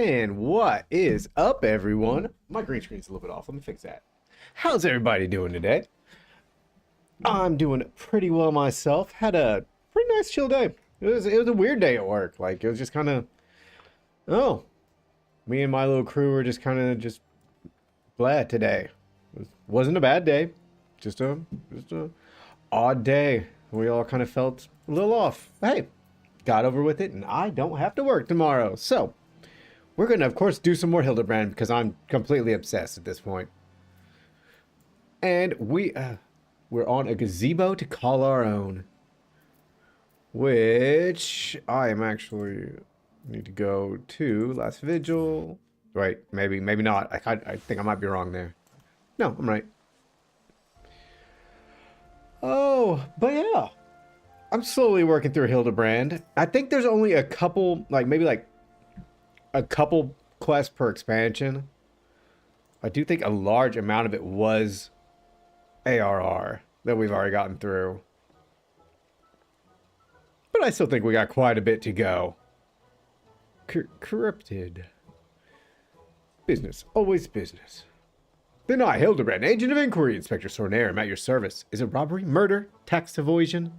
And what is up, everyone? My green screen's a little bit off. Let me fix that. How's everybody doing today? I'm doing pretty well myself. Had a pretty nice chill day. It was a weird day at work. Like, it was just kind of, oh, me and my little crew were just kind of just blah today. Wasn't a bad day. Just a odd day. We all kind of felt a little off. Hey, got over with it, and I don't have to work tomorrow. So, we're going to, of course, do some more Hildibrand because I'm completely obsessed at this point. And we're on a gazebo to call our own. Which I am actually need to go to last vigil. Right, maybe not. I think I might be wrong there. No, I'm right. Oh, but yeah. I'm slowly working through Hildibrand. I think there's only a couple, maybe a couple quests per expansion. I do think a large amount of it was ARR that we've already gotten through. But I still think we got quite a bit to go. Corrupted. Business. Always business. Then I, Hildibrand, agent of inquiry, Inspector Sornaire, am at your service. Is it robbery, murder, tax evasion?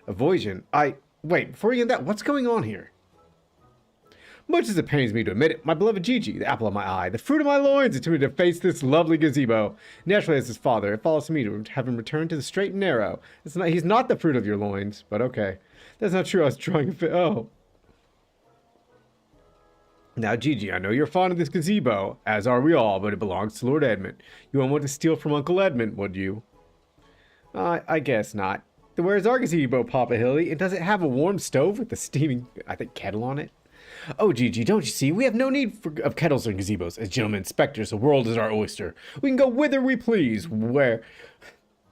Evasion? Wait, before you get that, what's going on here? Much as it pains me to admit it, my beloved Gigi, the apple of my eye, the fruit of my loins, is to me to face this lovely gazebo. Naturally, as his father, it falls to me to have him return to the straight and narrow. He's not the fruit of your loins, but okay. That's not true. I was trying to oh. Now, Gigi, I know you're fond of this gazebo, as are we all, but it belongs to Lord Edmund. You won't want to steal from Uncle Edmund, would you? I guess not. Then where's our gazebo, Papa Hilly? And does it have a warm stove with a steaming, kettle on it? Oh, Gigi, don't you see? We have no need of kettles and gazebos. As gentlemen inspectors, the world is our oyster. We can go whither we please, where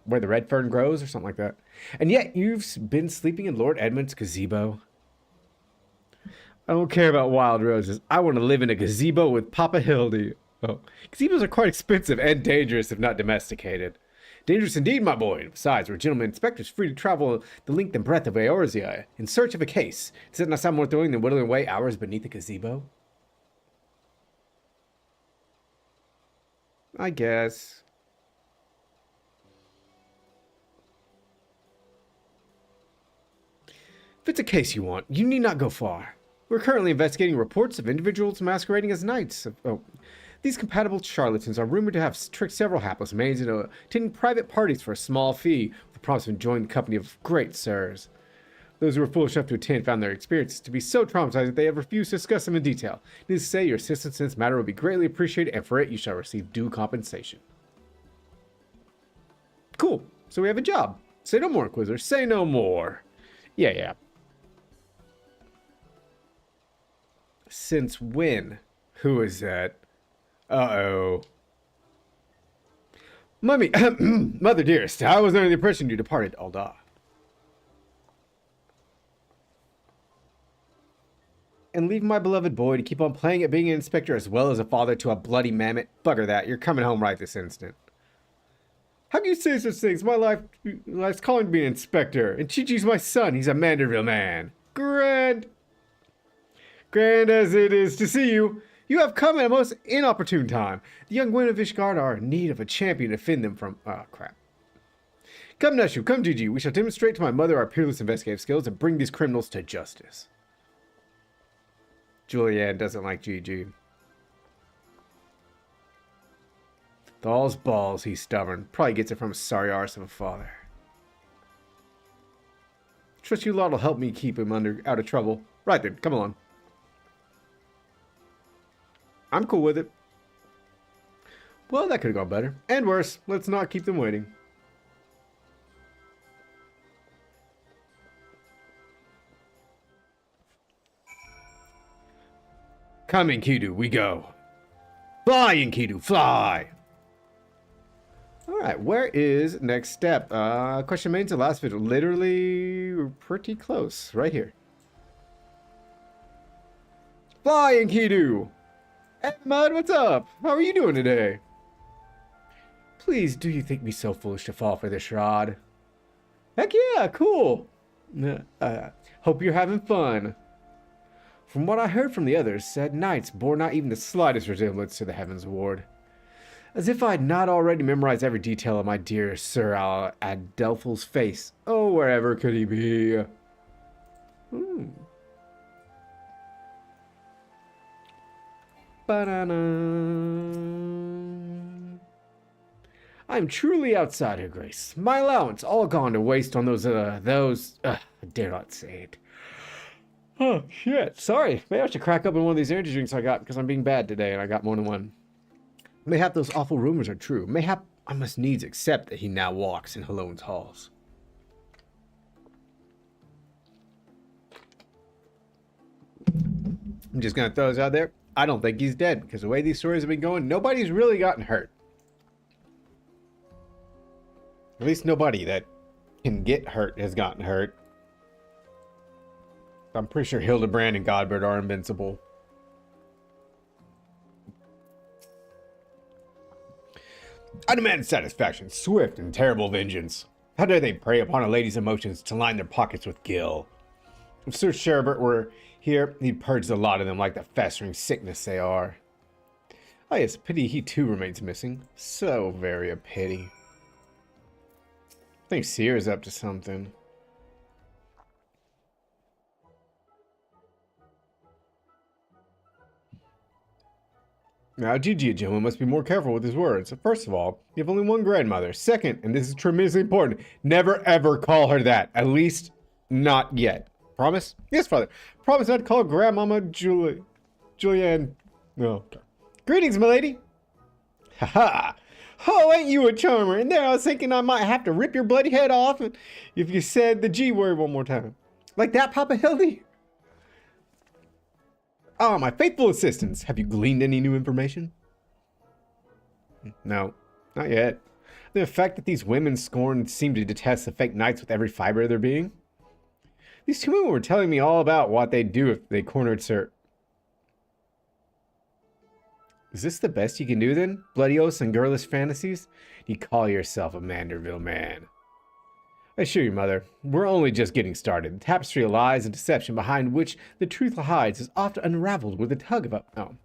the red fern grows or something like that. And yet you've been sleeping in Lord Edmund's gazebo? I don't care about wild roses. I want to live in a gazebo with Papa Hildy. Oh, gazebos are quite expensive and dangerous if not domesticated. Dangerous indeed, my boy. Besides, we're gentlemen inspectors free to travel the length and breadth of Eorzea in search of a case. Does it not sound more thrilling than whittling away hours beneath a gazebo? I guess. If it's a case you want, you need not go far. We're currently investigating reports of individuals masquerading as knights. These compatible charlatans are rumored to have tricked several hapless maids into attending private parties for a small fee, with the promise of enjoying the company of great sirs. Those who were foolish enough to attend found their experiences to be so traumatizing that they have refused to discuss them in detail. Needless to say, your assistance in this matter will be greatly appreciated, and for it you shall receive due compensation. Cool. So we have a job. Say no more, Inquisitor. Say no more. Yeah. Since when? Who is that? Uh-oh. Mummy, Mother dearest, I was under the impression you departed, Alda. And leave my beloved boy to keep on playing at being an inspector as well as a father to a bloody mammoth. Bugger that, you're coming home right this instant. How can you say such things? My life's calling to be an inspector, and Chi-Chi's my son. He's a Manderville man. Grand as it is to see you, you have come at a most inopportune time. The young women of Ishgard are in need of a champion to defend them from... Oh, crap. Come, Neshu, come, Gigi. We shall demonstrate to my mother our peerless investigative skills and bring these criminals to justice. Julianne doesn't like Gigi. Thall's balls, he's stubborn. Probably gets it from a sorry arse of a father. Trust you lot will help me keep him out of trouble. Right then, come along. I'm cool with it. Well, that could have gone better. And worse. Let's not keep them waiting. Come, Enkidu, we go. Fly, Enkidu, fly! Alright, where is next step? Question remains the last video. Literally, we're pretty close. Right here. Fly, Enkidu! Hey, Mud, what's up? How are you doing today? Please, do you think me so foolish to fall for this rod? Heck yeah, cool. Hope you're having fun. From what I heard from the others, said knights bore not even the slightest resemblance to the Heavens Ward. As if I had not already memorized every detail of my dear Sir Adelphal's face. Oh, wherever could he be? I'm truly outside her grace. My allowance all gone to waste on those, I dare not say it. Oh, shit. Sorry. Maybe I should crack up on one of these energy drinks I got because I'm being bad today and I got more than one. Mayhap those awful rumors are true. Mayhap I must needs accept that he now walks in Halone's halls. I'm just going to throw this out there. I don't think he's dead because the way these stories have been going, nobody's really gotten hurt. At least nobody that can get hurt has gotten hurt. I'm pretty sure Hildibrand and Godbert are invincible. I demand satisfaction, swift and terrible vengeance. How dare they prey upon a lady's emotions to line their pockets with gall? If Sir Sherbert were here, he'd purge the lot of them like the festering sickness they are. Oh yes, pity he too remains missing. So very a pity. I think Seer's up to something. Now, Gigi, gentleman, must be more careful with his words. First of all, you have only one grandmother. Second, and this is tremendously important, never ever call her that. At least, not yet. Promise? Yes, father. Promise not to call Grandmama Julianne. No. Greetings, milady. Ha-ha. Oh, ain't you a charmer? And there I was thinking I might have to rip your bloody head off if you said the G word one more time. Like that, Papa Hildy? Ah, my faithful assistants. Have you gleaned any new information? No, not yet. The fact that these women scorn seem to detest the fake knights with every fiber of their being. These two women were telling me all about what they'd do if they cornered Sir. Is this the best you can do then? Bloody oaths and girlish fantasies? You call yourself a Manderville man. I assure you, Mother, we're only just getting started. The tapestry of lies and deception behind which the truth hides is often unraveled with a tug of a... Oh.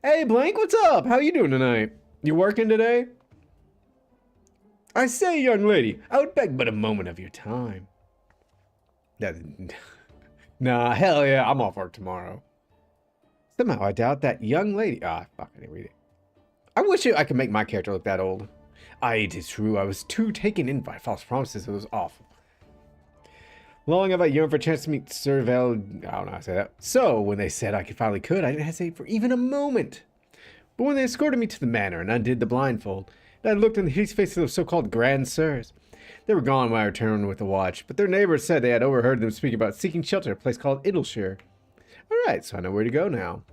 Hey, Blank, what's up? How you doing tonight? You working today? I say, young lady, I would beg but a moment of your time. Nah, hell yeah, I'm off work tomorrow. Somehow I doubt that young lady... Ah, fuck, I didn't read it. I wish I could make my character look that old. It is true, I was too taken in by false promises, it was awful. Long have I yearned for a chance to meet Sir Vel... I don't know how to say that. So, when they said I finally could, I didn't hesitate for even a moment. But when they escorted me to the manor and undid the blindfold, and I looked in the hideous faces of so-called Grand Sirs, they were gone when I returned with the watch, but their neighbors said they had overheard them speak about seeking shelter at a place called Idleshire. Alright, so I know where to go now.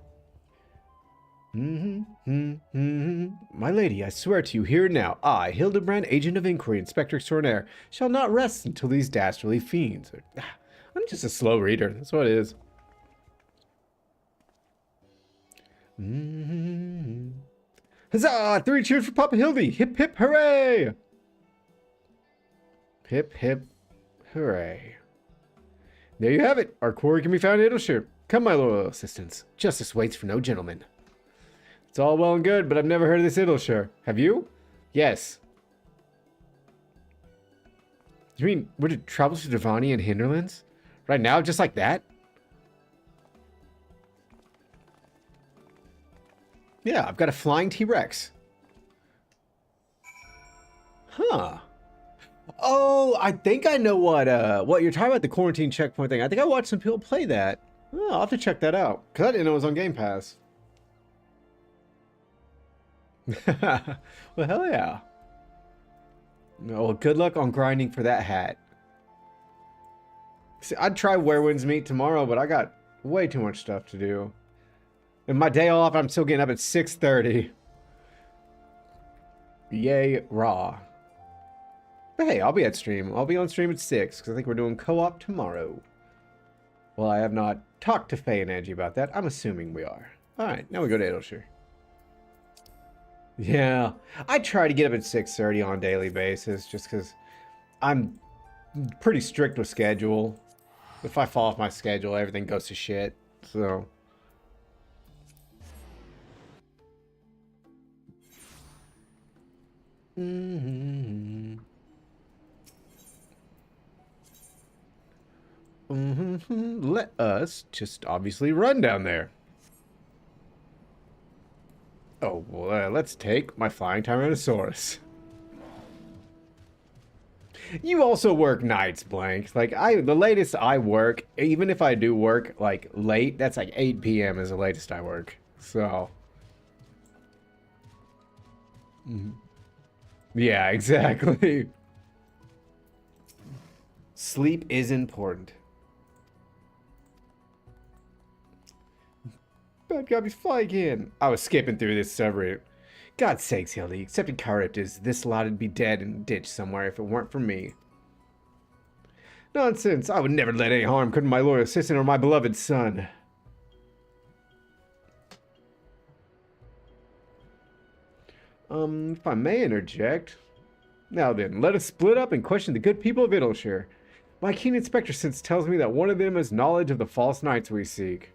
My lady, I swear to you here and now, I, Hildibrand, agent of inquiry, inspector extraordinaire, shall not rest until these dastardly fiends are... I'm just a slow reader, that's what it is. Huzzah! 3 cheers for Papa Hildy! Hip hip hooray! Hip hip hooray. There you have it. Our quarry can be found in Idleshire. Come, my loyal assistants. Justice waits for no gentleman. It's all well and good, but I've never heard of this Idleshire. Have you? Yes. You mean we're to travel to Devani and Hinterlands? Right now, just like that? Yeah, I've got a flying T-Rex. Huh. Oh, I think I know what you're talking about, the quarantine checkpoint thing. I think I watched some people play that. Oh, I'll have to check that out. Because I didn't know it was on Game Pass. Well, hell yeah. Well, good luck on grinding for that hat. See, I'd try Werewind's Meat tomorrow, but I got way too much stuff to do. And my day off, I'm still getting up at 6:30. Yay, raw. But hey, I'll be at stream. I'll be on stream at 6, because I think we're doing co-op tomorrow. Well, I have not talked to Faye and Angie about that. I'm assuming we are. Alright, now we go to Idleshire. Yeah, I try to get up at 6:30 on a daily basis, just because I'm pretty strict with schedule. If I fall off my schedule, everything goes to shit. So. Let us just obviously run down there. Oh, well, let's take my flying Tyrannosaurus. You also work nights, Blank. Like, the latest I work, even if I do work, like, late, that's like 8 p.m. is the latest I work. So. Yeah, exactly. Sleep is important. Bad gobbies, fly again. I was skipping through this subreddit. God's sakes, Hildy, except in Charybdis, this lot'd be dead in a ditch somewhere if it weren't for me. Nonsense, I would never let any harm come to my loyal assistant or my beloved son. If I may interject. Now then, let us split up and question the good people of Idleshire. My keen inspector sense tells me that one of them has knowledge of the false knights we seek.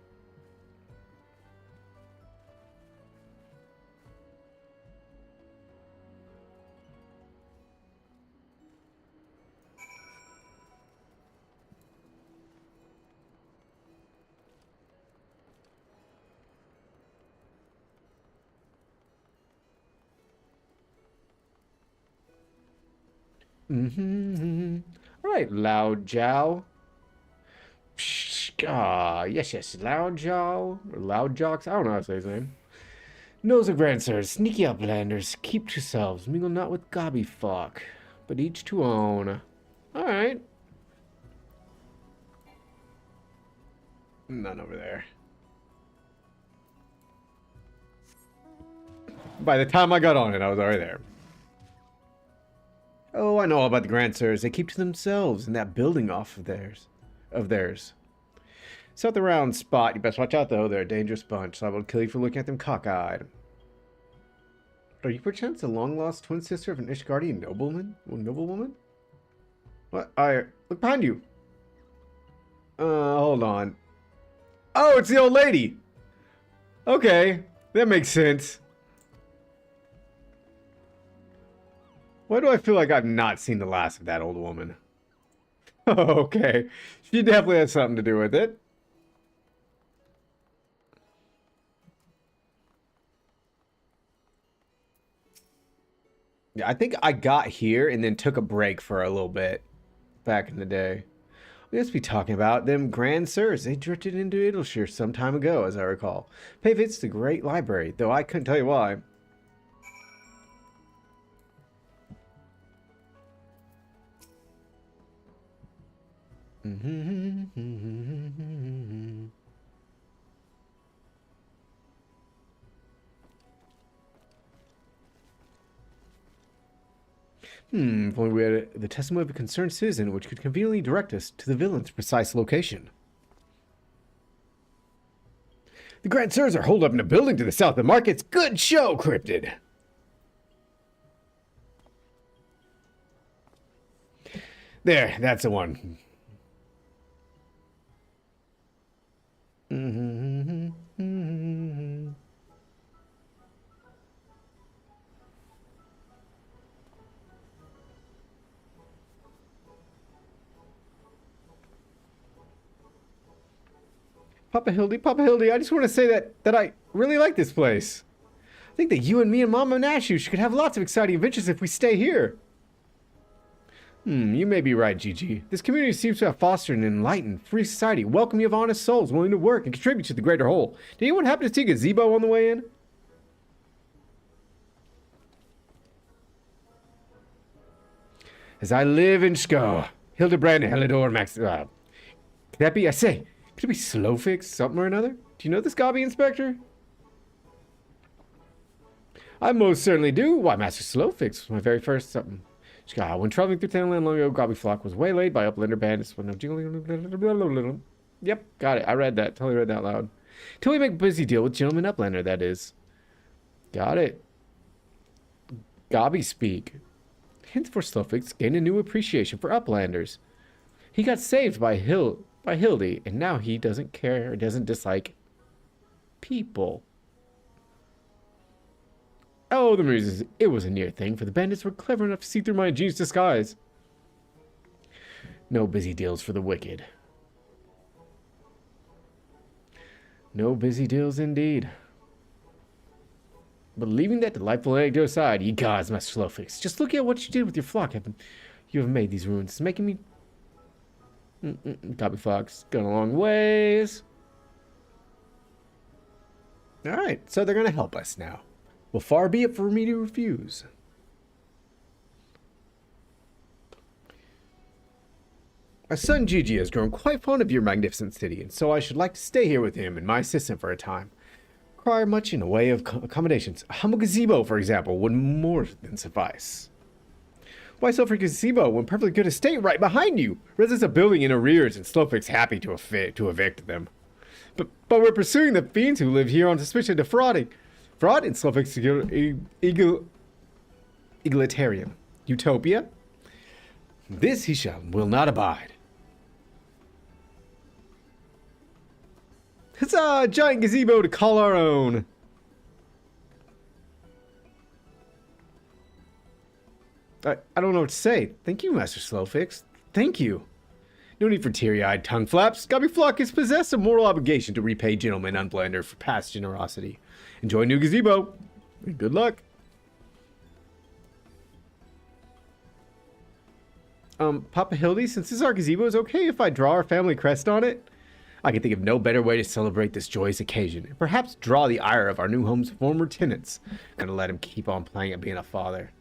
Alright, Loud Jow. Yes, Loud Jow. Or Loud Jocks. I don't know how to say his name. Nose of Grandsires, sneaky uplanders, keep to yourselves, mingle not with gobby fuck, but each to own. Alright. None over there. By the time I got on it, I was already there. Oh, I know all about the Grandsires. They keep to themselves in that building off of theirs. South around spot. You best watch out, though. They're a dangerous bunch. So I will kill you for looking at them cockeyed. Are you perchance the long-lost twin sister of an Ishgardian noblewoman? What? Look behind you. Hold on. Oh, it's the old lady. Okay, that makes sense. Why do I feel like I've not seen the last of that old woman? Okay, she definitely has something to do with it. Yeah, I think I got here and then took a break for a little bit back in the day. We must be talking about them Grandsires. They drifted into Idleshire some time ago, as I recall. Pay visits to the Great Library, though I couldn't tell you why. If only we had the testimony of a concerned citizen which could conveniently direct us to the villain's precise location. The Grandsires are holed up in a building to the south of the markets. Good show, Cryptid! There, that's the one. Papa Hildy, I just want to say that I really like this place. I think that you and me and Mama Nashush could have lots of exciting adventures if we stay here. You may be right, Gigi. This community seems to have fostered an enlightened, free society, welcoming of honest souls willing to work and contribute to the greater whole. Did anyone happen to see a gazebo on the way in? As I live in Sko, Hildibrand, Helidor, Max... could that be, I say, could it be Slowfix, something or another? Do you know this Gobby Inspector? I most certainly do. Why, Master Slowfix was my very first something. When traveling through Townland long ago, Gobby Flock was waylaid by Uplander bandits when Yep, got it. I read that. Totally read that out loud. Till we make a busy deal with Gentleman Uplander, that is. Got it. Gobby speak. Henceforth Slowfix gained a new appreciation for Uplanders. He got saved by by Hildy, and now he doesn't care, doesn't dislike people. Oh, the news it was a near thing, for the bandits were clever enough to see through my ingenious disguise. No busy deals for the wicked. No busy deals indeed. But leaving that delightful anecdote aside, ye gods, Master Slowfix, just look at what you did with your flock. You have made these ruins. It's making me... Copy Fox, going a long ways. Alright, so they're going to help us now. Well, far be it for me to refuse. My son Gigi has grown quite fond of your magnificent city, and so I should like to stay here with him and my assistant for a time. Require much in the way of accommodations. A humble gazebo, for example, would more than suffice. Why so for gazebo when perfectly good estate right behind you? Residents are building in arrears, and Slowfix happy to evict them. But we're pursuing the fiends who live here on suspicion of defrauding. Fraud in Slowfix egalitarian utopia. This he will not abide. It's a giant gazebo to call our own. I don't know what to say. Thank you, Master Slowfix. Thank you. No need for teary-eyed tongue flaps. Gobby Flock is possessed of moral obligation to repay gentleman Unblender for past generosity. Enjoy new gazebo. And good luck. Papa Hildy, since this is our gazebo, is okay if I draw our family crest on it? I can think of no better way to celebrate this joyous occasion, and perhaps draw the ire of our new home's former tenants. Gonna let him keep on playing at being a father.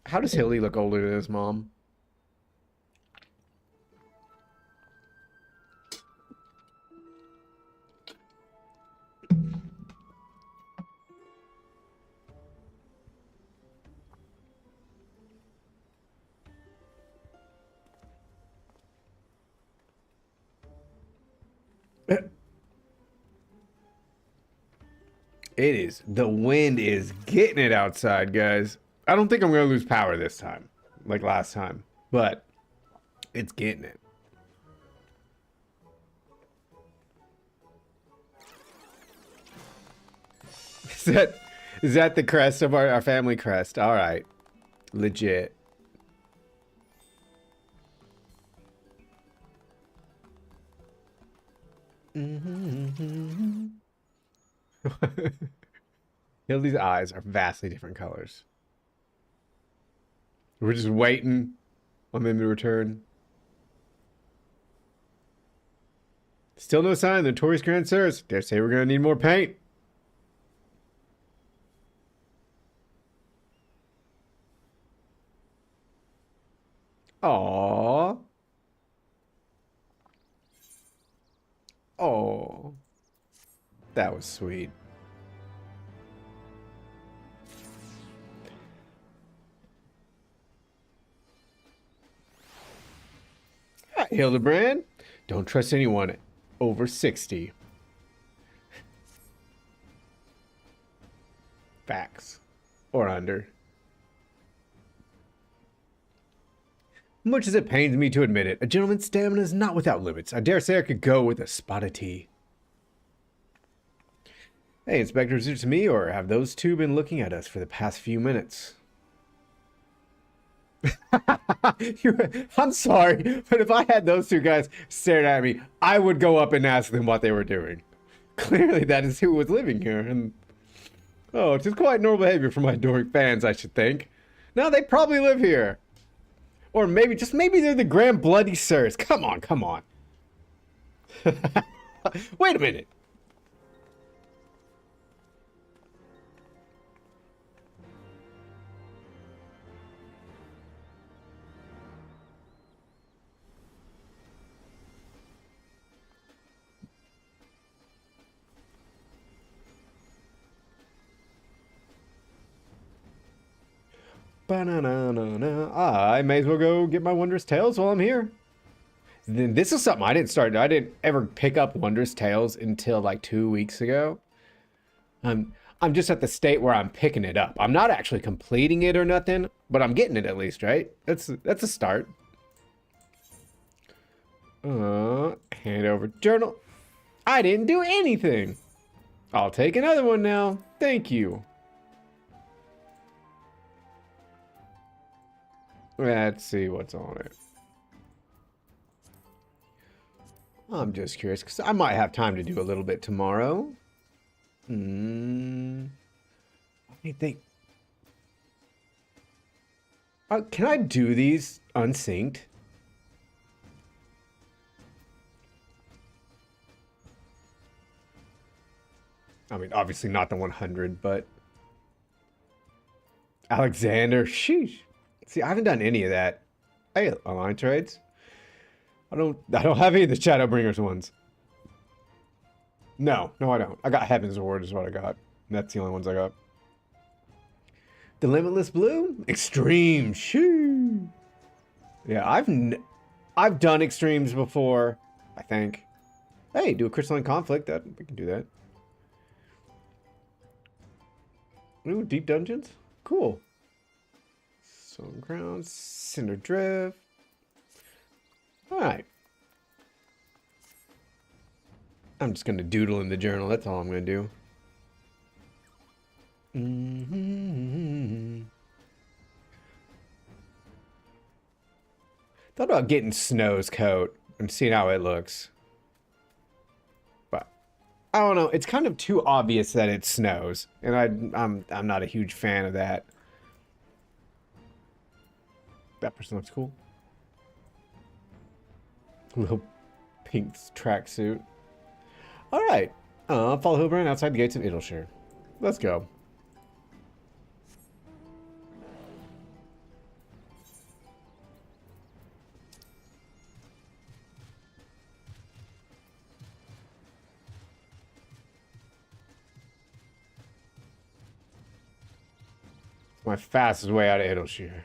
How does Hildy look older than his mom? It is. The wind is getting it outside, guys. I don't think I'm going to lose power this time, like last time, but it's getting it. Is that the crest of our family crest? All right. Legit. Hildy's eyes are vastly different colors. We're just waiting on them to return. Still no sign of the notorious Grand Sirs. Dare say we're gonna need more paint. Aww. Oh, that was sweet. Hi, Hildibrand. Don't trust anyone over 60. Facts. Or under. Much as it pains me to admit it, a gentleman's stamina is not without limits. I dare say I could go with a spot of tea. Hey, Inspector, is it to me, or have those two been looking at us for the past few minutes? I'm sorry, but if I had those two guys staring at me, I would go up and ask them what they were doing. Clearly, that is who was living here, and... oh, it is quite normal behavior for my adoring fans, I should think. Now, they probably live here. Or maybe, just maybe they're the Grand Bloody Sirs. Come on, come on. Wait a minute. Ba-na-na-na-na. I may as well go get my Wondrous Tales while I'm here. Then this is something I didn't ever pick up Wondrous Tales until like 2 weeks ago. I'm just at the state where I'm picking it up. I'm not actually completing it or nothing, but I'm getting it at least, right? That's a start. Hand over journal. I didn't do anything. I'll take another one now. Thank you. Let's see what's on it. I'm just curious because I might have time to do a little bit tomorrow. Let me think. Can I do these unsynced? I mean, obviously not the 100, but Alexander, sheesh. See, I haven't done any of that. Hey, align trades. I don't have any of the Shadowbringers ones. No, I don't. I got Heaven's Ward is what I got. That's the only ones I got. The Limitless Blue? Extreme. Shoo. Yeah, I've done extremes before, I think. Hey, do a crystalline conflict. That we can do that. Ooh, deep dungeons? Cool. Stone Crowns, Cinder Drift. Alright. I'm just gonna doodle in the journal, that's all I'm gonna do. Thought about getting Snow's coat and seeing how it looks. But I don't know, it's kind of too obvious that it snows. And I'm not a huge fan of that. That person looks cool. Little pink tracksuit. Alright. Follow Hildibrand outside the gates of Idleshire. Let's go. It's my fastest way out of Idleshire.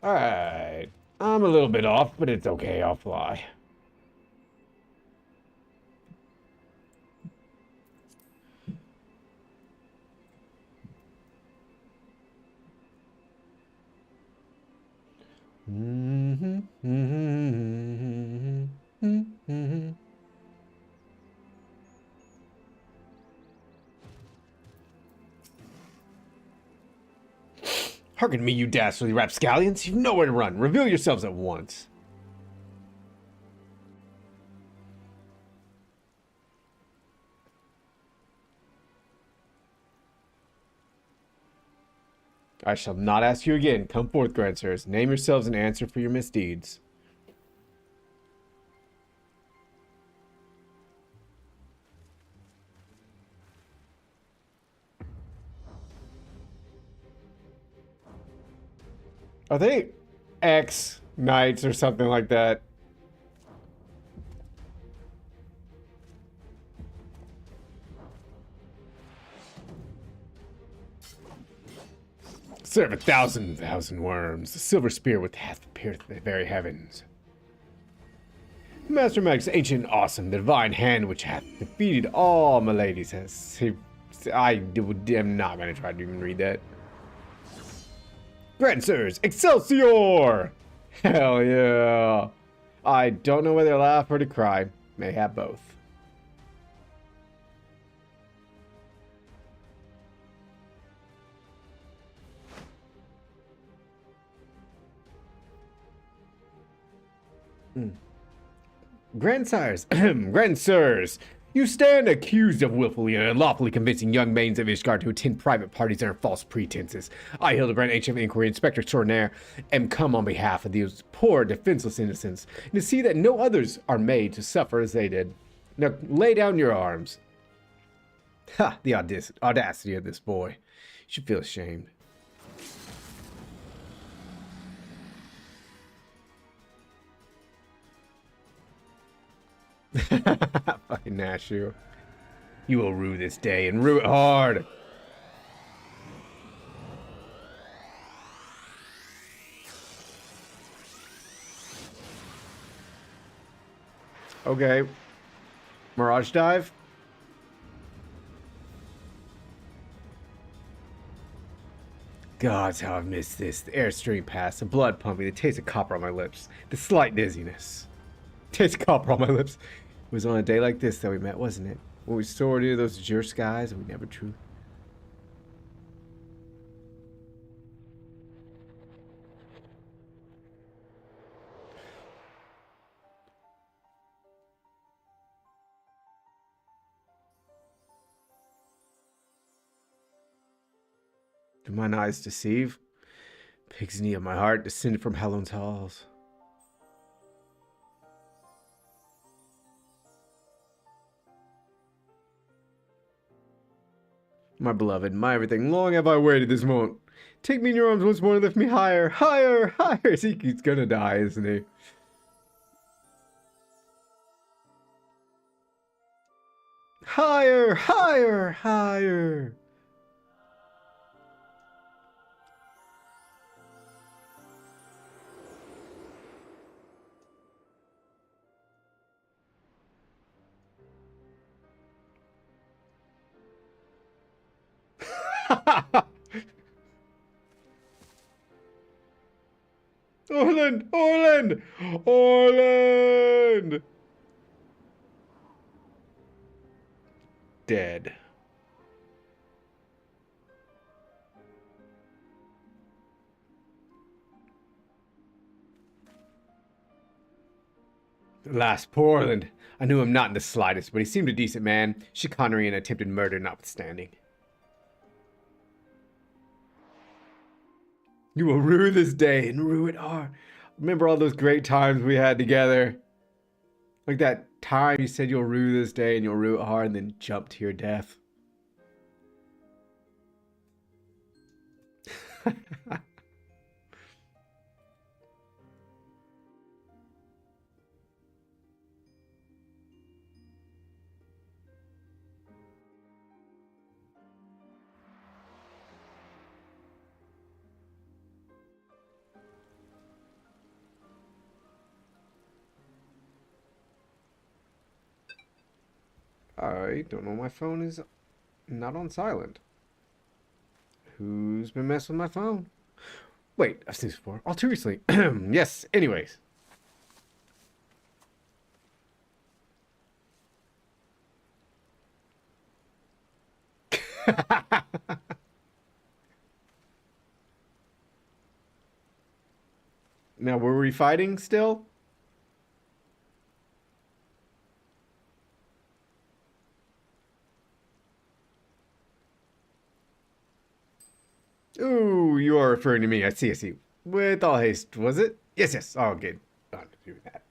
Alright. I'm a little bit off, but it's okay. I'll fly. Hearken me, you dastardly rapscallions. You've nowhere to run. Reveal yourselves at once. I shall not ask you again. Come forth, grandsirs. Name yourselves and answer for your misdeeds. Are they X knights or something like that? Serve 1,000 worms. The silver spear with hath pierced the very heavens. Master Magic's ancient and awesome, the divine hand which hath defeated all my ladies has. I'm not gonna try to even read that. Grandsirs, Excelsior! Hell yeah. I don't know whether to laugh or to cry. May have both. Grandsires, grandsirs, you stand accused of willfully and unlawfully convincing young maidens of Ishgard to attend private parties under false pretenses. I, Hildibrand, Ancient Inquiry Inspector Extraordinaire, am come on behalf of these poor, defenseless innocents, and to see that no others are made to suffer as they did. Now, lay down your arms. Ha! The audacity of this boy. You should feel ashamed. Fucking Nashu. You will rue this day and rue it hard. Okay. Mirage dive. Gods, how I've missed this. The air streaming past, the blood pumping, the taste of copper on my lips, the slight dizziness. Taste of copper on my lips. It was on a day like this that we met, wasn't it? When we soared into those azure skies and we never truly... Do mine eyes deceive? Pig's knee of my heart descended from Helen's halls. My beloved, my everything, long have I waited this moment. Take me in your arms once more and lift me higher, higher, higher. See, he's gonna die, isn't he? Higher, higher, higher. Orland! Orland! Orland! Dead. Alas, poor Orland. I knew him not in the slightest, but he seemed a decent man, chicanery and attempted murder notwithstanding. You will rue this day and rue it hard. Remember all those great times we had together? Like that time you said you'll rue this day and you'll rue it hard and then jump to your death. I don't know, my phone is not on silent. Who's been messing with my phone? Wait, I've seen this before. All too recently. Yes, anyways. Now, were we fighting still? Ooh, you are referring to me. I see, I see. With all haste, was it? Yes, yes. I'll get on to do that.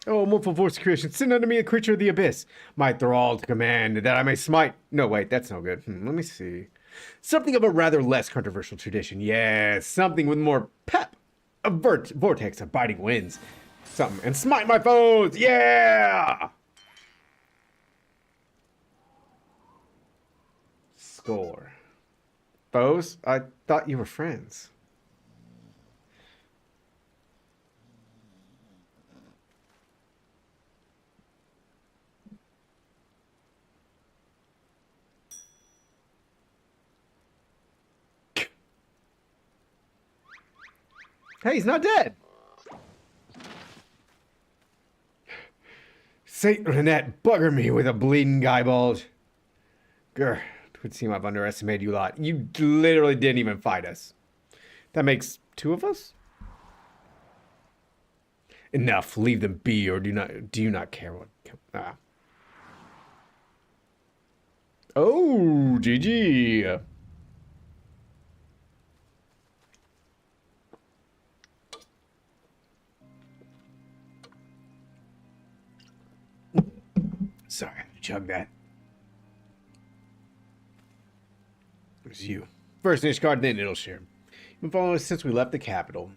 Oh, multiple voice creation, send unto me a creature of the abyss. My thrall to command, that I may smite. No, wait, that's no good. Let me see. Something of a rather less controversial tradition. Yes, something with more pep. A vortex of biting winds. Something. And smite my foes. Yeah! Score. Foes? I thought you were friends. Hey, he's not dead. Saint Renette, bugger me with a bleeding guyball. Grr, it would seem I've underestimated you a lot. You literally didn't even fight us. That makes two of us? Enough, leave them be, or do you not care what... Ah. Oh, GG. Sorry, I have to chug that. There's you. First Nishgard, then Idleshire. You've been following us since we left the capital.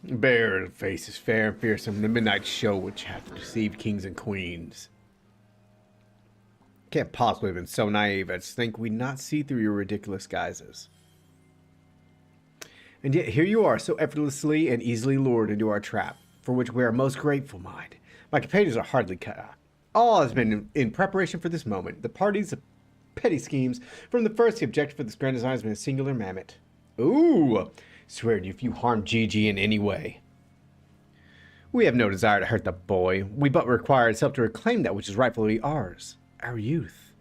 Bare face is fair and fearsome, the midnight show which hath deceived kings and queens. Can't possibly have been so naive as to think we'd not see through your ridiculous guises. And yet here you are, so effortlessly and easily lured into our trap, for which we are most grateful, mind. My companions are hardly cut out. All has been in preparation for this moment. The party's petty schemes. From the first, the objective for this grand design has been a singular mammoth. Ooh! Swear to you if you harm Gigi in any way. We have no desire to hurt the boy. We but require itself to reclaim that which is rightfully ours. Our youth.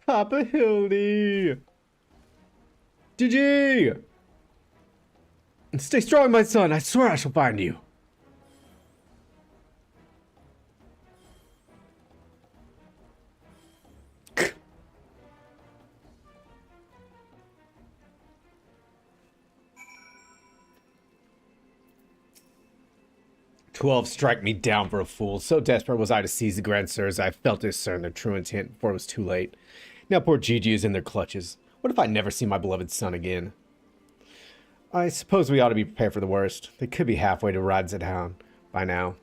Papa Hildy! Gigi! Stay strong, my son. I swear I shall find you. "12 strike me down for a fool. So desperate was I to seize the Grand Sirs, I felt to discern their true intent before it was too late. Now poor Gigi is in their clutches. What if I never see my beloved son again? I suppose we ought to be prepared for the worst. They could be halfway to Radzedown by now.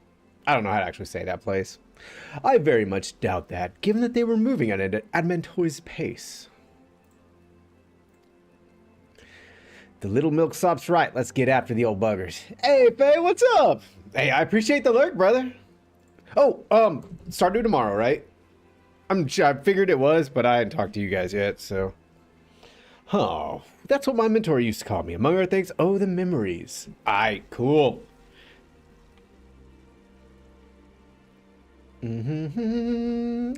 I don't know how to actually say that place. I very much doubt that, given that they were moving at an admontoy's pace. The little milksop's right. Let's get after the old buggers. Hey, Faye, what's up? Hey, I appreciate the lurk, brother. Oh, start due tomorrow, right? I figured it was, but I hadn't talked to you guys yet, so. Oh, that's what my mentor used to call me. Among other things, oh, the memories. Aight, cool. Among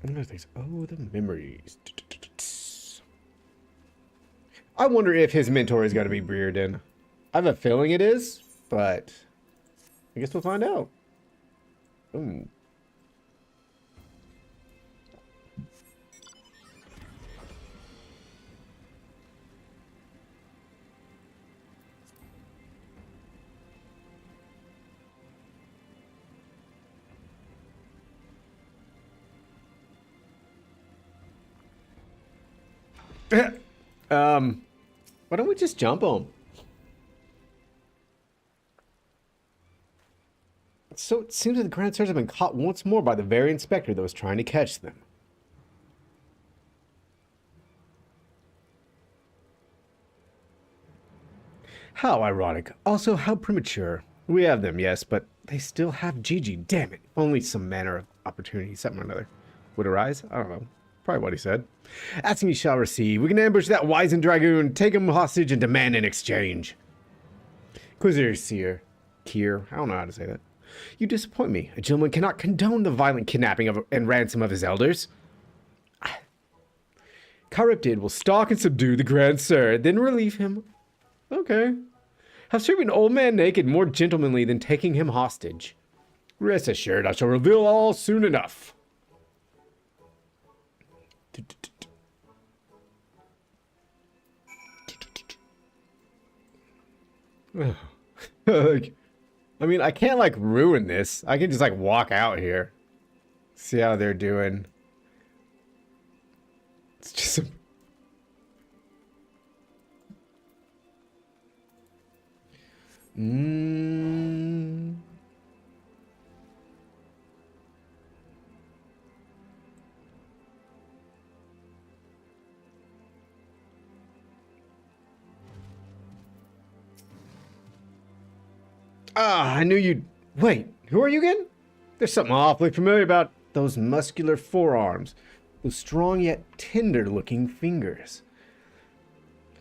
other things, oh, the memories. I wonder if his mentor is going to be Breredan. I have a feeling it is, but I guess we'll find out. Ooh. Why don't we just jump them? So it seems that the Grand Sirs have been caught once more by the very inspector that was trying to catch them. How ironic. Also, how premature. We have them, yes, but they still have Gigi. Damn it. If only some manner of opportunity, something or another, would arise. I don't know. Probably what he said. Asking you shall receive. We can ambush that wizened dragoon, take him hostage, and demand an exchange. Inquisitor Seer. Kier. I don't know how to say that. You disappoint me. A gentleman cannot condone the violent kidnapping of and ransom of his elders. Charybdid will stalk and subdue the Grand Sir, then relieve him. Okay. Have stripping an old man naked more gentlemanly than taking him hostage. Rest assured, I shall reveal all soon enough. Like, I mean, I can't like ruin this. I can just like walk out here. See how they're doing. It's just a... Ah, I knew you'd... Wait, who are you again? There's something awfully familiar about those muscular forearms. Those strong yet tender-looking fingers.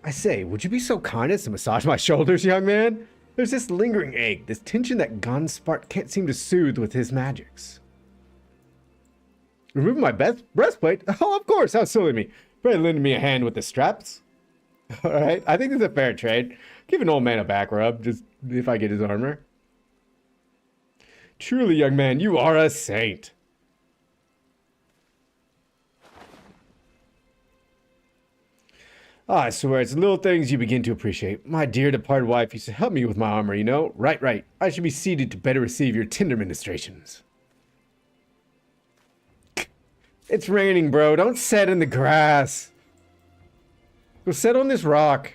I say, would you be so kind as to massage my shoulders, young man? There's this lingering ache, this tension that Gonspart can't seem to soothe with his magics. Remove my breastplate? Oh, of course, how silly of me. Pray lend me a hand with the straps. Alright, I think this is a fair trade. Give an old man a back rub, just if I get his armor. Truly, young man, you are a saint. I swear, it's the little things you begin to appreciate. My dear departed wife used to help me with my armor, you know? Right, right. I should be seated to better receive your tender ministrations. It's raining, bro. Don't sit in the grass. Go sit on this rock.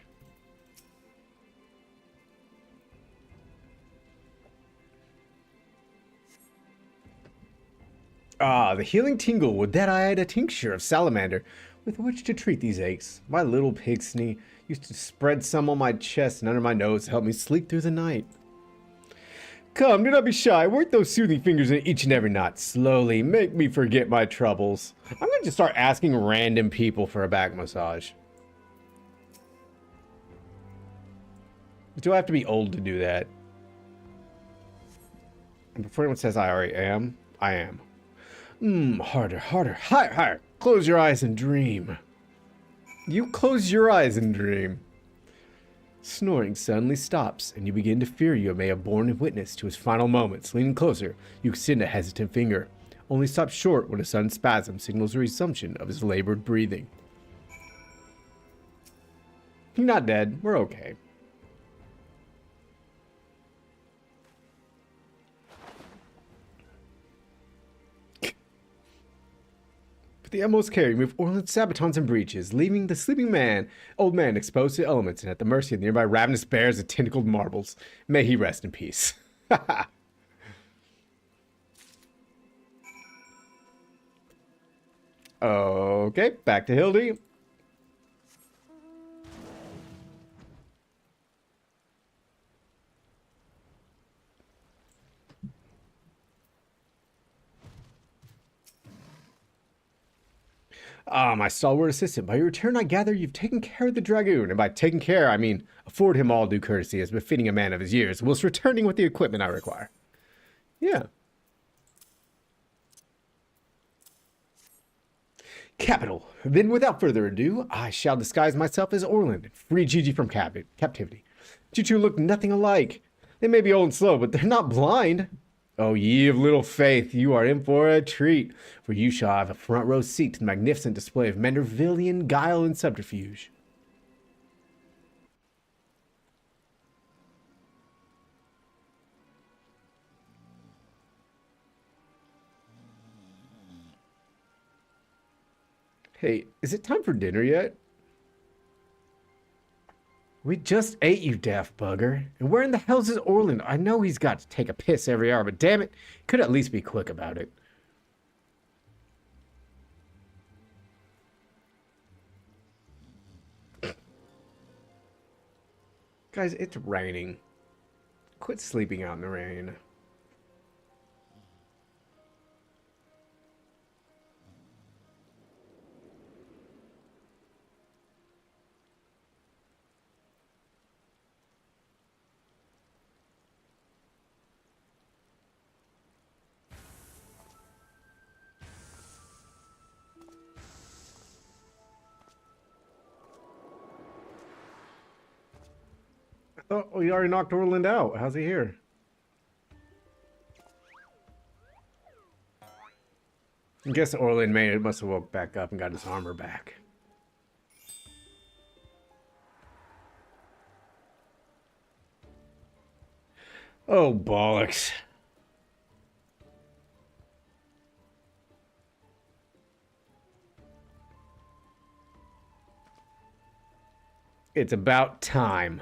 Ah, the healing tingle. Would that I had a tincture of salamander with which to treat these aches. My little pigsney used to spread some on my chest and under my nose to help me sleep through the night. Come, do not be shy. Work those soothing fingers in each and every knot. Slowly, make me forget my troubles. I'm going to just start asking random people for a back massage. Do I have to be old to do that? And before anyone says I already am, I am. Harder, harder, higher, higher. Close your eyes and dream. You close your eyes and dream. Snoring suddenly stops, and you begin to fear you may have borne witness to his final moments. Leaning closer, you extend a hesitant finger, only stops short when a sudden spasm signals the resumption of his labored breathing. He's not dead. We're okay. With the utmost care, you move Orland's sabatons and breeches, leaving the sleeping old man exposed to elements and at the mercy of the nearby ravenous bears and tentacled marbles. May he rest in peace. Okay, back to Hildy. Ah, my stalwart assistant, by your return I gather you've taken care of the dragoon, and by taking care I mean afford him all due courtesy as befitting a man of his years, whilst returning with the equipment I require. Yeah. Capital. Then without further ado, I shall disguise myself as Orland and free Gigi from captivity. You two look nothing alike. They may be old and slow, but they're not blind. Oh, ye of little faith, you are in for a treat, for you shall have a front row seat to the magnificent display of Mandervillian guile and subterfuge. Hey, is it time for dinner yet? We just ate, you daft bugger. And where in the hell's is Orland? I know he's got to take a piss every hour, but damn it, could at least be quick about it. Guys, it's raining. Quit sleeping out in the rain. Oh, you already knocked Orland out. How's he here? I guess Orland must have woke back up and got his armor back. Oh, bollocks. It's about time.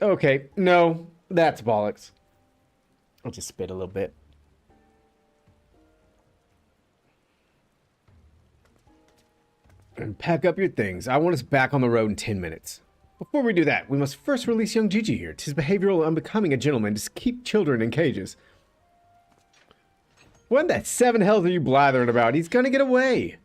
Okay, no, that's bollocks. I'll just spit a little bit. And pack up your things. I want us back on the road in 10 minutes. Before we do that, we must first release young Gigi here. 'Tis behavioral unbecoming a gentleman to keep children in cages. What the seven hells are you blathering about? He's gonna get away.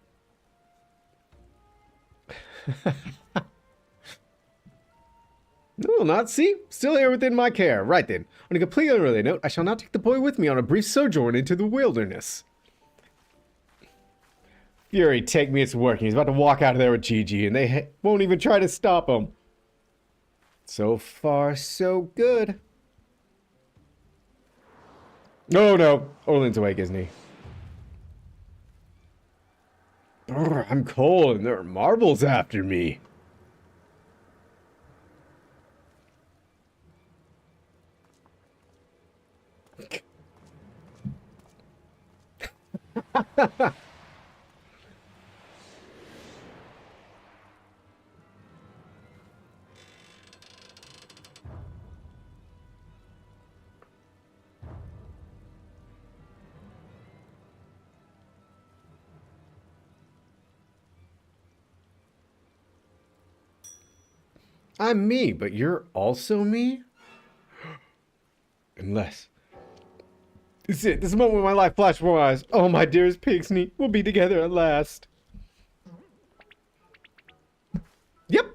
Will not see. Still here within my care. Right then. On a completely unrelated note, I shall not take the boy with me on a brief sojourn into the wilderness. Fury, take me, it's working. He's about to walk out of there with Gigi, and they won't even try to stop him. So far, so good. Oh no, Orlin's awake, isn't he? Brr, I'm cold and there are marbles after me. I'm me, but you're also me? Unless. This is it. This is the moment when my life flashed before my eyes. Oh, my dearest Pigsney, we'll be together at last. Yep.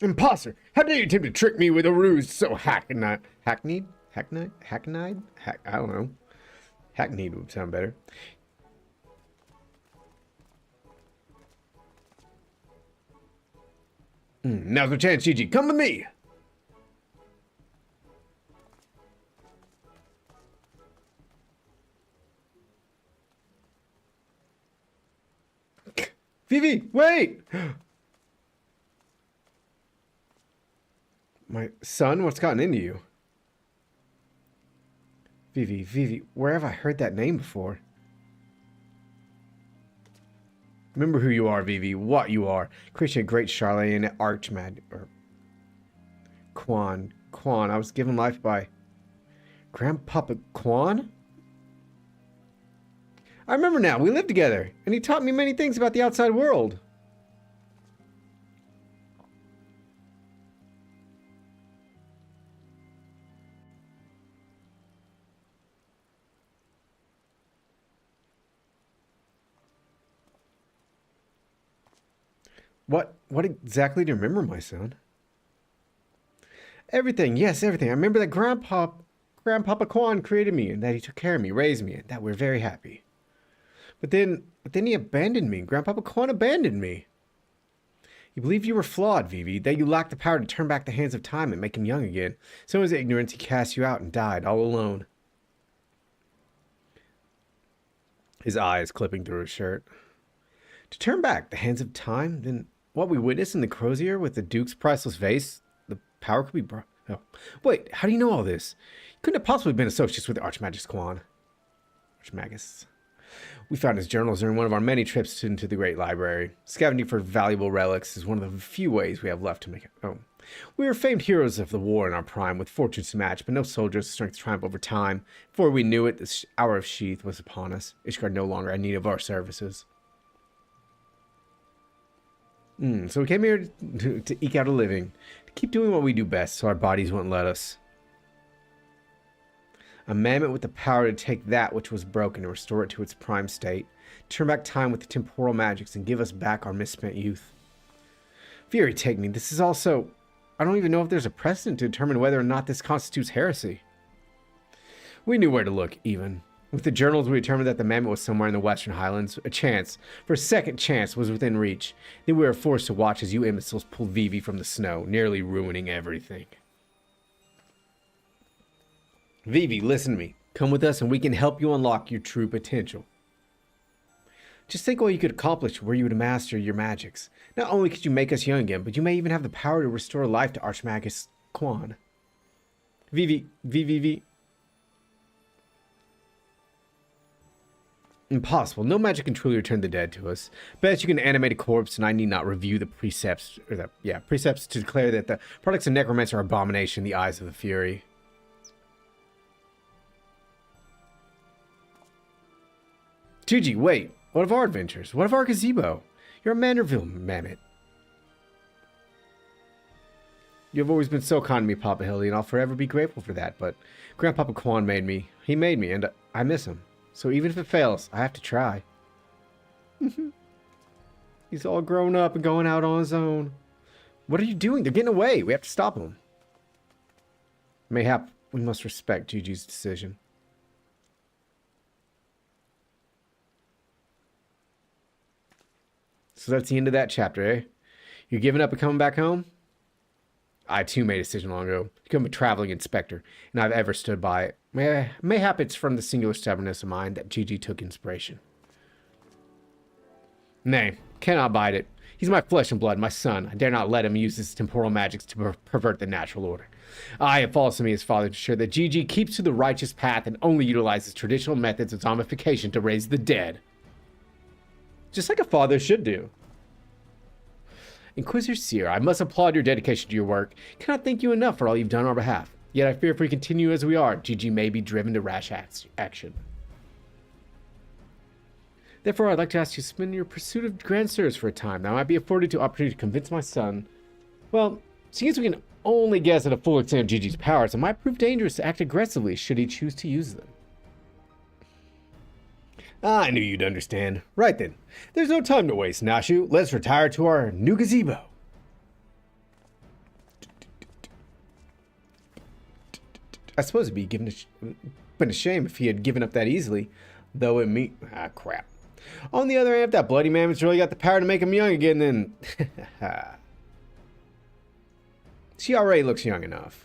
Imposter! How dare you attempt to trick me with a ruse so hackneyed? Hackneyed? Hackneyed? Hackneyed? I don't know. Hackneyed would sound better. Now's my chance, Gigi. Come with me! Vivi, wait! My son, what's gotten into you? Vivi, where have I heard that name before? Remember who you are, Vivi, what you are. Creature, great charlatan, archmag, or Quan, I was given life by Grandpapa Quan? I remember now, we lived together, and he taught me many things about the outside world. What exactly do you remember, my son? Everything, yes, everything. I remember that Grandpapa Quan created me, and that he took care of me, raised me, and that we're very happy. But then he abandoned me. Grandpapa Quan abandoned me. He believed you were flawed, Vivi, that you lacked the power to turn back the hands of time and make him young again. So in his ignorance, he cast you out and died all alone. His eyes clipping through his shirt. To turn back the hands of time, then what we witnessed in the crozier with the Duke's priceless vase, the power could be brought. Oh, wait, how do you know all this? You couldn't have possibly been associates with the Archmagus Quan. Archmagus. We found his journals during one of our many trips into the Great Library. Scavenging for valuable relics is one of the few ways we have left to make it home. We were famed heroes of the war in our prime, with fortunes to match, but no soldier's strength triumphed over time. Before we knew it, the hour of sheath was upon us. Ishgard no longer had need of our services. So we came here to eke out a living, to keep doing what we do best, so our bodies won't let us. A mammoth with the power to take that which was broken and restore it to its prime state, turn back time with the temporal magics and give us back our misspent youth. Fury take me, this is also... I don't even know if there's a precedent to determine whether or not this constitutes heresy. We knew where to look, even. With the journals, we determined that the mammoth was somewhere in the Western Highlands. For a second chance, was within reach. Then we were forced to watch as you imbeciles pulled Vivi from the snow, nearly ruining everything. Vivi, listen to me. Come with us and we can help you unlock your true potential. Just think what you could accomplish were you to master your magics. Not only could you make us young again, but you may even have the power to restore life to Archmagus Quan. Vivi. Impossible. No magic can truly return the dead to us. Best you can animate a corpse, and I need not review the precepts, precepts to declare that the products of necromancy are abomination in the eyes of the Fury. Gigi, wait. What of our adventures? What of our gazebo? You're a Manderville mammoth. You've always been so kind to me, Papa Hildy, and I'll forever be grateful for that, but Grandpapa Quan made me. He made me, and I miss him. So even if it fails, I have to try. He's all grown up and going out on his own. What are you doing? They're getting away. We have to stop them. Mayhap, we must respect Gigi's decision. So that's the end of that chapter, eh? You're giving up and coming back home? I too made a decision long ago to become a traveling inspector, and I've ever stood by it. Mayhap it's from the singular stubbornness of mind that Gigi took inspiration. Nay, cannot abide it. He's my flesh and blood, my son. I dare not let him use his temporal magics to pervert the natural order. I have fallen to me as father to ensure that Gigi keeps to the righteous path and only utilizes traditional methods of zombification to raise the dead. Just like a father should do. Inquisitor Seer, I must applaud your dedication to your work. Cannot thank you enough for all you've done on our behalf. Yet I fear if we continue as we are, Gigi may be driven to rash action. Therefore, I'd like to ask you to suspend your pursuit of Grand Sirs for a time. That might be afforded to opportunity to convince my son. Well, since we can only guess at a full extent of Gigi's powers, it might prove dangerous to act aggressively should he choose to use them. I knew you'd understand. Right then. There's no time to waste, Nashu. Let's retire to our new gazebo. I suppose it'd be been a shame if he had given up that easily. Though it me... Ah, crap. On the other hand, if that bloody mammoth's really got the power to make him young again, then... She already looks young enough.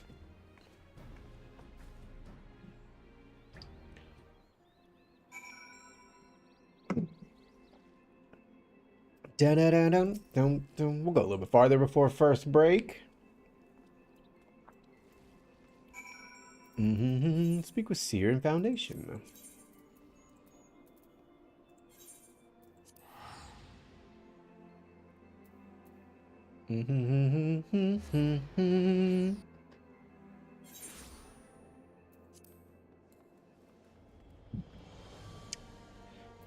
We'll go a little bit farther before first break. Speak with Seer and Foundation.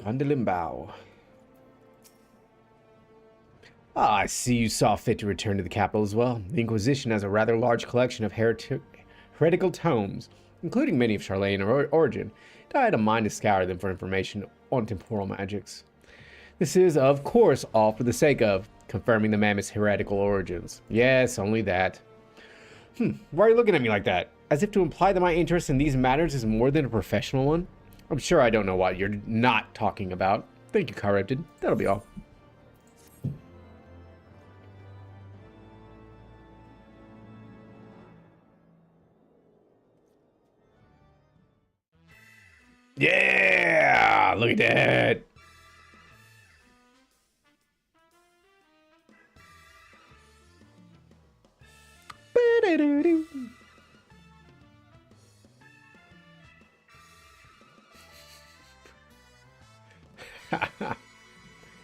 Gondelimbao. Ah, I see you saw fit to return to the capital as well. The Inquisition has a rather large collection of heretical tomes, including many of Charlatan origin, and I had a mind to scour them for information on temporal magics. This is, of course, all for the sake of confirming the mammoth's heretical origins. Yes, only that. Why are you looking at me like that? As if to imply that my interest in these matters is more than a professional one? I'm sure I don't know what you're not talking about. Thank you, Corrupted. That'll be all. Yeah! Look at that!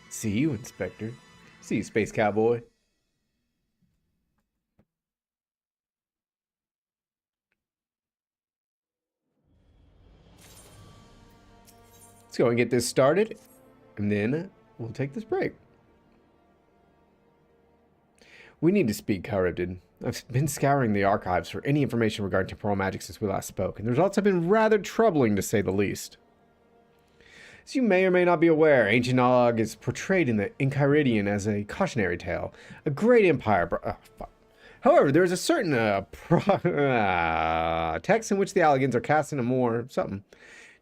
See you, Inspector. See you, Space Cowboy. Let's go and get this started, and then we'll take this break. We need to speak, Corrupted. I've been scouring the archives for any information regarding temporal magic since we last spoke, and the results have been rather troubling to say the least. As you may or may not be aware, ancient Nog is portrayed in the Enchiridion as a cautionary tale, a great empire. However, there is a certain text in which the Allegans are casting a more something.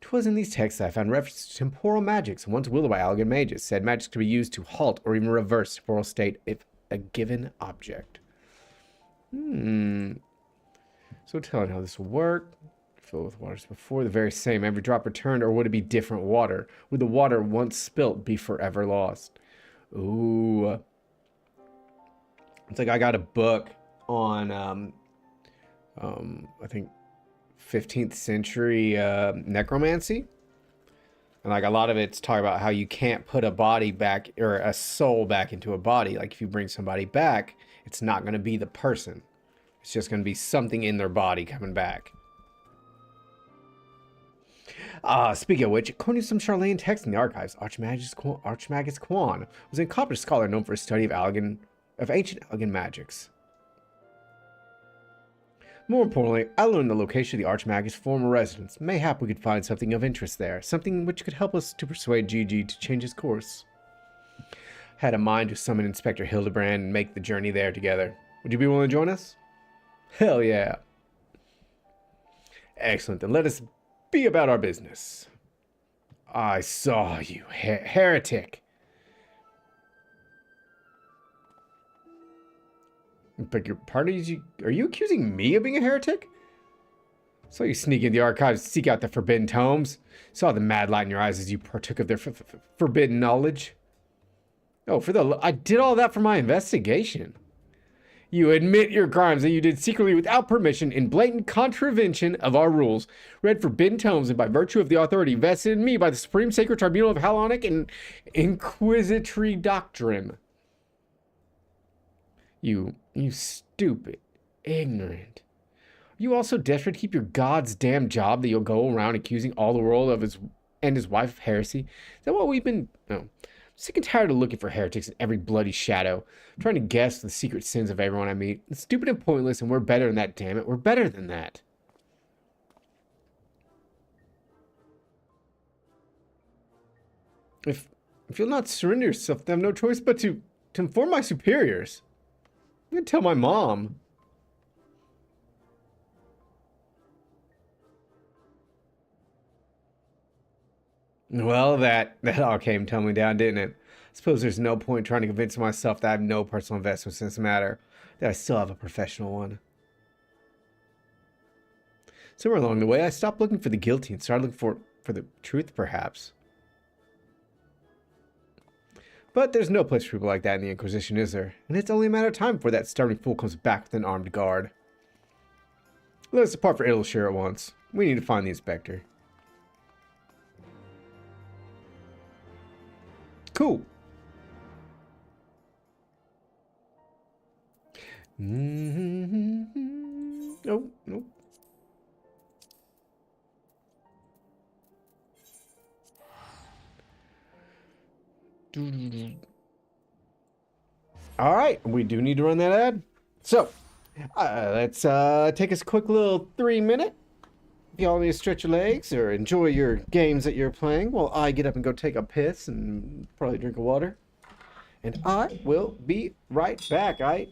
'Twas in these texts I found reference to temporal magics, once wielded by Allegan mages. Said magics to be used to halt or even reverse temporal state if a given object. So telling how this will work. Fill with waters before the very same. Every drop returned, or would it be different water? Would the water once spilt be forever lost? Ooh. It's like I got a book on, I think 15th century necromancy. And like a lot of it's talking about how you can't put a body back or a soul back into a body. Like if you bring somebody back, it's not going to be the person. It's just going to be something in their body coming back. Speaking of which, according to some Charlatan texts in the archives, Archmagus Quan was an accomplished scholar known for his study of ancient Allegan magics. More importantly, I learned the location of the Archmag's former residence. Mayhap we could find something of interest there, something which could help us to persuade Gigi to change his course. Had a mind to summon Inspector Hildibrand and make the journey there together. Would you be willing to join us? Hell yeah. Excellent, then let us be about our business. I saw you, heretic. Beg your pardon? Are you accusing me of being a heretic? Saw you sneak into the archives, seek out the forbidden tomes. Saw the mad light in your eyes as you partook of their forbidden knowledge. Oh, I did all that for my investigation. You admit your crimes that you did secretly without permission in blatant contravention of our rules, read forbidden tomes, and by virtue of the authority vested in me by the Supreme Sacred Tribunal of Halonic and Inquisitory Doctrine. You stupid, ignorant. Are you also desperate to keep your god's damn job that you'll go around accusing all the world of his wife of heresy? Is that what we've been... No. Sick and tired of looking for heretics in every bloody shadow, trying to guess the secret sins of everyone I meet. It's stupid and pointless, and we're better than that, damn it. We're better than that. If you'll not surrender yourself, then I have no choice but to inform my superiors. I'm gonna tell my mom. Well, that all came tumbling down, didn't it? I suppose there's no point trying to convince myself that I have no personal investments in this matter, that I still have a professional one. Somewhere along the way, I stopped looking for the guilty and started looking for the truth, perhaps. But there's no place for people like that in the Inquisition, is there? And it's only a matter of time before that starving fool comes back with an armed guard. Let us depart for Ilshire at once. We need to find the inspector. Cool. Nope, nope. All right, we do need to run that ad. So, let's take us a quick little 3-minute. If y'all need to stretch your legs or enjoy your games that you're playing, while I get up and go take a piss and probably drink a water. And I will be right back, alright?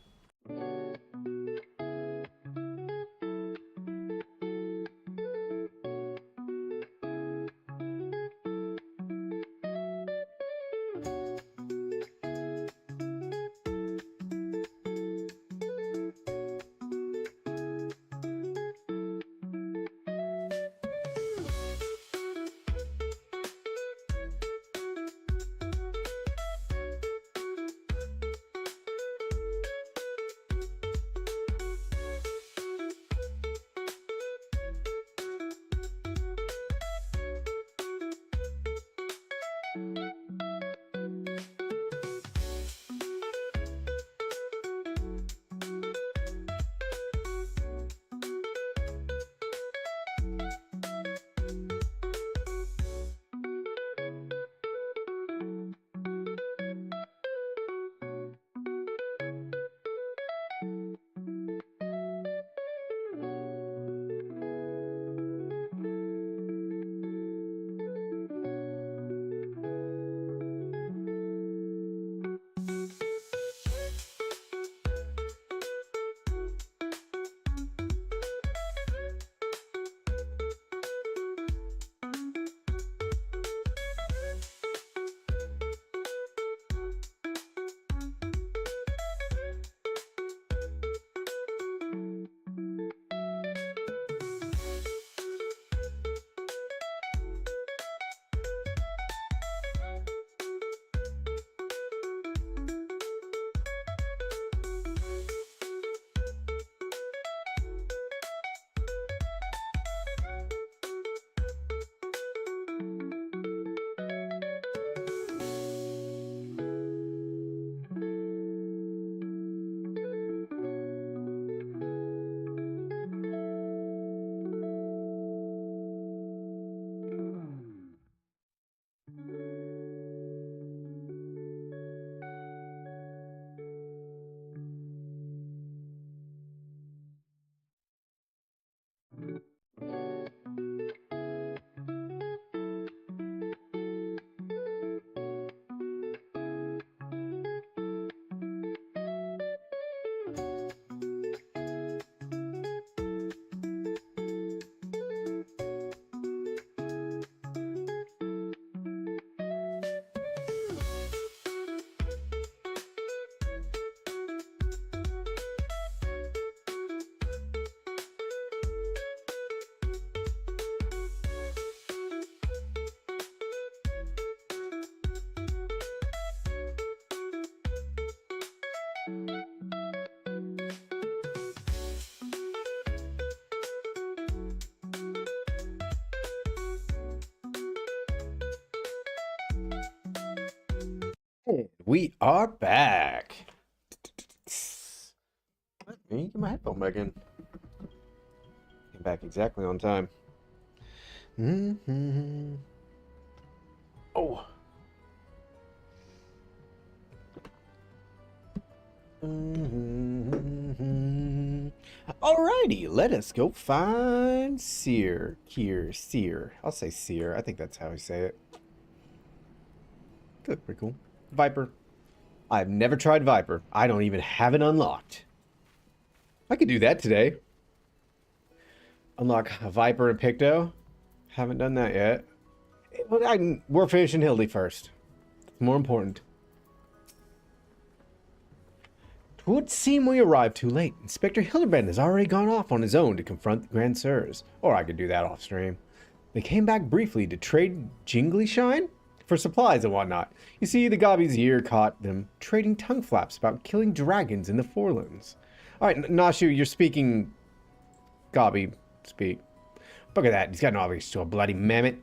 We are back. Let me get my headphone back in. Came back exactly on time. Oh. Alrighty, let us go find Seer. Seer. I'll say Seer. I think that's how I say it. Good, pretty cool. Viper. I've never tried Viper. I don't even have it unlocked. I could do that today. Unlock a Viper and Picto. Haven't done that yet. But we're finishing Hildy first. It's more important. It would seem we arrived too late. Inspector Hildibrand has already gone off on his own to confront the Grand Sirs. Or I could do that off stream. They came back briefly to trade Jingly Shine for supplies and whatnot. You see, the Gobby's ear caught them trading tongue flaps about killing dragons in the Forelands. Alright, Nashu, you're speaking Gobby speak. Look at that, he's got no obligation to a bloody mammoth.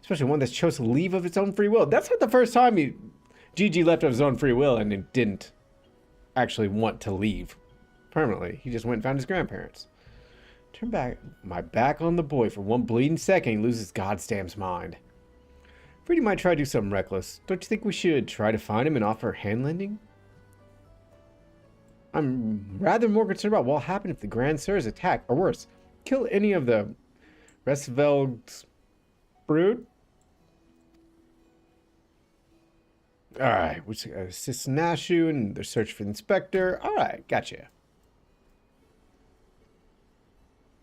Especially one that's chose to leave of its own free will. That's not the first time GG left of his own free will and it didn't actually want to leave permanently. He just went and found his grandparents. Turn back my back on the boy for one bleeding second, he loses Goddamn's mind. Freddie might try to do something reckless. Don't you think we should try to find him and offer hand lending? I'm rather more concerned about what will happen if the Grand Sirs attack, or worse, kill any of the Restveld's brood. Alright, we assist Nashu in their search for the inspector. Alright, gotcha.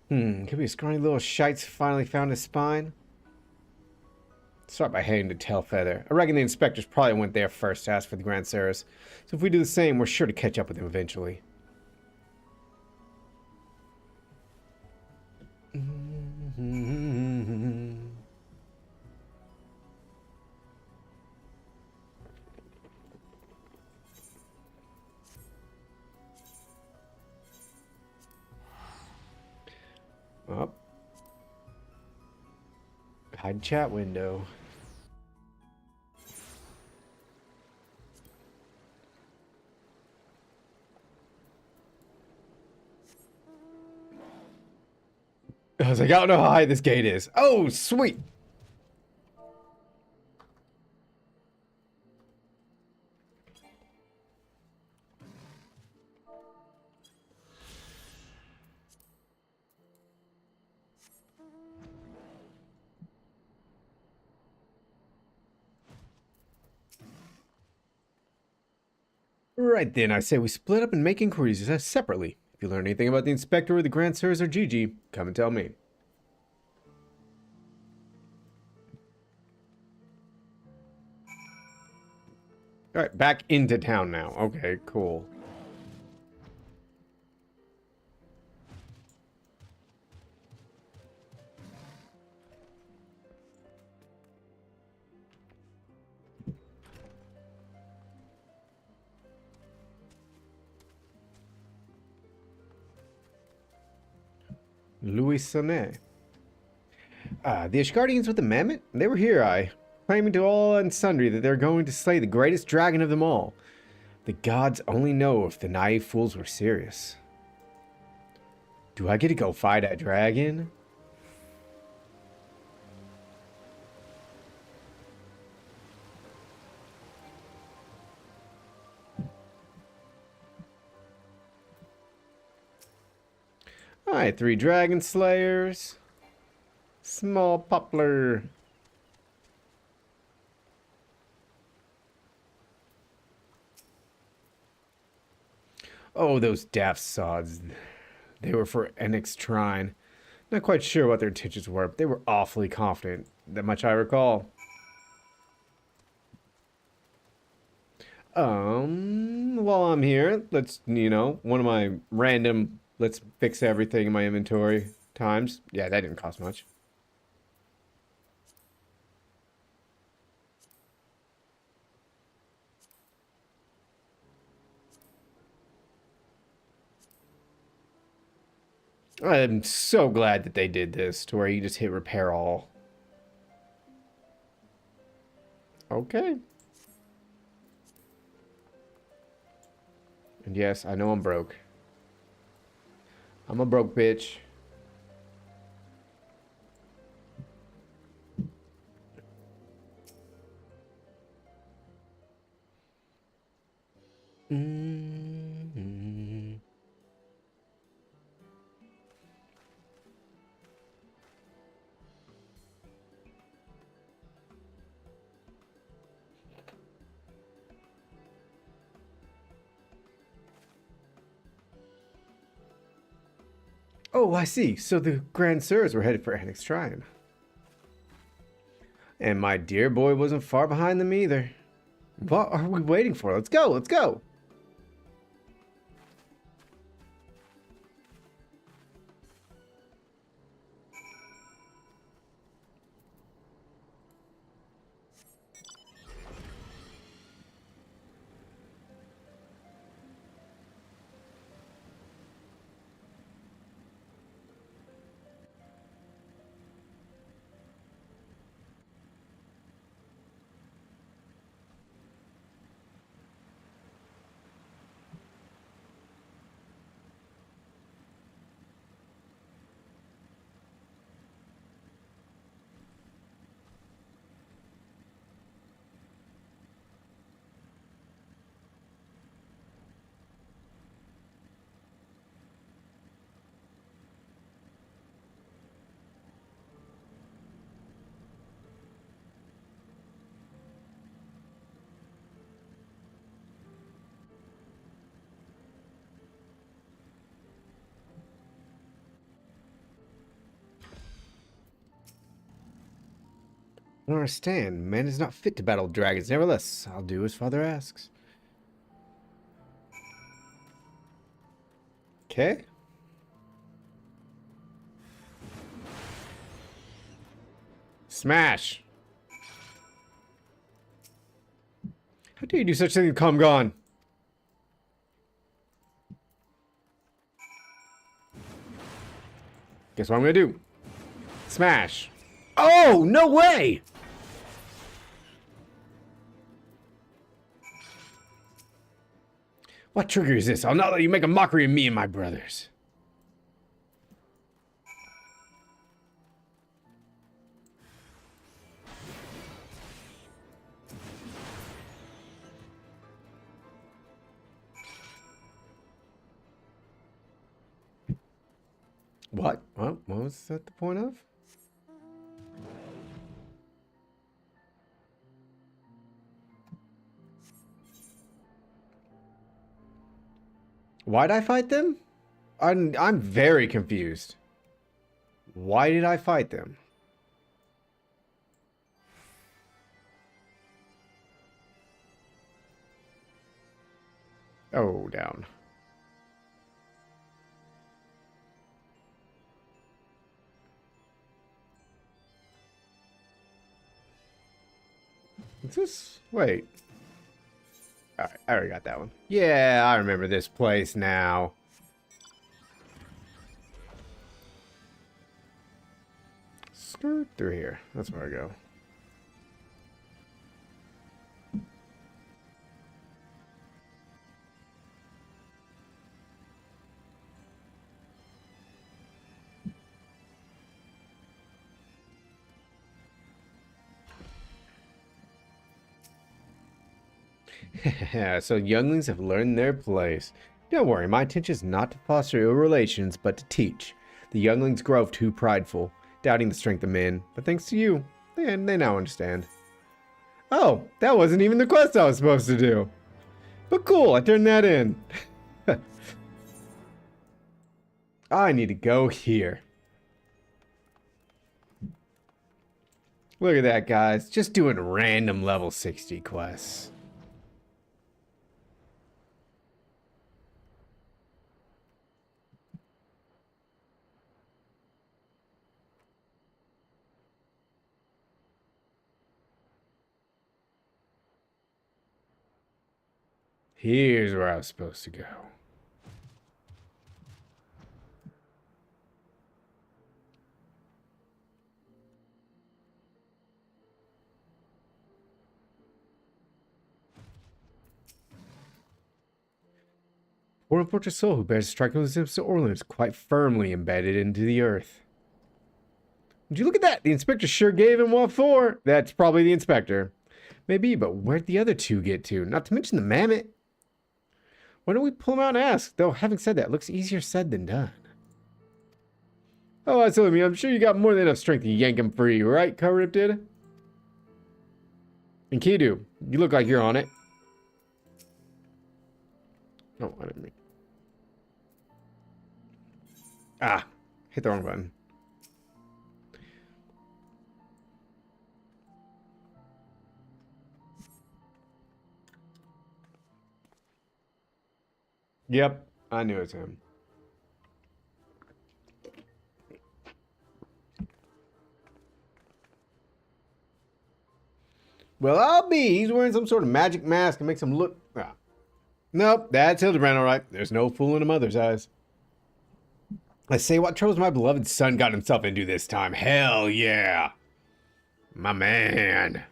Could be a scrawny little shite's finally found his spine. Start by heading to Tailfeather. I reckon the inspectors probably went there first to ask for the Grand Sirs. So if we do the same, we're sure to catch up with him eventually. Up. Hide chat window. I was like, I don't know how high this gate is. Oh, sweet. Right then, I say we split up and make inquiries separately. If you learn anything about the inspector or the Grand Sirs or Gigi, come and tell me. Alright, back into town now. Okay, cool. Louis Sonnet. The Ashgardians with the mammoth? They were here, claiming to all and sundry that they're going to slay the greatest dragon of them all. The gods only know if the naive fools were serious. Do I get to go fight that dragon? Alright, 3 dragon slayers. Small poplar. Oh, those daft sods. They were for Enix Trine. Not quite sure what their intentions were, but they were awfully confident. That much I recall. While I'm here, let's, one of my random let's fix everything in my inventory times. Yeah, that didn't cost much. I'm so glad that they did this to where you just hit repair all. Okay. Yes, I know I'm broke. I'm a broke bitch. Mm-hmm. Oh, I see. So the Grand Sirs were headed for Annex Shrine. And my dear boy wasn't far behind them either. What are we waiting for? Let's go, let's go! I don't understand. Man is not fit to battle dragons. Nevertheless, I'll do as father asks. Okay. Smash! How dare you do such a thing to Comgon? Guess what I'm gonna do? Smash! Oh, no way! What trigger is this? I'll not let you make a mockery of me and my brothers. What? What was that the point of? Why'd I fight them? I'm very confused. Why did I fight them? Oh, down. Is this... Wait. Alright, I already got that one. Yeah, I remember this place now. Skirt through here. That's where I go. So younglings have learned their place. Don't worry, my intention is not to foster ill relations, but to teach. The younglings grow too prideful, doubting the strength of men, but thanks to you, they now understand. Oh, that wasn't even the quest I was supposed to do. But cool, I turned that in. I need to go here. Look at that, guys. Just doing random level 60 quests. Here's where I was supposed to go. Or a fortress soul who bears a striking resemblance to Orlin is quite firmly embedded into the earth. Would you look at that? The inspector sure gave him what for. That's probably the inspector. Maybe, but where'd the other two get to? Not to mention the mammoth. Why don't we pull him out and ask? Though, having said that, it looks easier said than done. Oh, that's silly me. I'm sure you got more than enough strength to yank him free, right, Corrupted? And Kidu, you look like you're on it. Oh, I didn't mean. Ah, hit the wrong button. Yep, I knew it was him. Well, I'll be. He's wearing some sort of magic mask and makes him look... Ah. Nope, that's Hildibrand, all right. There's no fooling a mother's eyes. I say, what troubles my beloved son got himself into this time? Hell yeah. My man.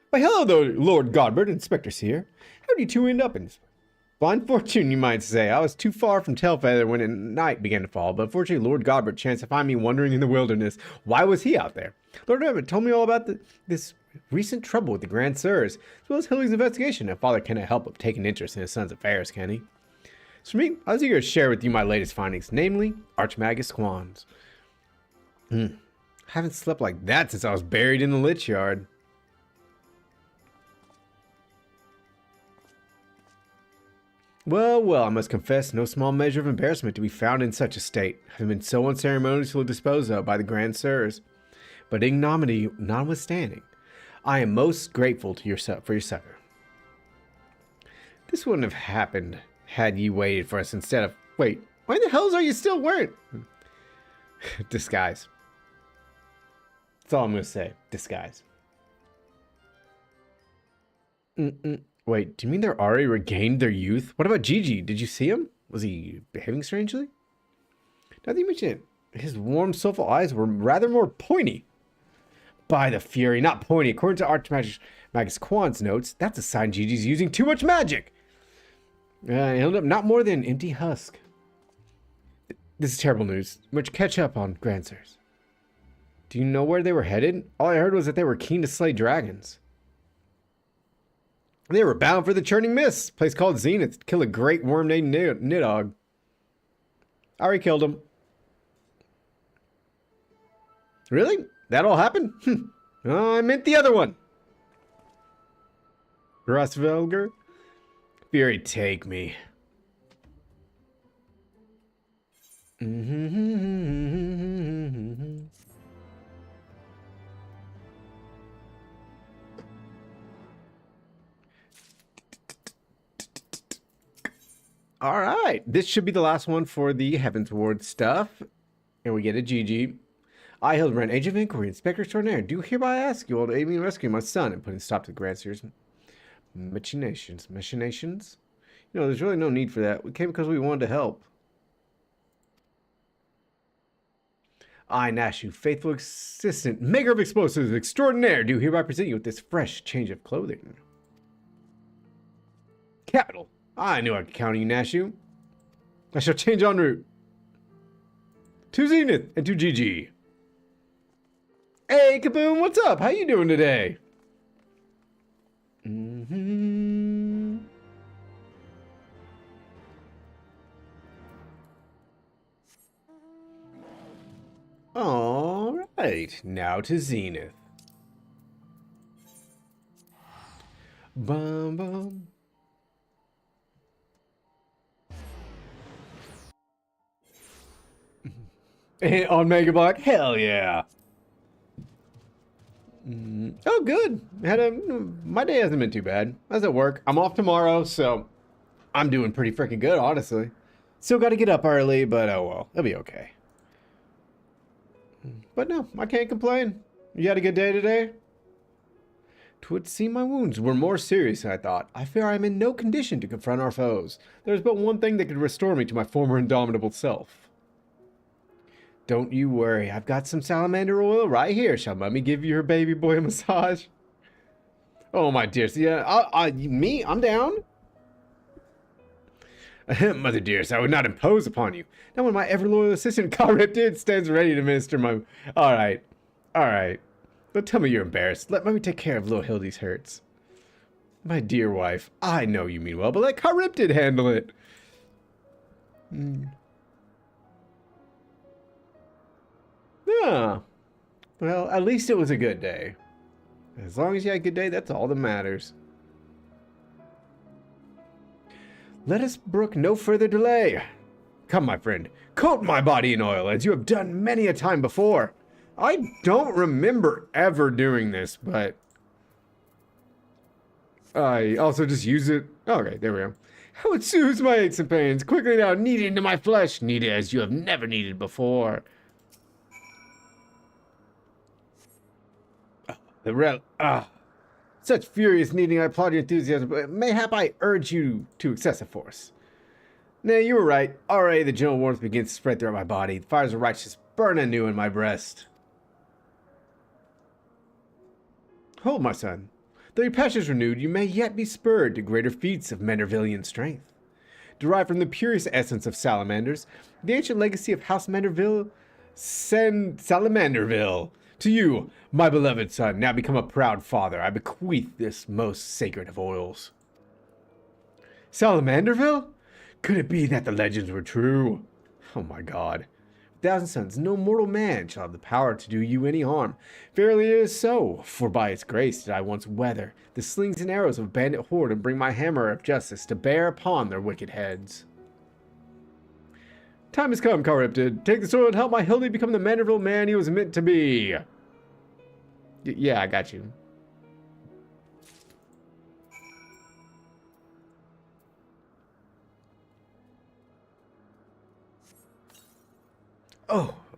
Why, hello there, Lord Godbert. Inspector's here. How did you two end up in this? Blind fortune, you might say. I was too far from Tailfeather when night began to fall, but fortunately Lord Godbert chanced to find me wandering in the wilderness. Why was he out there? Lord Godbert told me all about this recent trouble with the Grand Sirs, as well as Hilly's investigation. A father cannot help but take an interest in his son's affairs, can he? So for me, I was eager to share with you my latest findings, namely Archmagus Squans. I haven't slept like that since I was buried in the Lich Yard. Well, I must confess, no small measure of embarrassment to be found in such a state, having been so unceremoniously disposed of by the Grand Sirs. But ignominy notwithstanding, I am most grateful to yourself for your succor. This wouldn't have happened had ye waited for us instead of... Wait, why the hells are you still wearing... Disguise. That's all I'm going to say. Disguise. Wait, do you mean they're already regained their youth? What about Gigi? Did you see him? Was he behaving strangely? Now that you mention it, his warm, soulful eyes were rather more pointy. By the fury, not pointy. According to Archmagus Quan's notes, that's a sign Gigi's using too much magic. He'll up not more than an empty husk. This is terrible news. Much catch up on Grandsers. Do you know where they were headed? All I heard was that they were keen to slay dragons. They were bound for the Churning Mists, a place called Zenith, to kill a great worm named Nidog. I already killed him. Really? That all happened? Oh, I meant the other one. Grasvelger? Fury, take me. All right, this should be the last one for the Heavensward stuff. And we get a GG. I, Hildibrand, Agent of Inquiry, Inspector Extraordinaire, do hereby ask you all to aid me in rescuing my son and putting a stop to the Grand Seer's machinations. You know, there's really no need for that. We came because we wanted to help. I, Nashu, faithful assistant, maker of explosives extraordinaire, do hereby present you with this fresh change of clothing. Capital. I knew I could count on you, Nashu. I shall change en route. To Zenith and to GG. Hey, Kaboom, what's up? How you doing today? All right, now to Zenith. Bum bum. On Mega Block, hell yeah. Oh, good. My day hasn't been too bad. I was at work. I'm off tomorrow, so I'm doing pretty freaking good, honestly. Still got to get up early, but oh well, it'll be okay. But no, I can't complain. You had a good day today? 'Twould seem my wounds were more serious than I thought. I fear I am in no condition to confront our foes. There is but one thing that could restore me to my former indomitable self. Don't you worry, I've got some salamander oil right here. Shall Mummy give you her baby boy a massage? Oh my dear, yeah, I'm down. Mother dearest, I would not impose upon you. Now when my ever-loyal assistant, Charybdid, stands ready to minister my... Alright. Alright. Don't tell me you're embarrassed. Let me take care of little Hildy's hurts. My dear wife, I know you mean well, but let Charybdid handle it. Ah. Well, at least it was a good day. As long as you had a good day, that's all that matters. Let us brook no further delay. Come, my friend, coat my body in oil, as you have done many a time before. I don't remember ever doing this, but I also just use it. Okay, there we go. How it soothes my aches and pains. Quickly now, knead it into my flesh. Knead it as you have never kneaded before. Such furious kneading, I applaud your enthusiasm, but mayhap I urge you to excessive force. Nay, you were right. Already the gentle warmth begins to spread throughout my body. The fires of righteousness burn anew in my breast. Hold, my son. Though your passion is renewed, you may yet be spurred to greater feats of Mandervillian strength. Derived from the purest essence of salamanders, the ancient legacy of House Manderville, Salamanderville. To you, my beloved son, now become a proud father, I bequeath this most sacred of oils. Salamanderville? Could it be that the legends were true? Oh my God. 1,000 sons, no mortal man shall have the power to do you any harm. Verily it is so, for by its grace did I once weather the slings and arrows of a bandit horde and bring my hammer of justice to bear upon their wicked heads. Time has come, Charybdid. Take the sword and help my Hildy become the Manderville man he was meant to be. Yeah, I got you.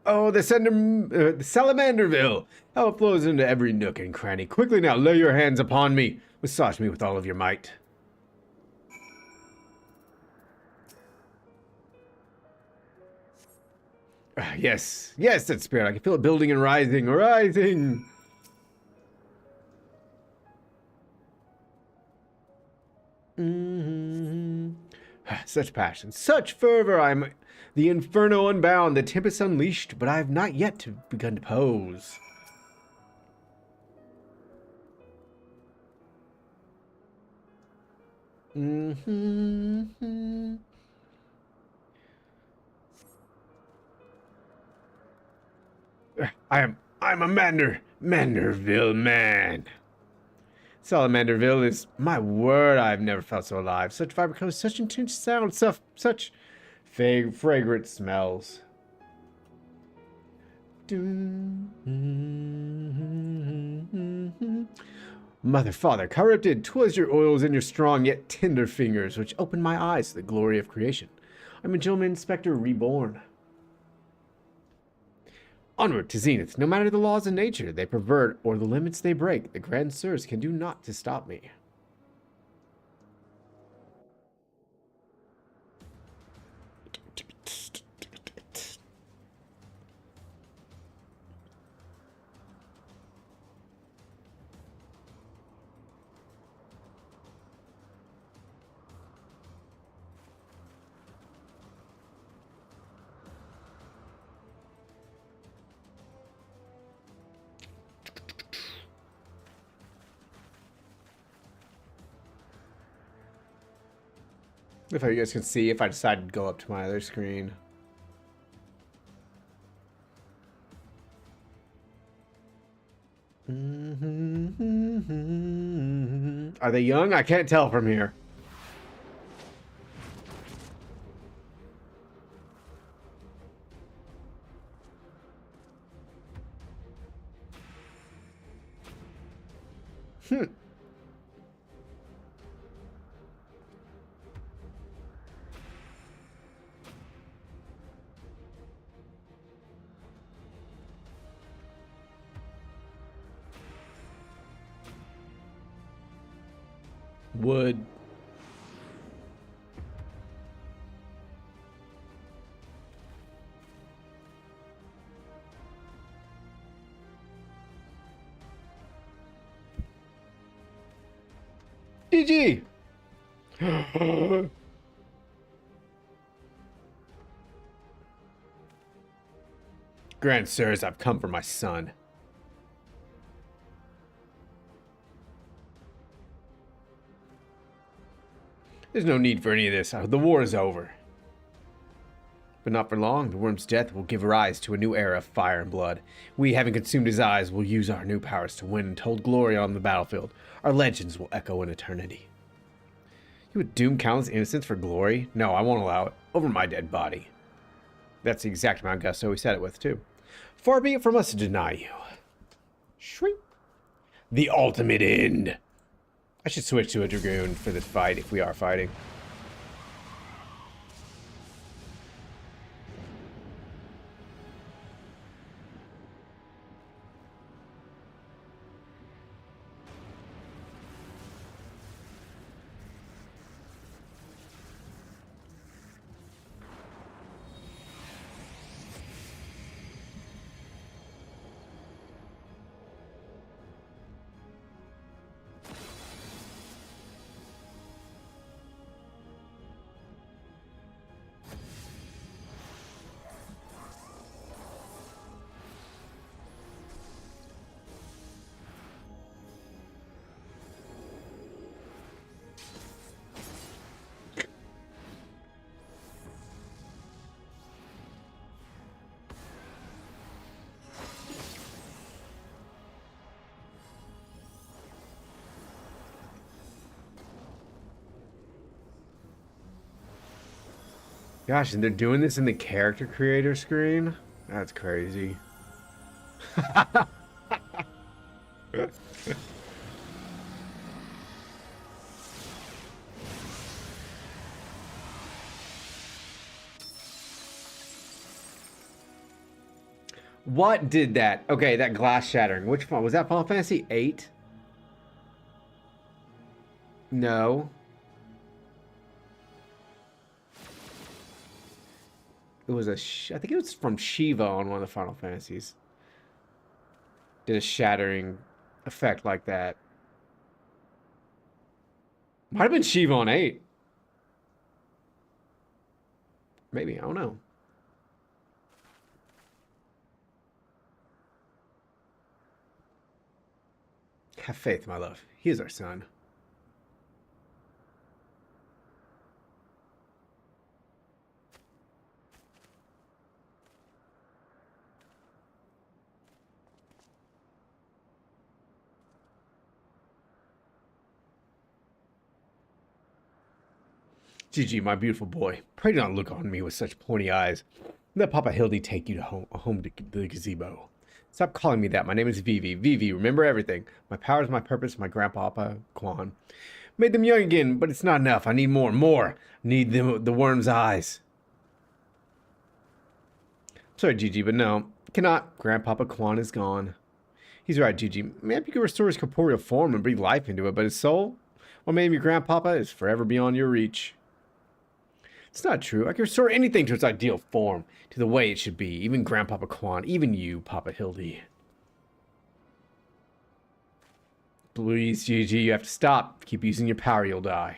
Oh, the Salamanderville. How it flows into every nook and cranny. Quickly now, lay your hands upon me. Massage me with all of your might. Yes, that spirit. I can feel it building and rising, rising. Such passion, such fervor. I'm the inferno unbound, the tempest unleashed, but I have not yet begun to pose. I'm a Manderville man. Salamanderville is, my word, I've never felt so alive. Such vibrant colors, such intense sound, such fragrant smells. Mother, father, Charybdid, 'twas your oils and your strong yet tender fingers which opened my eyes to the glory of creation. I'm a gentleman inspector reborn. Onward to zenith, no matter the laws of nature they pervert or the limits they break, the grand sirs can do naught to stop me. If you guys can see, if I decide to go up to my other screen. Are they young? I can't tell from here. Wood. GG. Grand sirs, I've come for my son. There's no need for any of this. The war is over. But not for long. The worm's death will give rise to a new era of fire and blood. We, having consumed his eyes, will use our new powers to win untold glory on the battlefield. Our legends will echo in eternity. You would doom countless innocents for glory? No, I won't allow it. Over my dead body. That's the exact amount Gusto he said it with, too. Far be it from us to deny you. Shrink. The ultimate end. I should switch to a Dragoon for this fight if we are fighting. Gosh, and they're doing this in the character creator screen? That's crazy. What did that? Okay, that glass shattering. Which one? Was that Final Fantasy VIII? No. It was I think it was from Shiva on one of the Final Fantasies. Did a shattering effect like that. Might have been Shiva on 8. Maybe, I don't know. Have faith, my love. He is our son. GG, my beautiful boy. Pray do not look on me with such pointy eyes. Let Papa Hildy take you to home to the gazebo. Stop calling me that. My name is Vivi. Vivi, remember everything. My powers, my purpose, my grandpapa, Quan. Made them young again, but it's not enough. I need more, more. Need the worm's eyes. Sorry, Gigi, but no. Cannot. Grandpapa Quan is gone. He's right, Gigi. Maybe you can restore his corporeal form and breathe life into it, but his soul, what made him your grandpapa, is forever beyond your reach. It's not true. I can restore anything to its ideal form, to the way it should be. Even Grandpapa Quan, even you, Papa Hildy. Please, Gigi, you have to stop. Keep using your power, you'll die.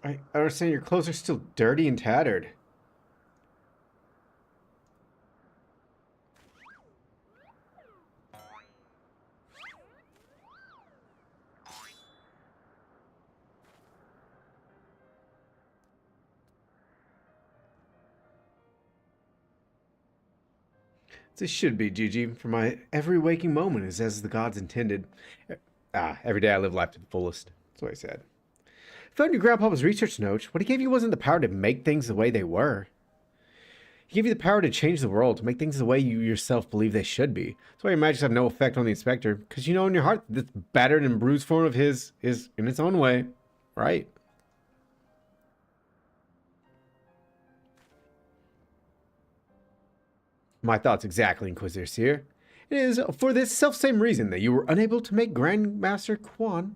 I understand your clothes are still dirty and tattered. This should be, Gigi, for my every waking moment is as the gods intended. Every day I live life to the fullest. That's what I said. Found your grandpapa's research notes. What he gave you wasn't the power to make things the way they were. He gave you the power to change the world, to make things the way you yourself believe they should be. That's why your magics have no effect on the inspector, because you know in your heart this battered and bruised form of his is in its own way, right? My thoughts exactly, Inquisitor Seer. It is for this self-same reason that you were unable to make Grandmaster Quan.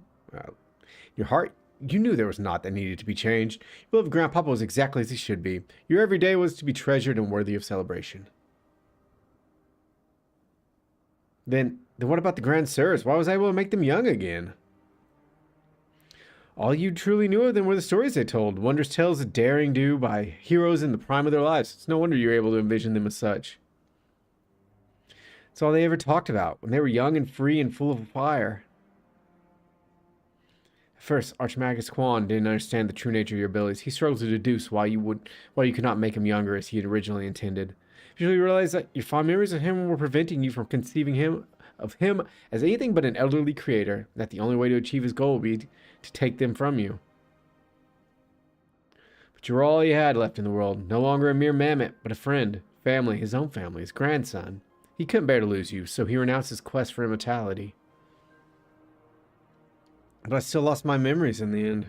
Your heart, you knew there was naught that needed to be changed. Your beloved Grandpapa was exactly as he should be. Your every day was to be treasured and worthy of celebration. Then what about the Grand Sirs? Why was I able to make them young again? All you truly knew of them were the stories they told, wondrous tales of daring do by heroes in the prime of their lives. It's no wonder you were able to envision them as such. It's all they ever talked about, when they were young and free and full of fire. At first, Archmagus Quan didn't understand the true nature of your abilities. He struggled to deduce why you could not make him younger as he had originally intended. Eventually, you realized that your fond memories of him were preventing you from conceiving him as anything but an elderly creator, that the only way to achieve his goal would be to take them from you. But you were all he had left in the world, no longer a mere mammoth, but a friend, family, his own family, his grandson. He couldn't bear to lose you, so he renounced his quest for immortality. But I still lost my memories in the end.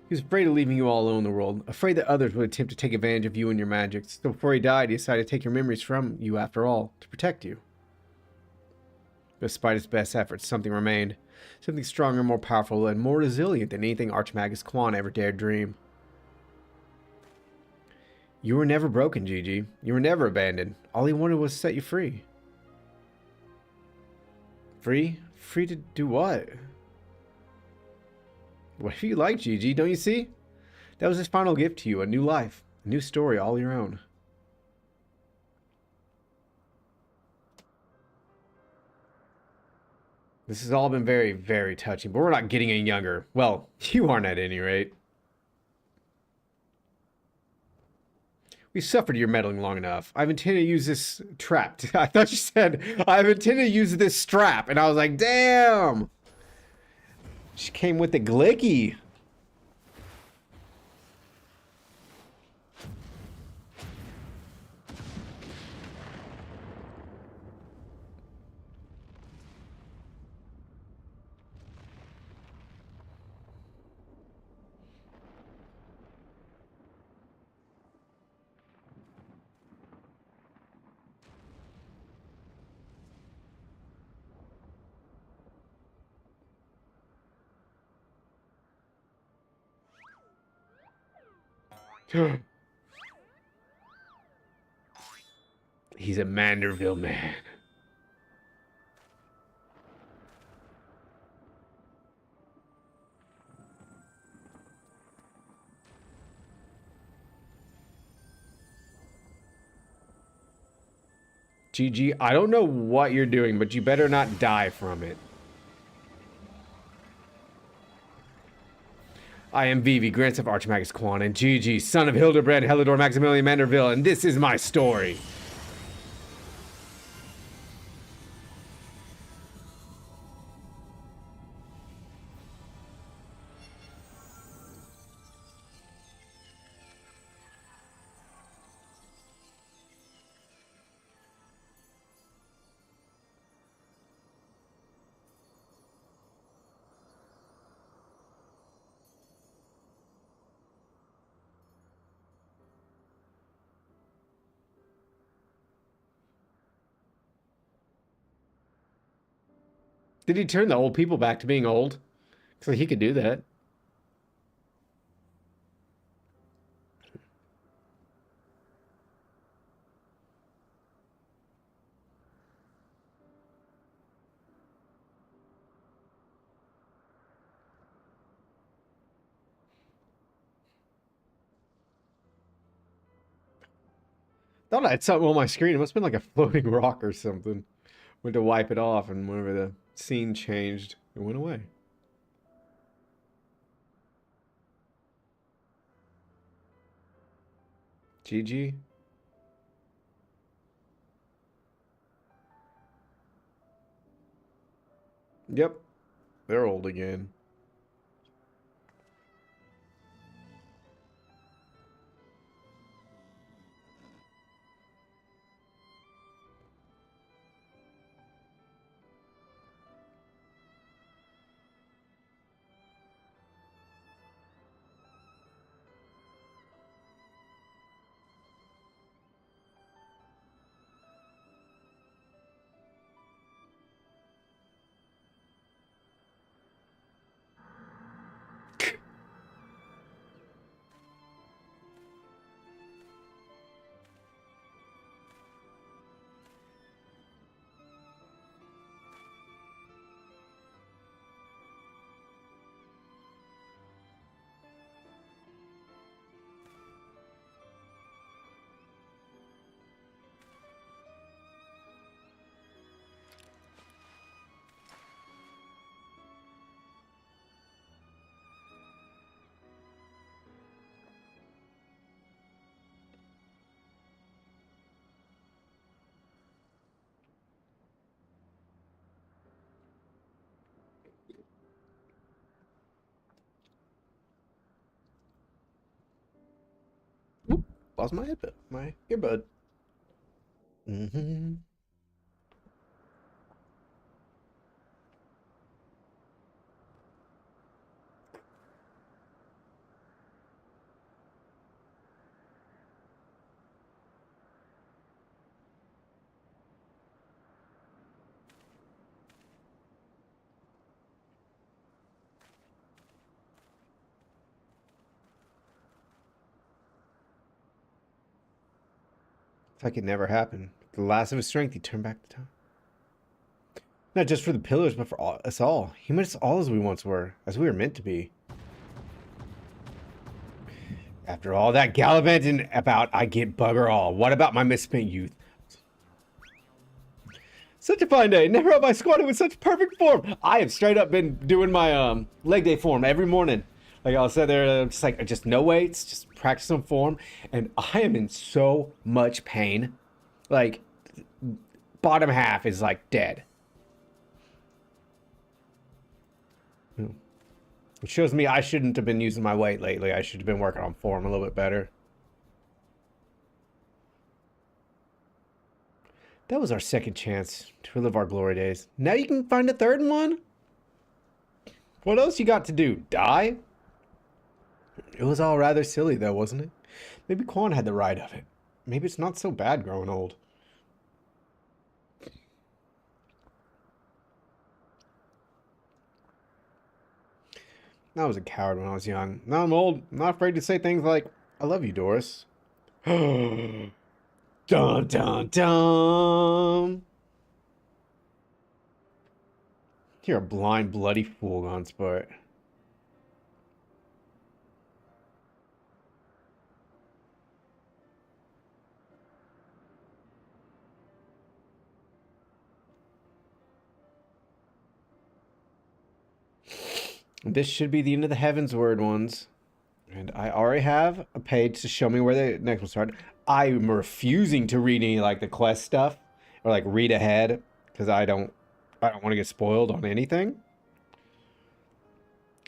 He was afraid of leaving you all alone in the world, afraid that others would attempt to take advantage of you and your magics. So before he died, he decided to take your memories from you after all, to protect you. Despite his best efforts, something remained. Something stronger, more powerful, and more resilient than anything Archmagus Quan ever dared dream. You were never broken, Gigi. You were never abandoned. All he wanted was to set you free. Free? Free to do what? Whatever you like, Gigi, don't you see? That was his final gift to you, a new life, a new story all your own. This has all been very, very touching, but we're not getting any younger. Well, you aren't at any rate. We suffered your meddling long enough. I've intended to use this trap. I thought you said, I've intended to use this strap. And I was like, damn. She came with the glicky. He's a Manderville man. GG, I don't know what you're doing, but you better not die from it. I am Vivi, grandson of Archmagus Quan, and GG, son of Hildibrand, Helidor, Maximilian Manderville, and this is my story. Did he turn the old people back to being old? So he could do that. Thought I had something on my screen. It must have been like a floating rock or something. Went to wipe it off, and whenever the scene changed, it went away. GG. Yep. They're old again. Lost my headbud. My earbud. Mm-hmm. It's like it never happened. The last of his strength, he turned back the time. Not just for the pillars, but for us all. He made us all as we once were, as we were meant to be. After all that gallivanting about, I get bugger all. What about my misspent youth? Such a fine day. Never have I squatted with such perfect form. I have straight up been doing my leg day form every morning. Like I'll sit there, just no weights, just practice some form, and I am in so much pain. Like bottom half is like dead. It shows me I shouldn't have been using my weight lately. I should have been working on form a little bit better. That was our second chance to relive our glory days. Now you can find a third one? What else you got to do? Die? It was all rather silly though, wasn't it? Maybe Quan had the right of it. Maybe it's not so bad growing old. I was a coward when I was young. Now I'm old. I'm not afraid to say things like, I love you, Doris. Dun dun dun. You're a blind, bloody fool, Gunsport. This should be the end of the Heaven's Word ones. And I already have a page to show me where the next one started. I'm refusing to read any like the quest stuff or like read ahead because I don't want to get spoiled on anything.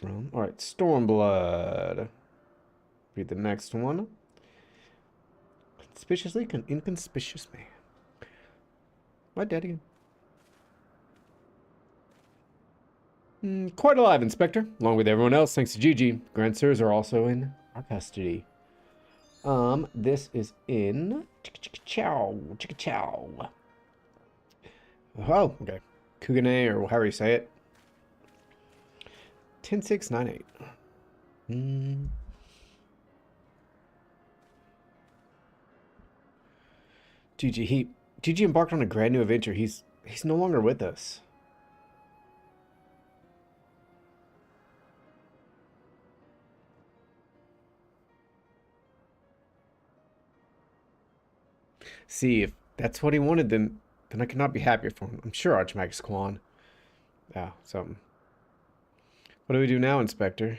All right, Stormblood. Read the next one. Conspicuously inconspicuous man. Why dead again? Quite alive, Inspector. Along with everyone else, thanks to Gigi. Grand Sirs are also in our custody. This is in Chicka-chow. Chicka-chow. Oh, okay. Kugane, or however you say it. 10698. Gigi embarked on a grand new adventure. He's no longer with us. See, if that's what he wanted, then I could not be happier for him. I'm sure Archmagus Quan. Yeah, something. What do we do now, Inspector?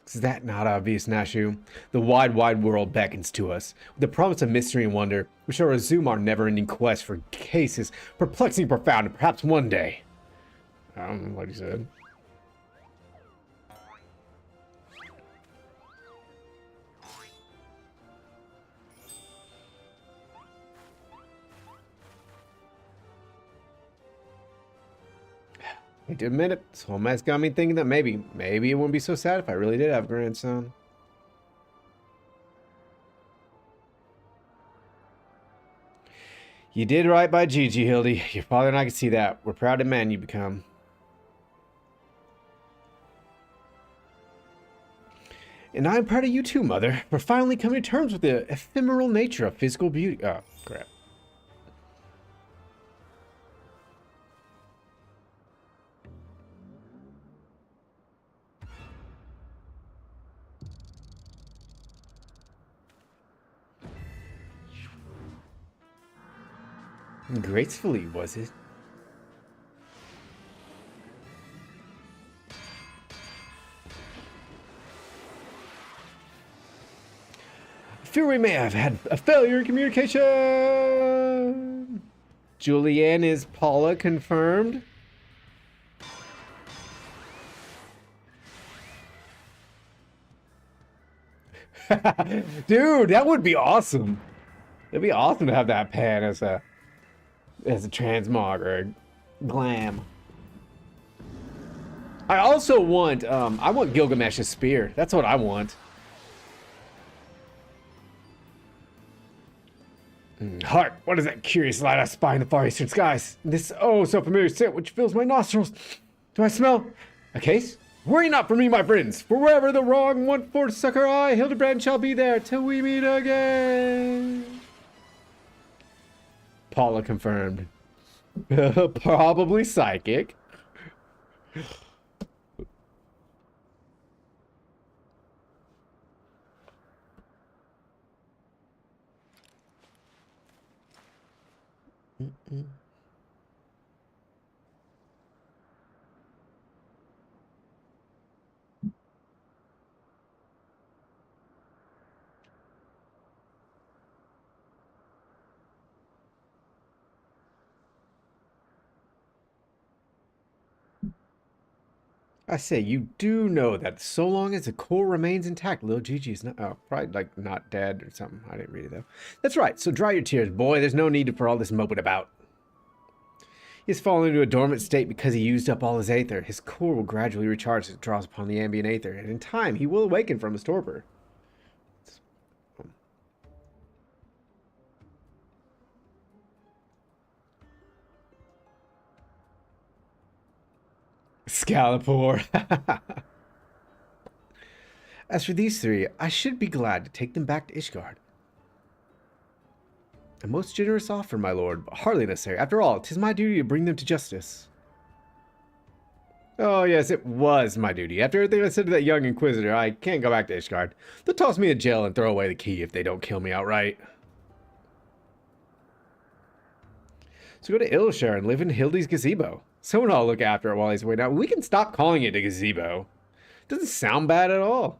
Is that not obvious, Nashu? The wide, wide world beckons to us. With the promise of mystery and wonder, we shall resume our never-ending quest for cases perplexing, profound, and perhaps one day. I don't know what he said. I did admit it. This whole mess got me thinking that maybe it wouldn't be so sad if I really did have a grandson. You did right by Gigi, Hildy. Your father and I can see that. We're proud of the man you become. And I'm proud of you too, Mother, for finally coming to terms with the ephemeral nature of physical beauty. Oh, crap. Gracefully, was it? I fear we may have had a failure in communication. Julianne is Paula confirmed. Dude, that would be awesome. It'd be awesome to have that pan as a transmog or a glam. I also want I want Gilgamesh's spear. That's what I want. Hark! What is that curious light I spy in the far eastern skies? This oh so familiar scent which fills my nostrils. Do I smell a case? Worry not for me, my friends, for wherever the wrong want for succor I, Hildibrand shall be there till we meet again. Paula confirmed. Probably psychic. I say, you do know that so long as the core remains intact, little Gigi is not, probably like not dead or something. I didn't read it though. That's right, so dry your tears, boy. There's no need for all this moping about. He's fallen into a dormant state because he used up all his aether. His core will gradually recharge as it draws upon the ambient aether, and in time he will awaken from his torpor. Scalipor. As for these three, I should be glad to take them back to Ishgard. A most generous offer, my lord, but hardly necessary. After all, 'tis my duty to bring them to justice. Oh, yes, it was my duty. After everything I said to that young inquisitor, I can't go back to Ishgard. They'll toss me in jail and throw away the key if they don't kill me outright. So go to Ilshar and live in Hildy's gazebo. Someone will look after it while he's away. Now, we can stop calling it a gazebo. It doesn't sound bad at all.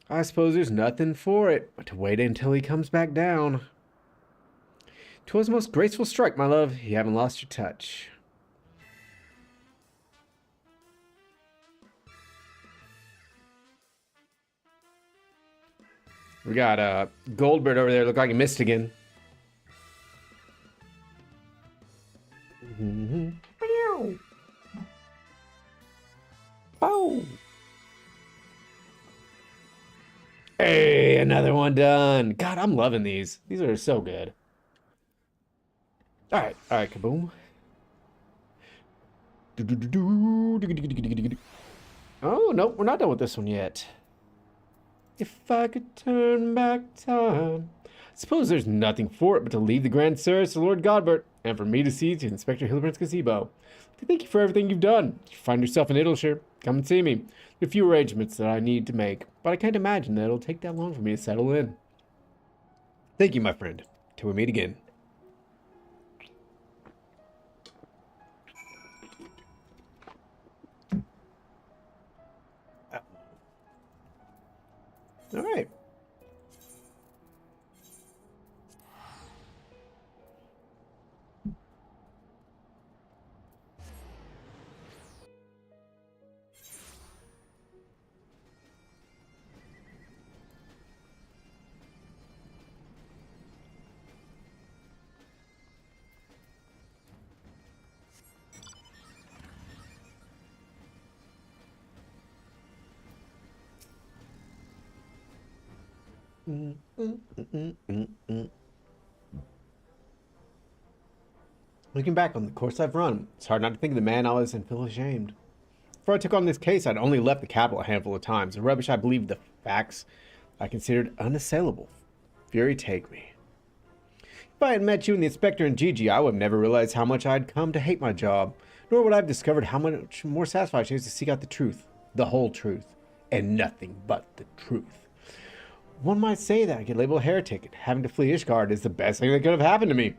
I suppose there's nothing for it but to wait until he comes back down. 'Twas a most graceful strike, my love. You haven't lost your touch. We got Goldbird over there. Look like he missed again. Oh. Hey, another one done. God, I'm loving these. These are so good. All right, kaboom. Oh, nope, we're not done with this one yet. If I could turn back time. I suppose there's nothing for it but to leave the grand service to Lord Godbert, and for me to see to Inspector Hildibrand's gazebo. To thank you for everything you've done. If you find yourself in Idleshire, come and see me. There are a few arrangements that I need to make, but I can't imagine that it'll take that long for me to settle in. Thank you, my friend. Till we meet again. All right. Looking back on the course I've run, it's hard not to think of the man I was and feel ashamed. Before I took on this case, I'd only left the capital a handful of times. The rubbish I believed, the facts I considered unassailable. Fury take me. If I had met you and the inspector and Gigi, I would have never realized how much I'd come to hate my job, nor would I have discovered how much more satisfied it is to seek out the truth, the whole truth, and nothing but the truth. One might say that I get labeled a heretic, and having to flee Ishgard is the best thing that could have happened to me.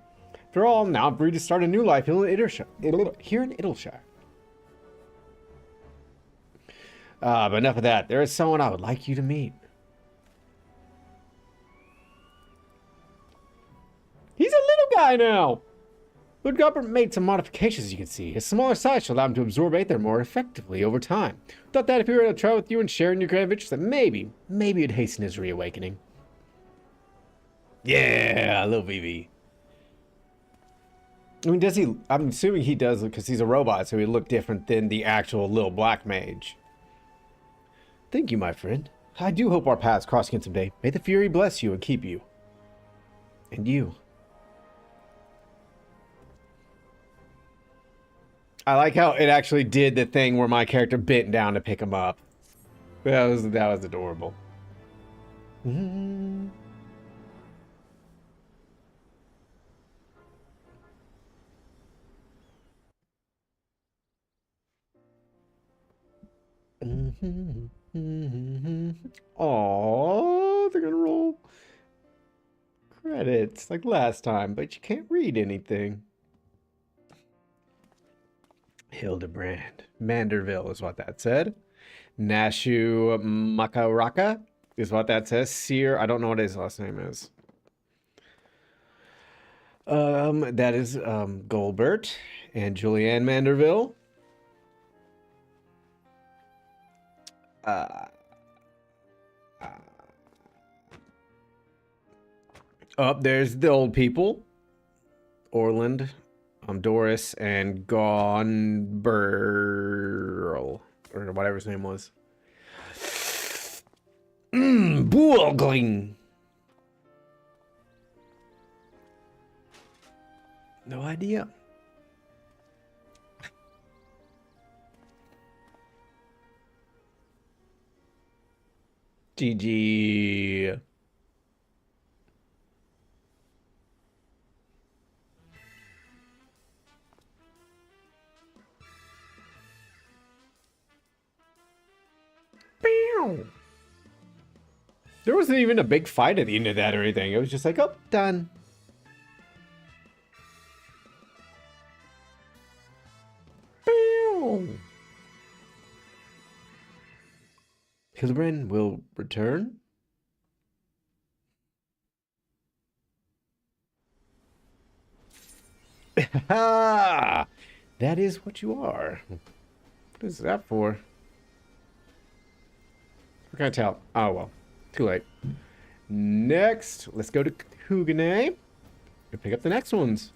After all, now I'm free to start a new life here in Idleshire. But enough of that. There is someone I would like you to meet. He's a little guy now. Lord Goblin made some modifications, as you can see. His smaller size should allow him to absorb aether more effectively over time. Thought that if he were to try with you and share in your grand adventures, that maybe it'd hasten his reawakening. Yeah, little VV. I mean, does he? I'm assuming he does because he's a robot, so he look different than the actual little black mage. Thank you, my friend. I do hope our paths cross again someday. May the Fury bless you and keep you. And you. I like how it actually did the thing where my character bent down to pick him up. That was adorable. Oh, they're gonna roll credits like last time, but you can't read anything. Hildibrand. Manderville is what that said. Nashu Makaraka is what that says. Seer, I don't know what his last name is. That is Goldbert and Julianne Manderville. Up there's the old people. Orland, Doris, and Gonberl, or whatever his name was. Boogling. No idea. GG. There wasn't even a big fight at the end of that or anything. It was just like, oh, done. Hildibrand will return. That is what you are. What is that for? I can't tell. Oh, well. Too late. Next, let's go to Hugane and pick up the next ones.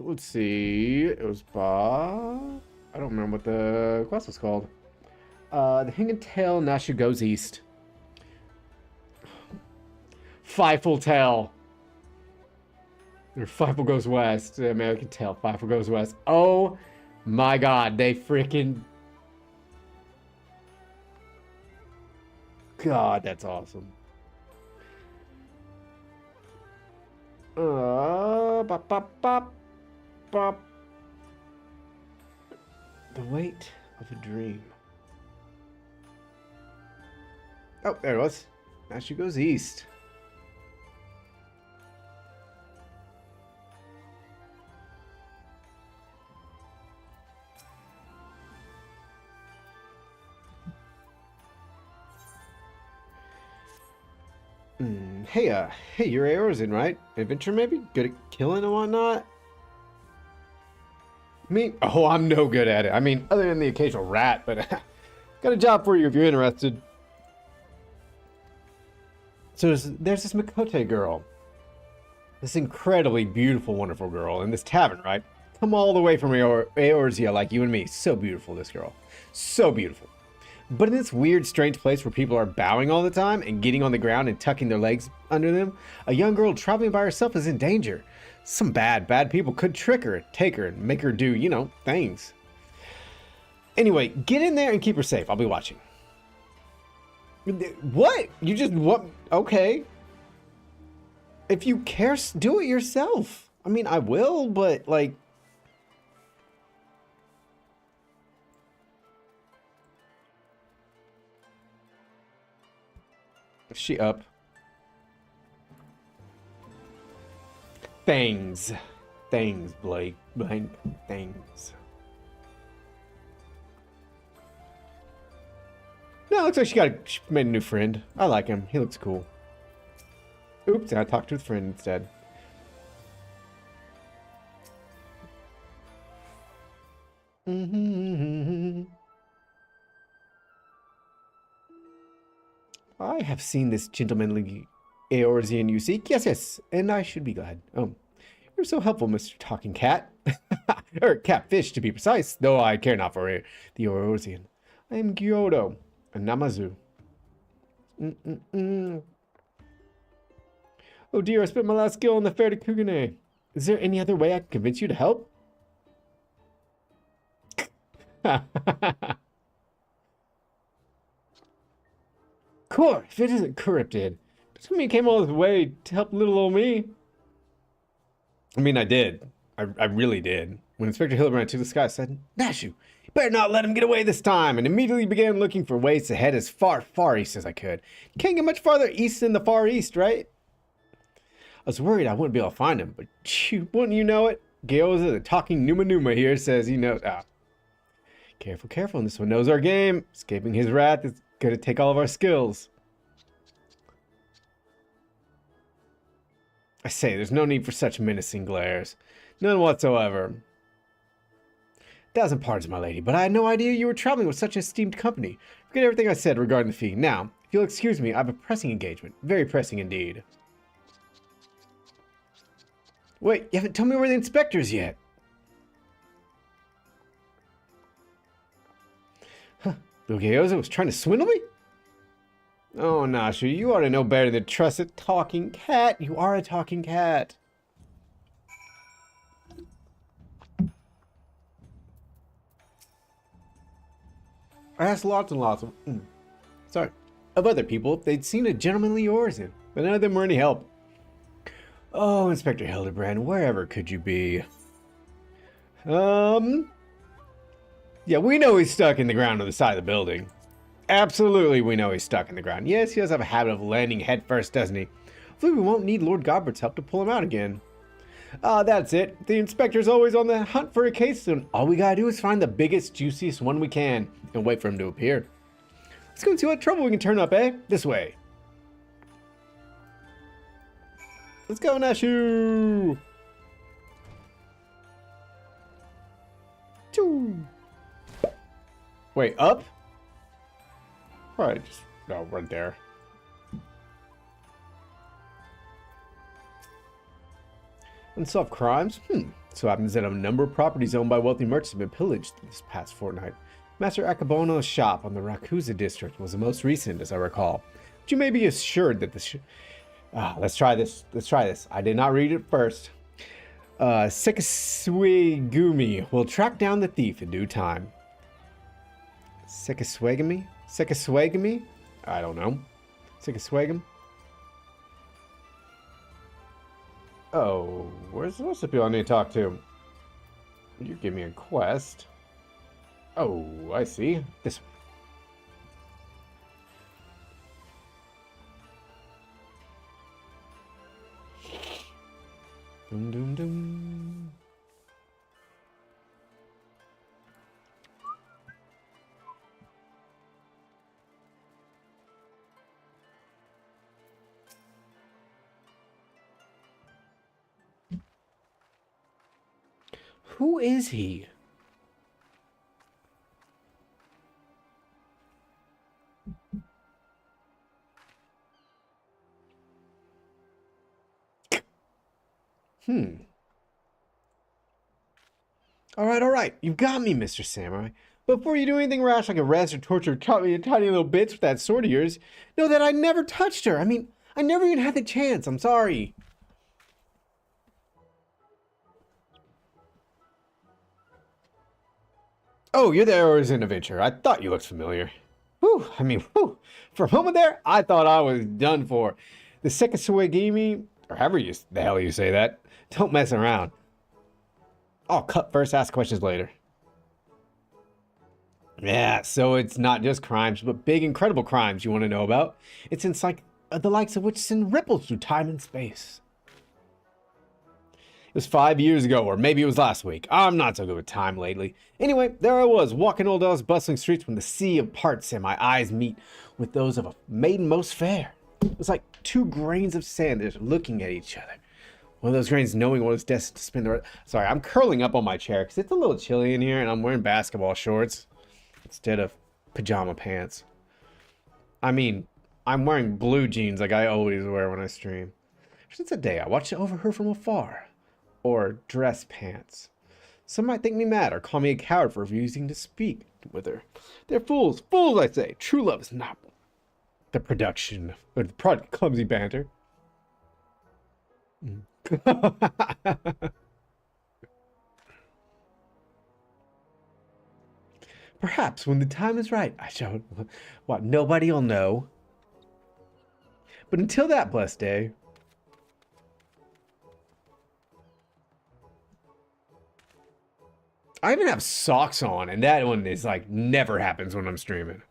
Let's see. It was Bob. I don't remember what the quest was called. The Hang and Tail Nashu goes east. Fifle Tail. Or Fifle goes west. American Tail. Fifle goes west. Oh my god. They freaking. God, that's awesome. Bop, bop, bop. Bop. The weight of a dream. Oh, there it was. Now she goes east. Hey, you're Aerosin, right? Adventure maybe? Good at killing and whatnot? Me? Oh, I'm no good at it. I mean, other than the occasional rat, but got a job for you if you're interested. So there's this Makote girl. This incredibly beautiful, wonderful girl in this tavern, right? Come all the way from Eorzea like you and me. So beautiful, this girl. So beautiful. But in this weird, strange place where people are bowing all the time and getting on the ground and tucking their legs under them, a young girl traveling by herself is in danger. Some bad people could trick her, take her, and make her do, you know, things. Anyway, get in there and keep her safe. I'll be watching. What? You just, what? Okay. If you care, do it yourself. I mean, I will, but, like... Is she up? Things. Things, Blake. Blank. Things. No, looks like she made a new friend. I like him. He looks cool. Oops, I talked to his friend instead. I have seen this gentlemanly Eorzean you seek. Yes, yes, and I should be glad. You're so helpful, Mr. Talking Cat. Or Catfish, to be precise, though I care not for the Eorzean. I am Gyodo, a Namazu. Oh dear, I spent my last skill on the fair to Kugane. Is there any other way I can convince you to help? Cool, if it isn't corrupted. Doesn't mean you came all this way to help little old me. I mean, I did. I really did. When Inspector Hildibrand took the sky, I said, Nashu, you better not let him get away this time, and immediately began looking for ways to head as far east as I could. Can't get much farther east than the Far East, right? I was worried I wouldn't be able to find him, but wouldn't you know it? Gyoza, the talking Numa here, says he knows. Careful, careful, this one knows our game. Escaping his wrath is gonna take all of our skills. I say, there's no need for such menacing glares. None whatsoever. 1,000 pardons, my lady, but I had no idea you were traveling with such esteemed company. Forget everything I said regarding the fee. Now, if you'll excuse me, I have a pressing engagement. Very pressing indeed. Wait, you haven't told me where the inspector is yet. Huh, Gyoza was trying to swindle me? Oh, Nashu, you ought to know better than to trust a talking cat. You are a talking cat. I asked lots and lots of other people if they'd seen a gentlemanly Eorzean, but none of them were any help. Oh, Inspector Hildibrand, wherever could you be? Yeah, we know he's stuck in the ground on the side of the building. Absolutely, we know he's stuck in the ground. Yes, he does have a habit of landing head first, doesn't he? Hopefully we won't need Lord Godbert's help to pull him out again. That's it. The inspector's always on the hunt for a case, and all we gotta do is find the biggest, juiciest one we can, and wait for him to appear. Let's go and see what trouble we can turn up, eh? This way. Let's go, Nashu! Choo! Wait, up? Right, just go right there. Unsolved crimes? So happens that a number of properties owned by wealthy merchants have been pillaged this past fortnight. Master Akabono's shop on the Rakusa district was the most recent, as I recall. But you may be assured that the let's try this. Let's try this. I did not read it first. Sekasuegumi will track down the thief in due time. Sekasuegumi? Sekasuegumi? I don't know. Sekasuegum? Oh, where's the rest of the people I need to talk to? You give me a quest. Oh, I see. This way. Dum dum dum. Who is he? All right. You've got me, Mr. Samurai. But before you do anything rash like arrest or torture or cut me in tiny little bits with that sword of yours, know that I never touched her. I mean, I never even had the chance. I'm sorry. Oh, you're the Eorzean adventurer. I thought you looked familiar. Whew, I mean, whew. For a moment there, I thought I was done for. The Sekasuegimi Or however the hell you say that. Don't mess around. I'll cut first, ask questions later. Yeah, so it's not just crimes, but big, incredible crimes you want to know about. It's in the likes of which send ripples through time and space. It was 5 years ago, or maybe it was last week. I'm not so good with time lately. Anyway, there I was, walking old El's bustling streets when the sea of parts and my eyes meet with those of a maiden most fair. It was like 2 grains of sand just looking at each other. One of those grains knowing what is destined to spin the... Sorry, I'm curling up on my chair because it's a little chilly in here and I'm wearing basketball shorts instead of pajama pants. I mean, I'm wearing blue jeans like I always wear when I stream. Since that day, I watched over her from afar. Or dress pants. Some might think me mad or call me a coward for refusing to speak with her. They're fools. Fools, I say. True love is not the production or the product of clumsy banter. Perhaps when the time is right, I shall... What, nobody'll know? But until that blessed day... I even have socks on, and that one is like never happens when I'm streaming.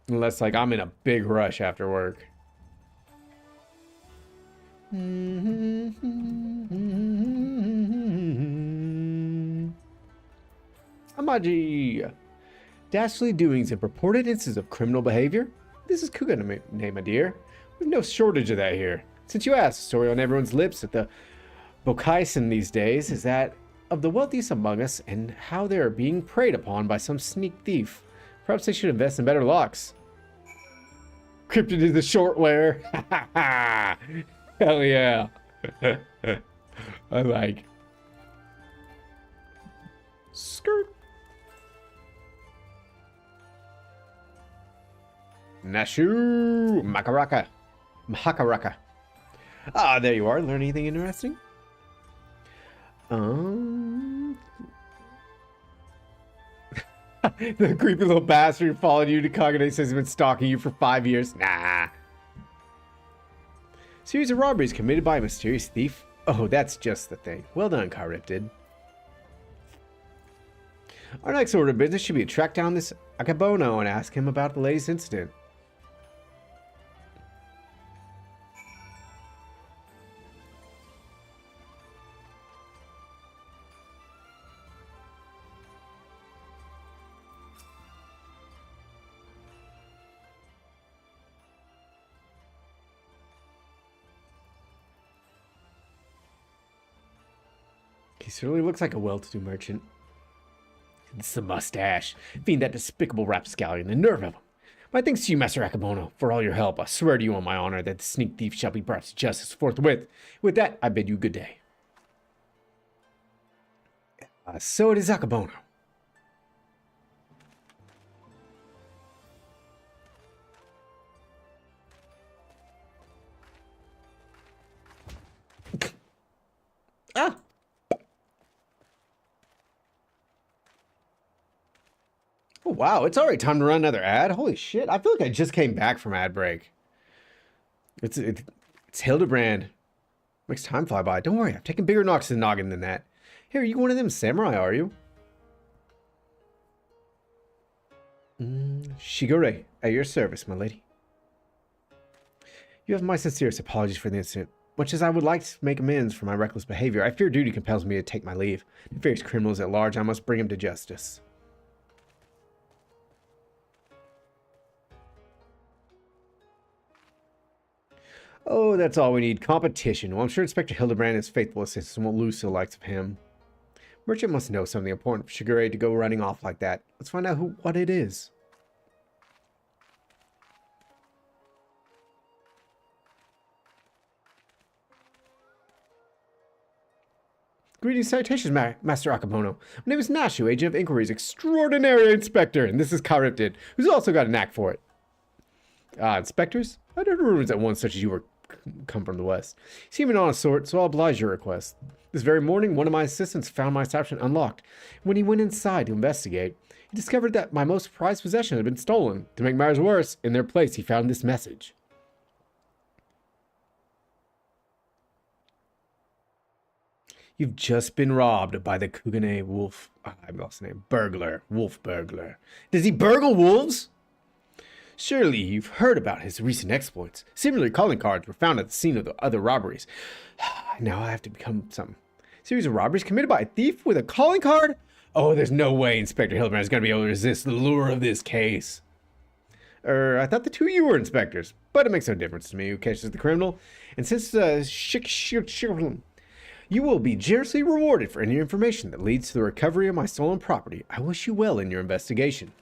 Unless like I'm in a big rush after work. Amaji. Dastardly doings and purported instances of criminal behavior? This is Kuga name, my dear. We've no shortage of that here. Since you asked, the story on everyone's lips at the Bokaisen these days is that of the wealthiest among us and how they are being preyed upon by some sneak thief. Perhaps they should invest in better locks. Cryptid is the short wear. Hell yeah. I like. Skirt. Nashu Makaraka. Mahakaraka. Ah, there you are. Learn anything interesting? The creepy little bastard who followed you to Kagane says he's been stalking you for 5 years. Nah. Series of robberies committed by a mysterious thief. Oh, that's just the thing. Well done, Charybdid. Our next order of business should be to track down this Akabono and ask him about the latest incident. He certainly looks like a well-to-do merchant. It's the mustache. Fiend, that despicable rapscallion, the nerve of him. My thanks to you, Master Akabono, for all your help. I swear to you on my honor that the sneak thief shall be brought to justice forthwith. With that, I bid you good day. So it is Akabono. Ah! Oh, wow, it's already time to run another ad. Holy shit, I feel like I just came back from ad break. It's Hildibrand. Makes time fly by. Don't worry, I've taken bigger knocks to the noggin than that. Here, you one of them samurai, are you? Shigure, at your service, my lady. You have my sincerest apologies for the incident. Much as I would like to make amends for my reckless behavior, I fear duty compels me to take my leave. The various criminals at large, I must bring him to justice. Oh, that's all we need. Competition. Well, I'm sure Inspector Hildibrand is faithful assistant and won't lose to the likes of him. Merchant must know something important for Shigure to go running off like that. Let's find out what it is. Greetings, salutations, Master Akabono. My name is Nashu, Agent of Inquiries, Extraordinary Inspector, and this is Charybdid, who's also got a knack for it. Inspectors? I'd heard rumors that one such as you were come from the West. You seem an honest sort, so I'll oblige your request. This very morning, one of my assistants found my establishment unlocked. When he went inside to investigate, he discovered that my most prized possession had been stolen. To make matters worse, in their place, he found this message. You've just been robbed by the Kugane Wolf. I lost the name. Burglar. Wolf burglar. Does he burgle wolves? Surely you've heard about his recent exploits. Similar calling cards were found at the scene of the other robberies. Now I have to become some series of robberies committed by a thief with a calling card? Oh, there's no way Inspector Hildibrand is going to be able to resist the lure of this case. I thought the two of you were inspectors, but it makes no difference to me who catches the criminal. And since you will be generously rewarded for any information that leads to the recovery of my stolen property, I wish you well in your investigation.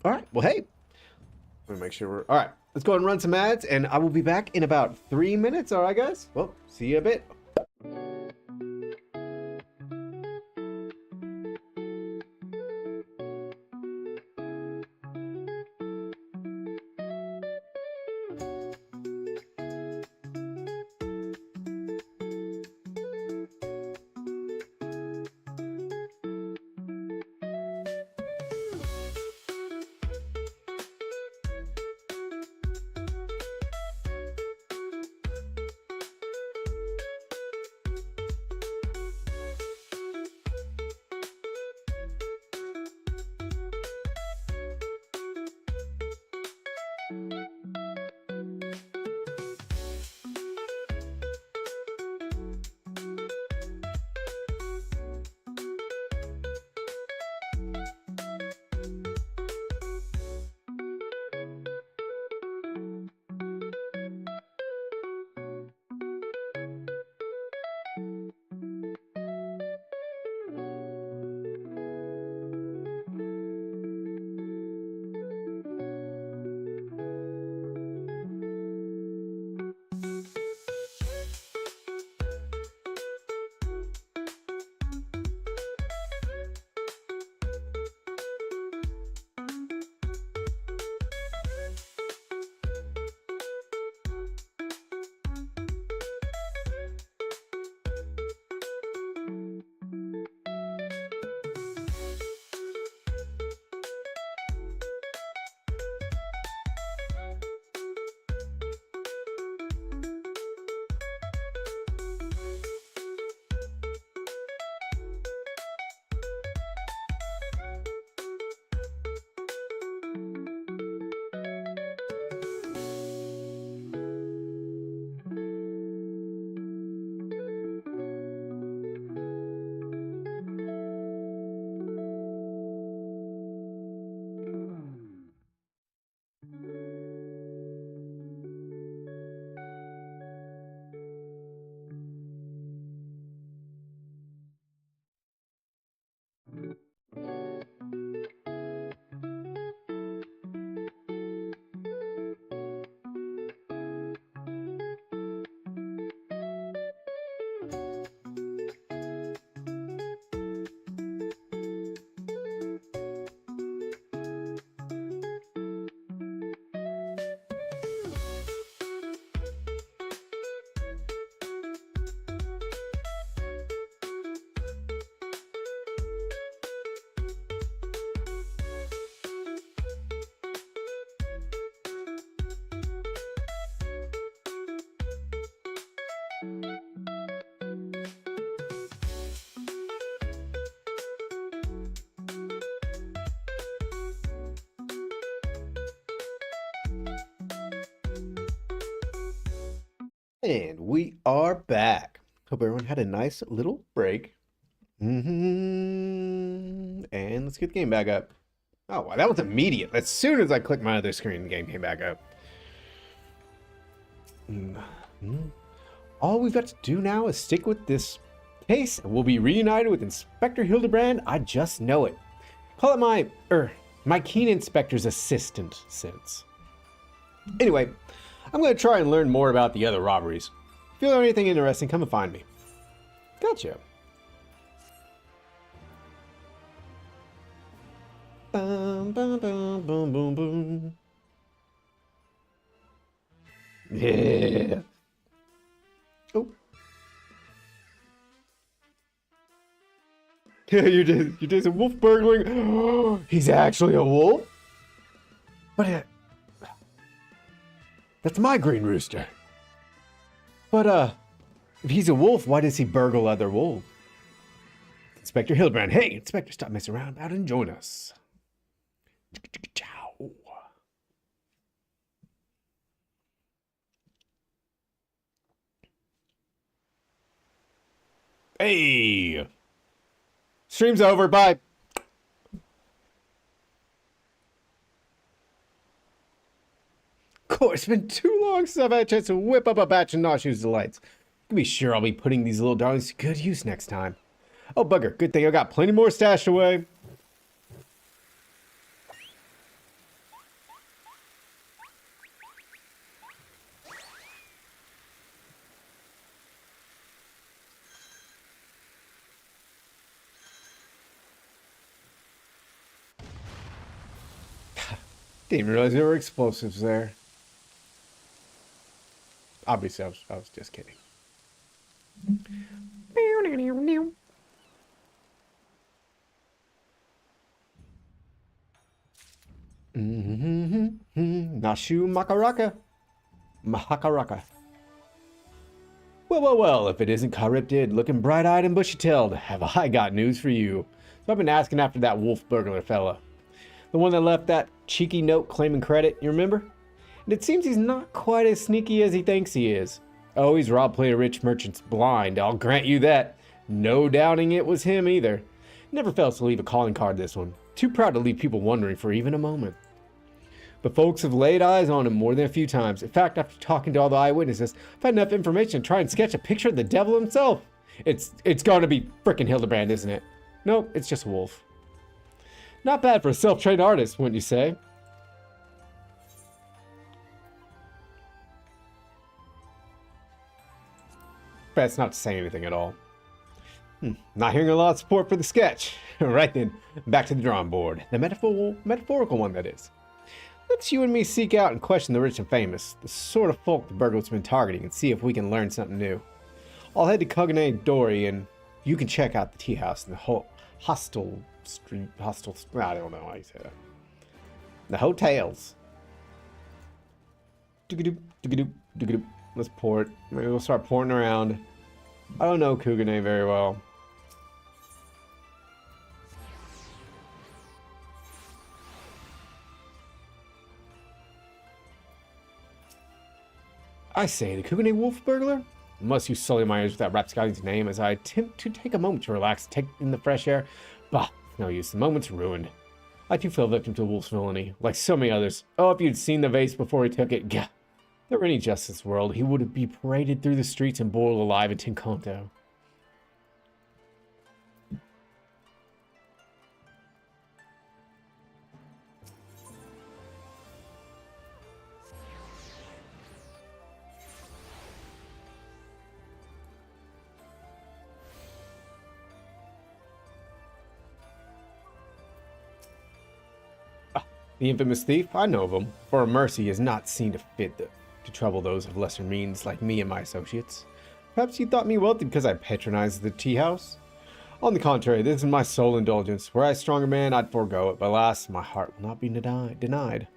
All right, well, hey, let me make sure we're all right. Let's go ahead and run some ads, and I will be back in about 3 minutes. All right, guys? Well, see you in a bit. And we are back. Hope everyone had a nice little break. And let's get the game back up. Oh, wow, that was immediate. As soon as I clicked my other screen, the game came back up. All we've got to do now is stick with this case, and we'll be reunited with Inspector Hildibrand. I just know it. Call it my keen inspector's assistant since. Anyway, I'm going to try and learn more about the other robberies. If you learn anything interesting, come and find me. Gotcha. Bum, bum, bum, boom, boom, boom. Yeah. Oh. You're just a wolf burgling. He's actually a wolf? But that's my green rooster. But if he's a wolf, why does he burgle other wolves? Inspector Hildibrand. Hey, Inspector, stop messing around out and join us. Ciao. Hey. Stream's over. Bye. Of course, it's been too long since I've had a chance to whip up a batch of Noshu's delights. You can be sure I'll be putting these little darlings to good use next time. Oh, bugger. Good thing I got plenty more stashed away. Didn't even realize there were explosives there. Obviously, I was just kidding. Nashu Makaraka. Mahakaraka. Well, if it isn't Charybdid, looking bright-eyed and bushy-tailed, have I got news for you. So I've been asking after that wolf burglar fella. The one that left that cheeky note claiming credit, you remember? And it seems he's not quite as sneaky as he thinks he is. Oh, he's robbed plenty of rich merchants blind, I'll grant you that. No doubting it was him either. Never fails to leave a calling card, this one. Too proud to leave people wondering for even a moment. But folks have laid eyes on him more than a few times. In fact, after talking to all the eyewitnesses, I've had enough information to try and sketch a picture of the devil himself. It's gonna be frickin' Hildibrand, isn't it? Nope, it's just a wolf. Not bad for a self-trained artist, wouldn't you say? Best not to say anything at all. Not hearing a lot of support for the sketch. Right then, back to the drawing board. The metaphorical one, that is. Let's you and me seek out and question the rich and famous, the sort of folk the burglar's been targeting, and see if we can learn something new. I'll head to Kogane Dory, and you can check out the tea house and the whole hostel, I don't know how you say that. The hotels. Doop-a-doop. Let's pour it. Maybe we'll start pouring around. I don't know Kogane very well. I say, the Kogane wolf burglar? Must you sully my ears with that rapscalliong's name as I attempt to take a moment to relax, take in the fresh air? Bah, no use, the moment's ruined. I too fell victim to the wolf's villainy, like so many others. Oh, if you'd seen the vase before he took it, gah. If there were any justice in this world, he would be paraded through the streets and boiled alive in Tinkonto. The infamous thief? I know of him. For a mercy is not seen to fit to trouble those of lesser means like me and my associates. Perhaps you thought me wealthy because I patronized the tea house? On the contrary, this is my sole indulgence. Were I a stronger man, I'd forego it, but alas, my heart will not be denied.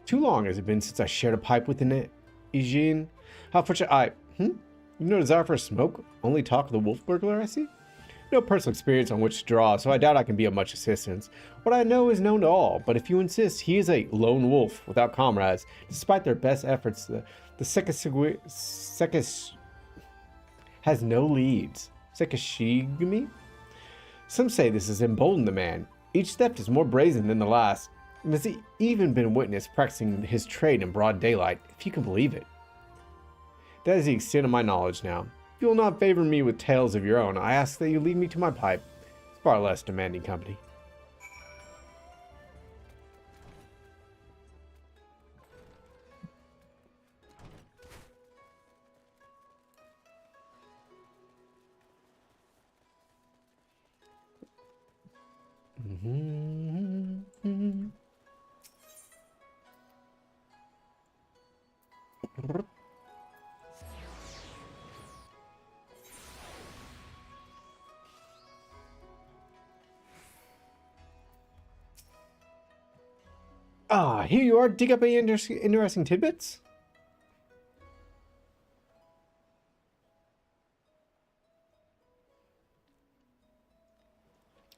Too long has it been since I shared a pipe with an Eugene? How fortunate You no desire for a smoke? Only talk of the wolf burglar, I see? No personal experience on which to draw, so I doubt I can be of much assistance. What I know is known to all, but if you insist, he is a lone wolf without comrades. Despite their best efforts, the Sekis has no leads. Sekishigami? Some say this has emboldened the man. Each theft is more brazen than the last. And has even been witnessed practicing his trade in broad daylight, if you can believe it. That is the extent of my knowledge now. If you will not favor me with tales of your own, I ask that you lead me to my pipe. It's far less demanding company. Ah, here you are. Dig up any interesting tidbits?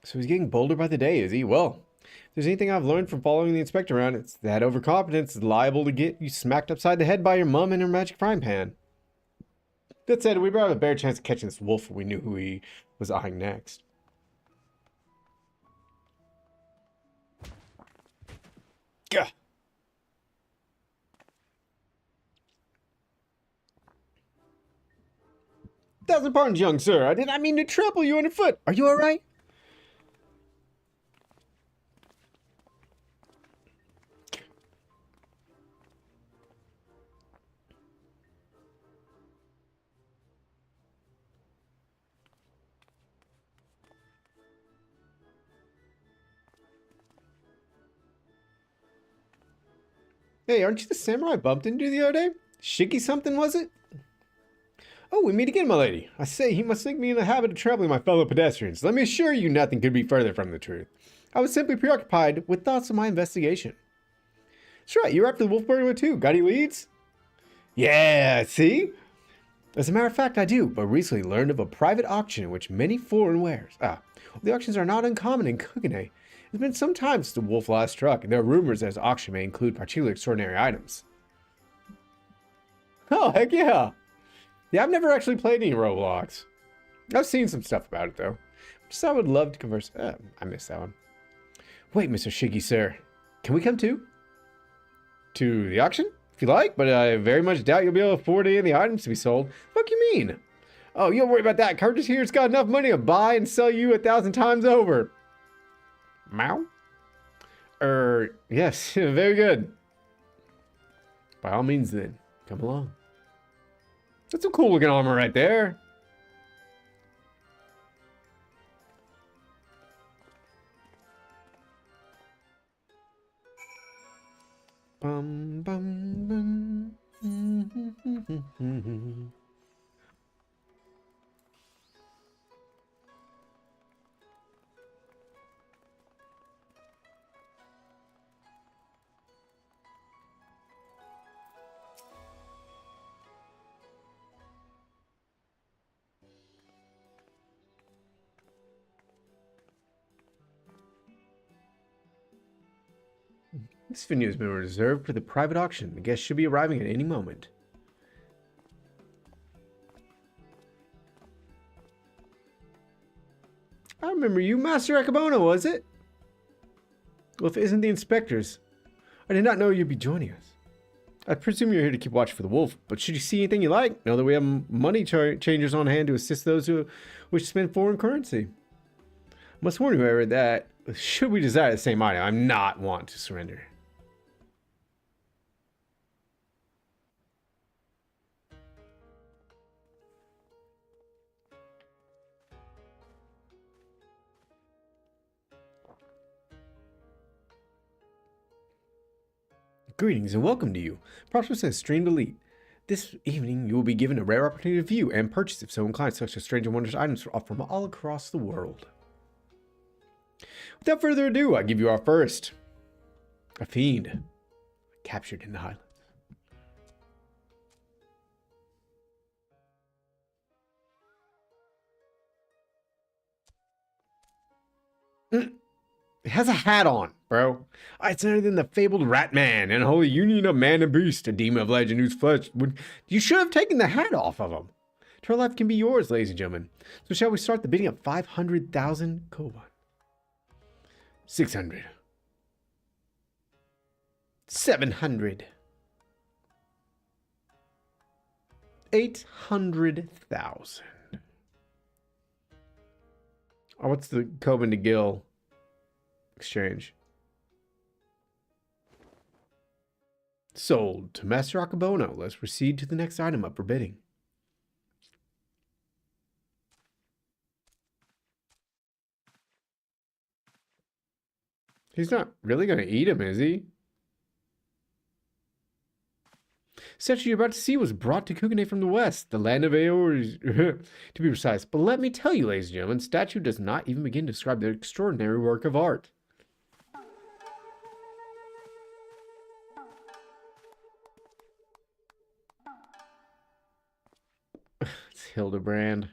So he's getting bolder by the day, is he? Well, if there's anything I've learned from following the inspector around, it's that overconfidence is liable to get you smacked upside the head by your mum and her magic frying pan. That said, we better have a better chance of catching this wolf if we knew who he was eyeing next. Gah! Thousand pardons, young sir. I did not mean to trample you underfoot. Are you all right? Hey, aren't you the samurai I bumped into the other day? Shiki something, was it? Oh, we meet again, my lady. I say, he must think me in the habit of trampling my fellow pedestrians. Let me assure you nothing could be further from the truth. I was simply preoccupied with thoughts of my investigation. That's right, you're after the wolf burglar too. Got any leads? Yeah, see? As a matter of fact, I do, but recently learned of a private auction in which many foreign wares. The auctions are not uncommon in Kugane. It's been some time since the wolf last struck, and there are rumors that his auction may include particularly extraordinary items. Oh, heck yeah! Yeah, I've never actually played any Roblox. I've seen some stuff about it, though. Just I would love to converse. I missed that one. Wait, Mr. Shiki, sir. Can we come too? To the auction? If you like, but I very much doubt you'll be able to afford any of the items to be sold. What do you mean? Oh, you don't worry about that. Curtis here's got enough money to buy and sell you 1,000 times over. Meow? Yes, very good. By all means, then, come along. That's some cool looking armor right there. Bum, bum, bum. This venue has been reserved for the private auction. The guests should be arriving at any moment. I remember you, Master Akabona, was it? Well, if it isn't the inspectors, I did not know you'd be joining us. I presume you're here to keep watch for the wolf, but should you see anything you like, know that we have money changers on hand to assist those who wish to spend foreign currency. I must warn you, however, that should we desire the same item, I'm not want to surrender. Greetings and welcome to you. Prosperous and Streamed Elite. This evening you will be given a rare opportunity to view and purchase, if so inclined, such as strange and wondrous items from all across the world. Without further ado, I give you our first. A fiend. Captured in the Highlands. It has a hat on, bro. It's none other than the fabled Rat Man and a holy union of man and beast, a demon of legend whose flesh would... You should have taken the hat off of him. Her life can be yours, ladies and gentlemen. So shall we start the bidding at 500,000 koban? 600. 700. 800,000. Oh, what's the koban to Gil exchange? Sold to Master Akabono. Let's proceed to the next item up for bidding. He's not really going to eat him, is he? Statue you're about to see was brought to Kugane from the west, the land of Aores, to be precise. But let me tell you, ladies and gentlemen, statue does not even begin to describe their extraordinary work of art. It's Hildibrand.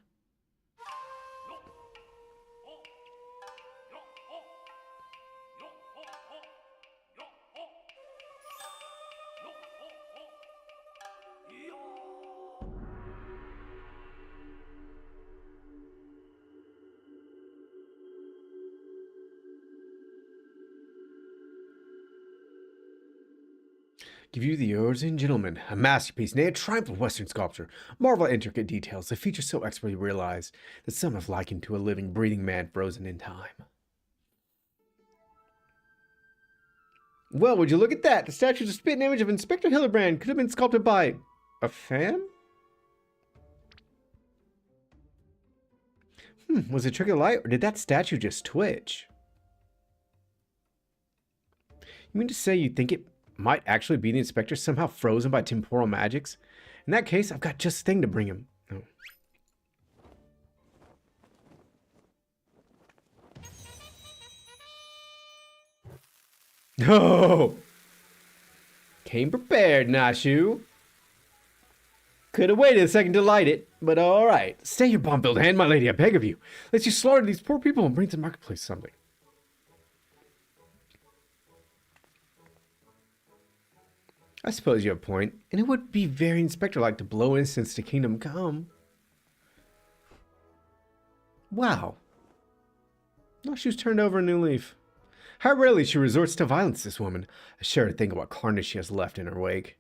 Give you the Origin Gentleman, a masterpiece, nay, a triumph of Western sculpture. Marvel at intricate details, the features so expertly realized that some have likened to a living, breathing man frozen in time. Well, would you look at that? The statue's a spitting image of Inspector Hildibrand. Could have been sculpted by a fan? Was it a trick of the light, or did that statue just twitch? You mean to say you think it might actually be the inspector somehow frozen by temporal magics? In that case, I've got just the thing to bring him. Oh! Came prepared, Nashu. Could have waited a second to light it, but alright. Stay your bomb-filled hand, my lady, I beg of you. Let's you slaughter these poor people and bring to the marketplace something. I suppose you have a point, and it would be very inspector-like to blow incense to Kingdom Come. Wow. No, she's turned over a new leaf. How rarely she resorts to violence, this woman. I shudder to think of what carnage she has left in her wake.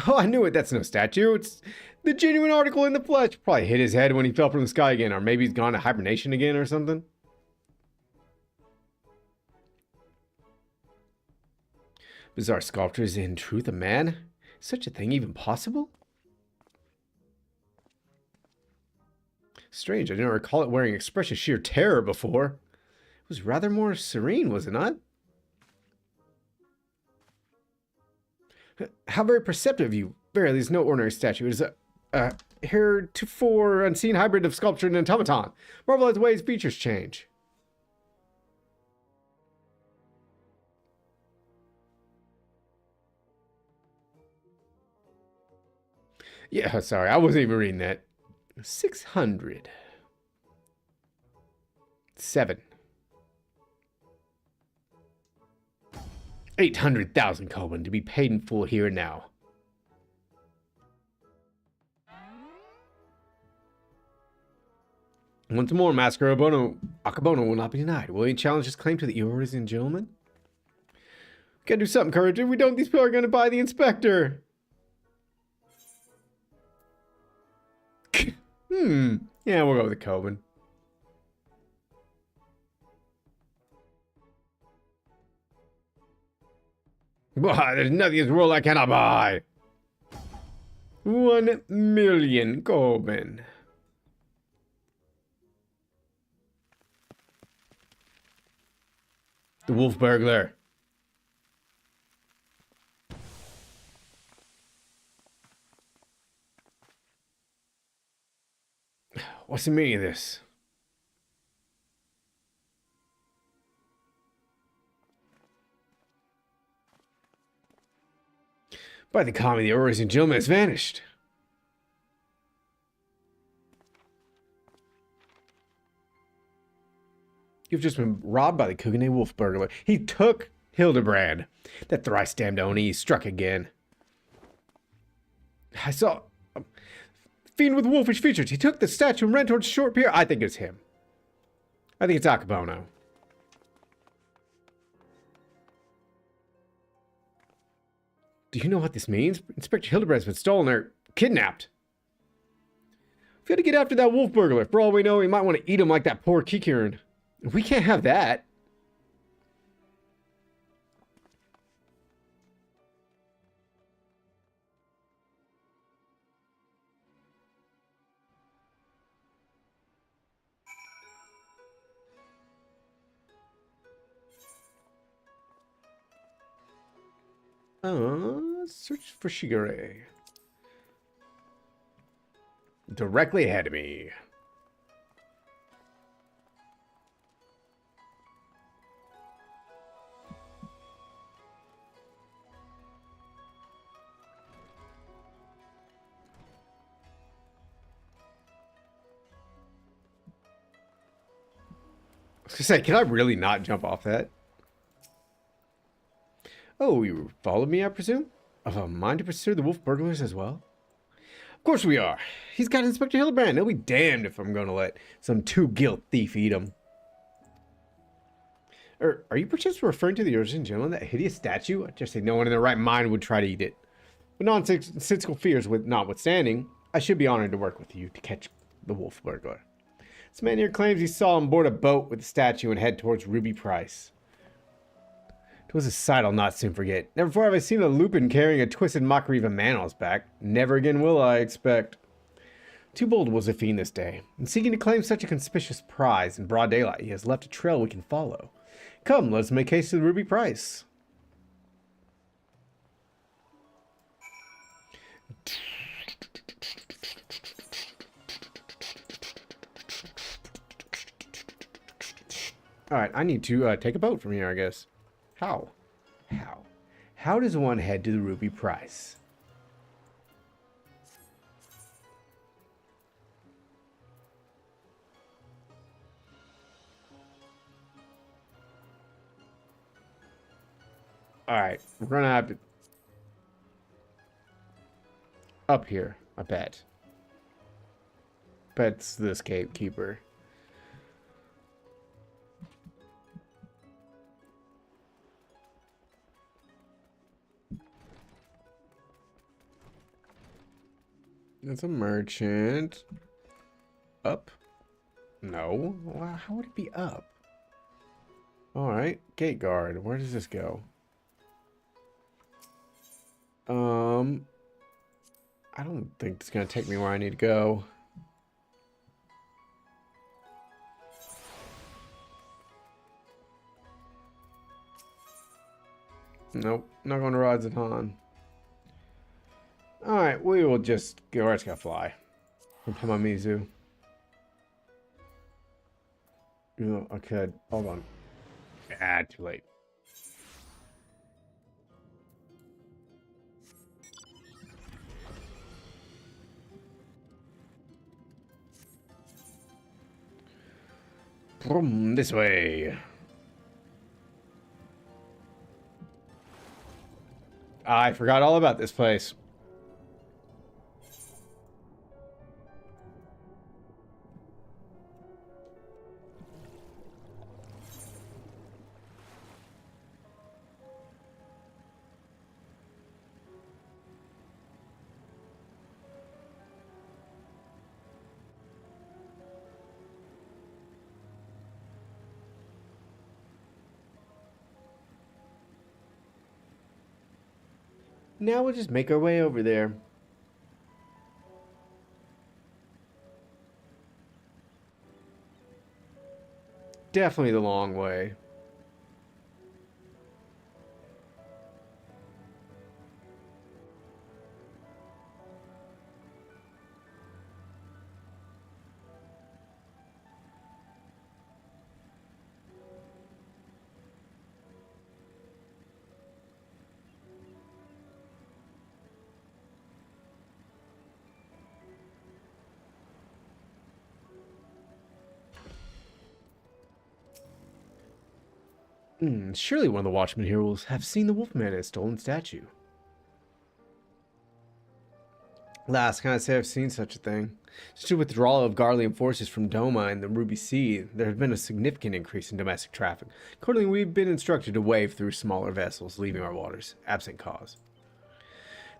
Oh, I knew it. That's no statue. It's the genuine article in the flesh. Probably hit his head when he fell from the sky again, or maybe he's gone to hibernation again or something. Bizarre sculpture is in truth a man? Is such a thing even possible? Strange, I didn't recall it wearing an expression of sheer terror before. It was rather more serene, was it not? How very perceptive of you. Verily, it's no ordinary statue. It is a heretofore unseen hybrid of sculpture and automaton. Marvel at the way its features change. Yeah, sorry, I wasn't even reading that. 600. 7. 800,000 Coben to be paid in full here and now. Once more, Master Akabono will not be denied. Will you challenge his claim to the Origin Gentleman? Gotta do something, Courage. If we don't, these people are gonna buy the inspector. Yeah, we'll go with the Coben. There's nothing in this world I cannot buy. 1 million Coben. The wolf burglar. What's the meaning of this? By the common, the Origin Gentleman has vanished. You've just been robbed by the Kugane wolf burglar. He took Hildibrand. That thrice damned Oni struck again. I saw a fiend with wolfish features. He took the statue and ran towards the short pier. I think it's him. I think it's Akabono. Do you know what this means? Inspector Hildibrand's been stolen or kidnapped. We've got to get after that wolf burglar. For all we know, he might want to eat him like that poor Kikirin. We can't have that. Search for Shigure. Directly ahead of me. I was gonna say, can I really not jump off that? Oh, you followed me, I presume? Of a mind to pursue the wolf burglars as well? Of course we are. He's got Inspector Hildibrand. He'll be damned if I'm gonna let some two-gilt thief eat him. Are you perchance referring to the Urchin gentleman, that hideous statue? I just say no one in their right mind would try to eat it. But nonsensical fears notwithstanding, I should be honored to work with you to catch the wolf burglar. This man here claims he saw him board a boat with the statue and head towards Ruby Price. It was a sight I'll not soon forget. Never before have I seen a lupin carrying a twisted mockery of a man on his back. Never again will I expect. Too bold was the fiend this day. In seeking to claim such a conspicuous prize in broad daylight, he has left a trail we can follow. Come, let us make haste to the Ruby Price. Alright, I need to take a boat from here, I guess. How? How does one head to the Ruby Price? Alright, we're gonna have to... Up here, I bet. Bet's this gatekeeper. It's a merchant. Up? No. Well, how would it be up? Alright. Gate guard. Where does this go? I don't think it's going to take me where I need to go. Nope. Not going to Radzatan. Alright, we will just go. Let's go fly. From Hamamizu. You know, I could. Hold on. Ah, too late. From this way. I forgot all about this place. Now we'll just make our way over there. Definitely the long way. Surely one of the watchmen here will have seen the Wolfman and his stolen statue. Last, can I say I've seen such a thing? Since the withdrawal of Garlean forces from Doma and the Ruby Sea, there has been a significant increase in domestic traffic. Accordingly, we've been instructed to wave through smaller vessels leaving our waters, absent cause.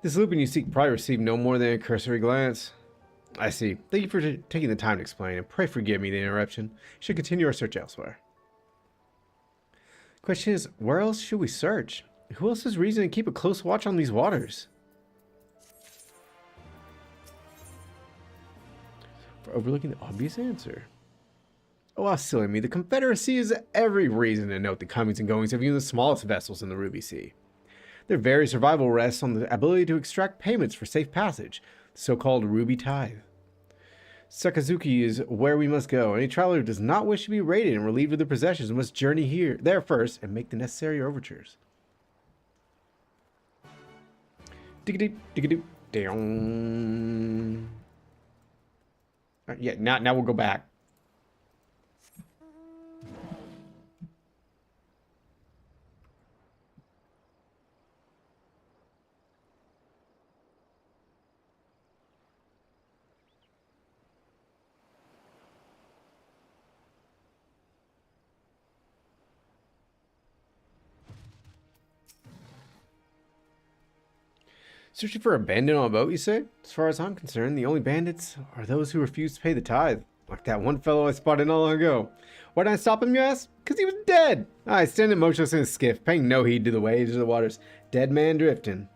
This lupin you seek probably received no more than a cursory glance. I see. Thank you for taking the time to explain, and pray forgive me the interruption. We should continue our search elsewhere. Question is, where else should we search? Who else has reason to keep a close watch on these waters? For overlooking the obvious answer. Oh, how silly me. The Confederacy has every reason to note the comings and goings of even the smallest vessels in the Ruby Sea. Their very survival rests on the ability to extract payments for safe passage, the so-called Ruby Tithe. Sakazuki is where we must go. Any traveler who does not wish to be raided and relieved of their possessions must journey there first and make the necessary overtures. Diggity down. Yeah, now we'll go back. Searching for a bandit on a boat, you say? As far as I'm concerned, the only bandits are those who refuse to pay the tithe. Like that one fellow I spotted not long ago. Why didn't I stop him, you ask? Because he was dead. I standing motionless in his skiff, paying no heed to the waves or the waters. Dead man drifting.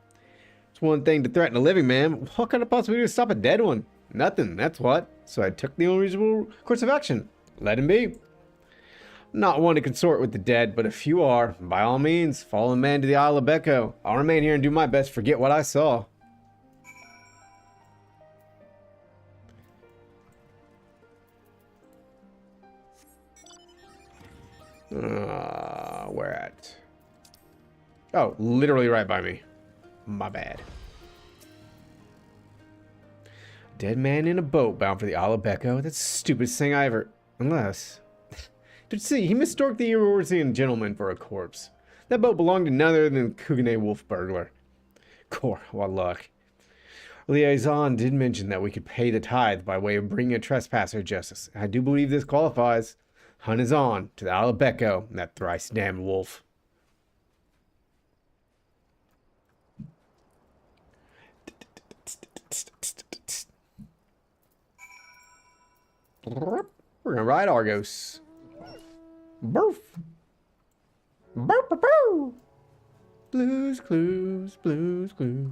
It's one thing to threaten a living man. What could I possibly do to stop a dead one? Nothing, that's what. So I took the only reasonable course of action. Let him be. Not one to consort with the dead, but if you are, by all means, follow a man to the Isle of Becco. I'll remain here and do my best to forget what I saw. Where at? Oh, literally right by me. My bad. Dead man in a boat bound for the Isle of Becco. That's the stupidest thing I ever... Unless... Did you see, he mistook the Eorzean gentleman for a corpse. That boat belonged to none other than Kugane Wolf burglar. What luck. Liaison did mention that we could pay the tithe by way of bringing a trespasser to justice. I do believe this qualifies. Hunt is on to the Isle of Becco, that thrice damned wolf. We're gonna ride Argos. Burf. Burp, burp, burp. Blues Clues, Blues Clues.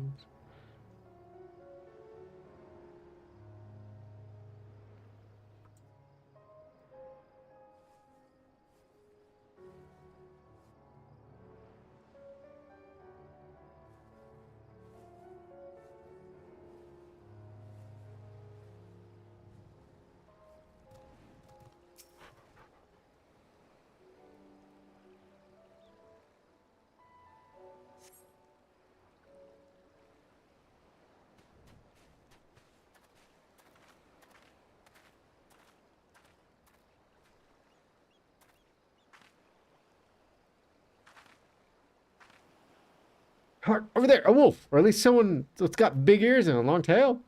Over there, a wolf, or at least someone that's got big ears and a long tail.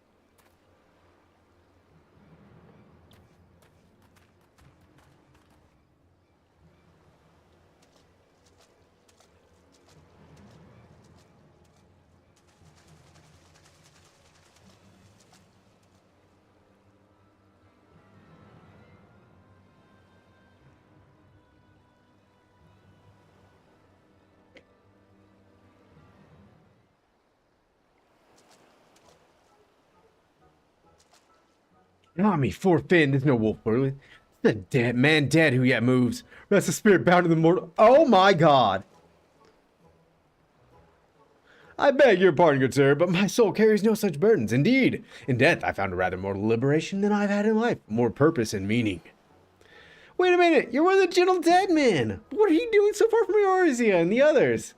Not me, forefin. There's no wolf burglar. The dead man dead who yet moves. That's the spirit bound in the mortal. Oh my god. I beg your pardon, good sir, but my soul carries no such burdens. Indeed, in death I found a rather more liberation than I've had in life. More purpose and meaning. Wait a minute, you're one of the gentle dead men. What are you doing so far from Eorzea and the others?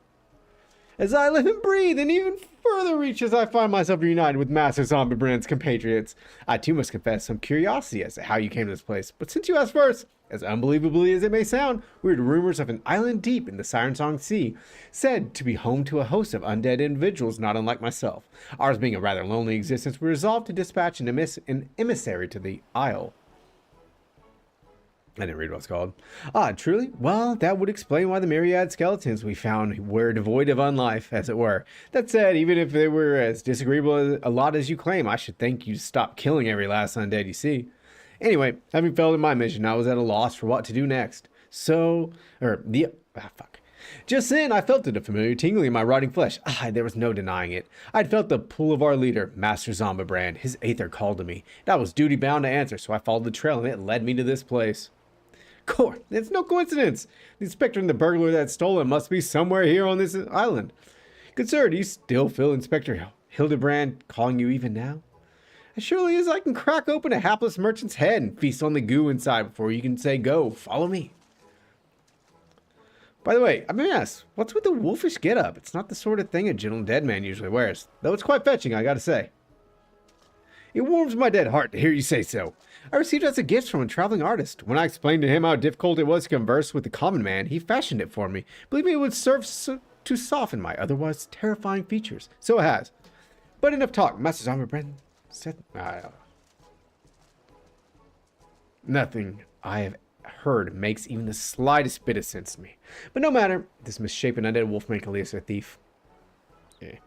As I live and breathe, and even further reaches, I find myself reunited with Master Zombibrand's compatriots. I too must confess some curiosity as to how you came to this place. But since you asked first, as unbelievably as it may sound, we heard rumors of an island deep in the Siren Song Sea, said to be home to a host of undead individuals not unlike myself. Ours being a rather lonely existence, we resolved to dispatch an emissary to the isle. I didn't read what it's called. Ah, truly? Well, that would explain why the myriad skeletons we found were devoid of unlife, as it were. That said, even if they were as disagreeable a lot as you claim, I should thank you to stop killing every last undead you see. Anyway, having failed in my mission, I was at a loss for what to do next. Just then, I felt it, a familiar tingling in my rotting flesh. There was no denying it. I'd felt the pull of our leader, Master Zombibrand. His aether called to me, and I was duty-bound to answer, so I followed the trail, and it led me to this place. It's no coincidence. The inspector and the burglar that stole it must be somewhere here on this island. Good sir, do you still feel Inspector Hildibrand calling you even now? As surely as I can crack open a hapless merchant's head and feast on the goo inside before you can say, go, follow me. By the way, I may ask, what's with the wolfish getup? It's not the sort of thing a gentle dead man usually wears, though it's quite fetching, I gotta say. It warms my dead heart to hear you say so. I received it as a gift from a traveling artist. When I explained to him how difficult it was to converse with the common man, he fashioned it for me, believing it would serve to soften my otherwise terrifying features. So it has. But enough talk. Master Hildibrand said... Nothing I have heard makes even the slightest bit of sense to me. But no matter. This misshapen undead wolfman can lead us a thief. Okay.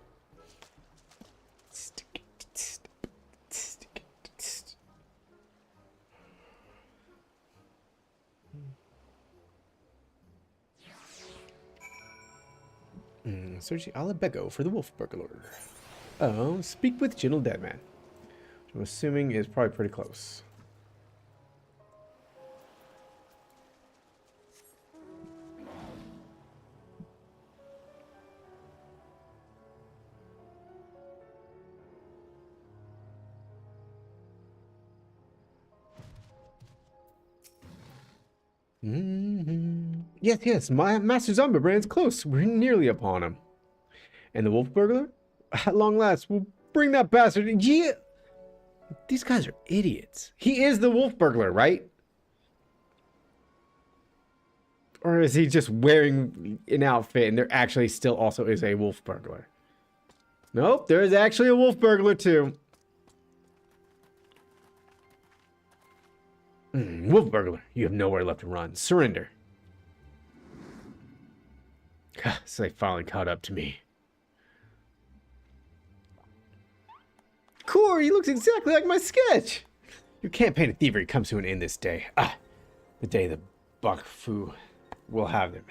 Searching Alabego for the wolf burglar. Oh, speak with gentle dead man. Which I'm assuming is probably pretty close. Yes, my Master Hildibrand's close. We're nearly upon him. And the wolf burglar? At long last, we'll bring that bastard. Yeah. These guys are idiots. He is the wolf burglar, right? Or is he just wearing an outfit and there actually still also is a wolf burglar? Nope, there is actually a wolf burglar too. Wolf burglar, you have nowhere left to run. Surrender. So they finally caught up to me. Core, he looks exactly like my sketch. Your campaign of thievery comes to an end this day. The day the Bakfu will have their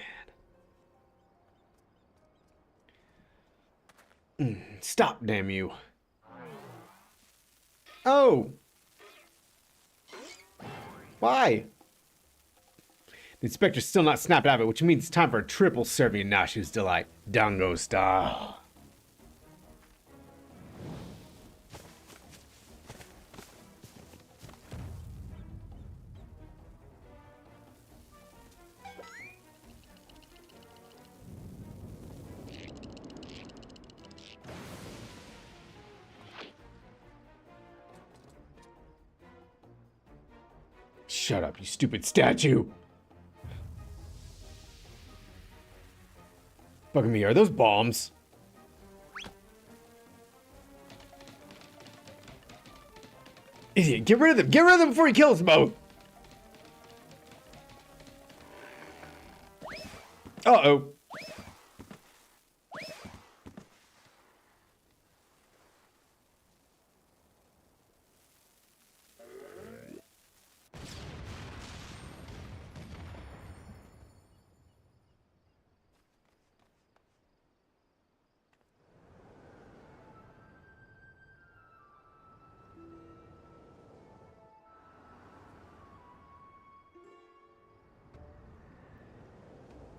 man. Stop, damn you. Oh. Why? The inspector's still not snapped out of it, which means it's time for a triple serving of Nashu's delight. Dango style. Shut up, you stupid statue! Bugging me, are those bombs? Idiot, get rid of them! Get rid of them before he kills us both! Uh-oh.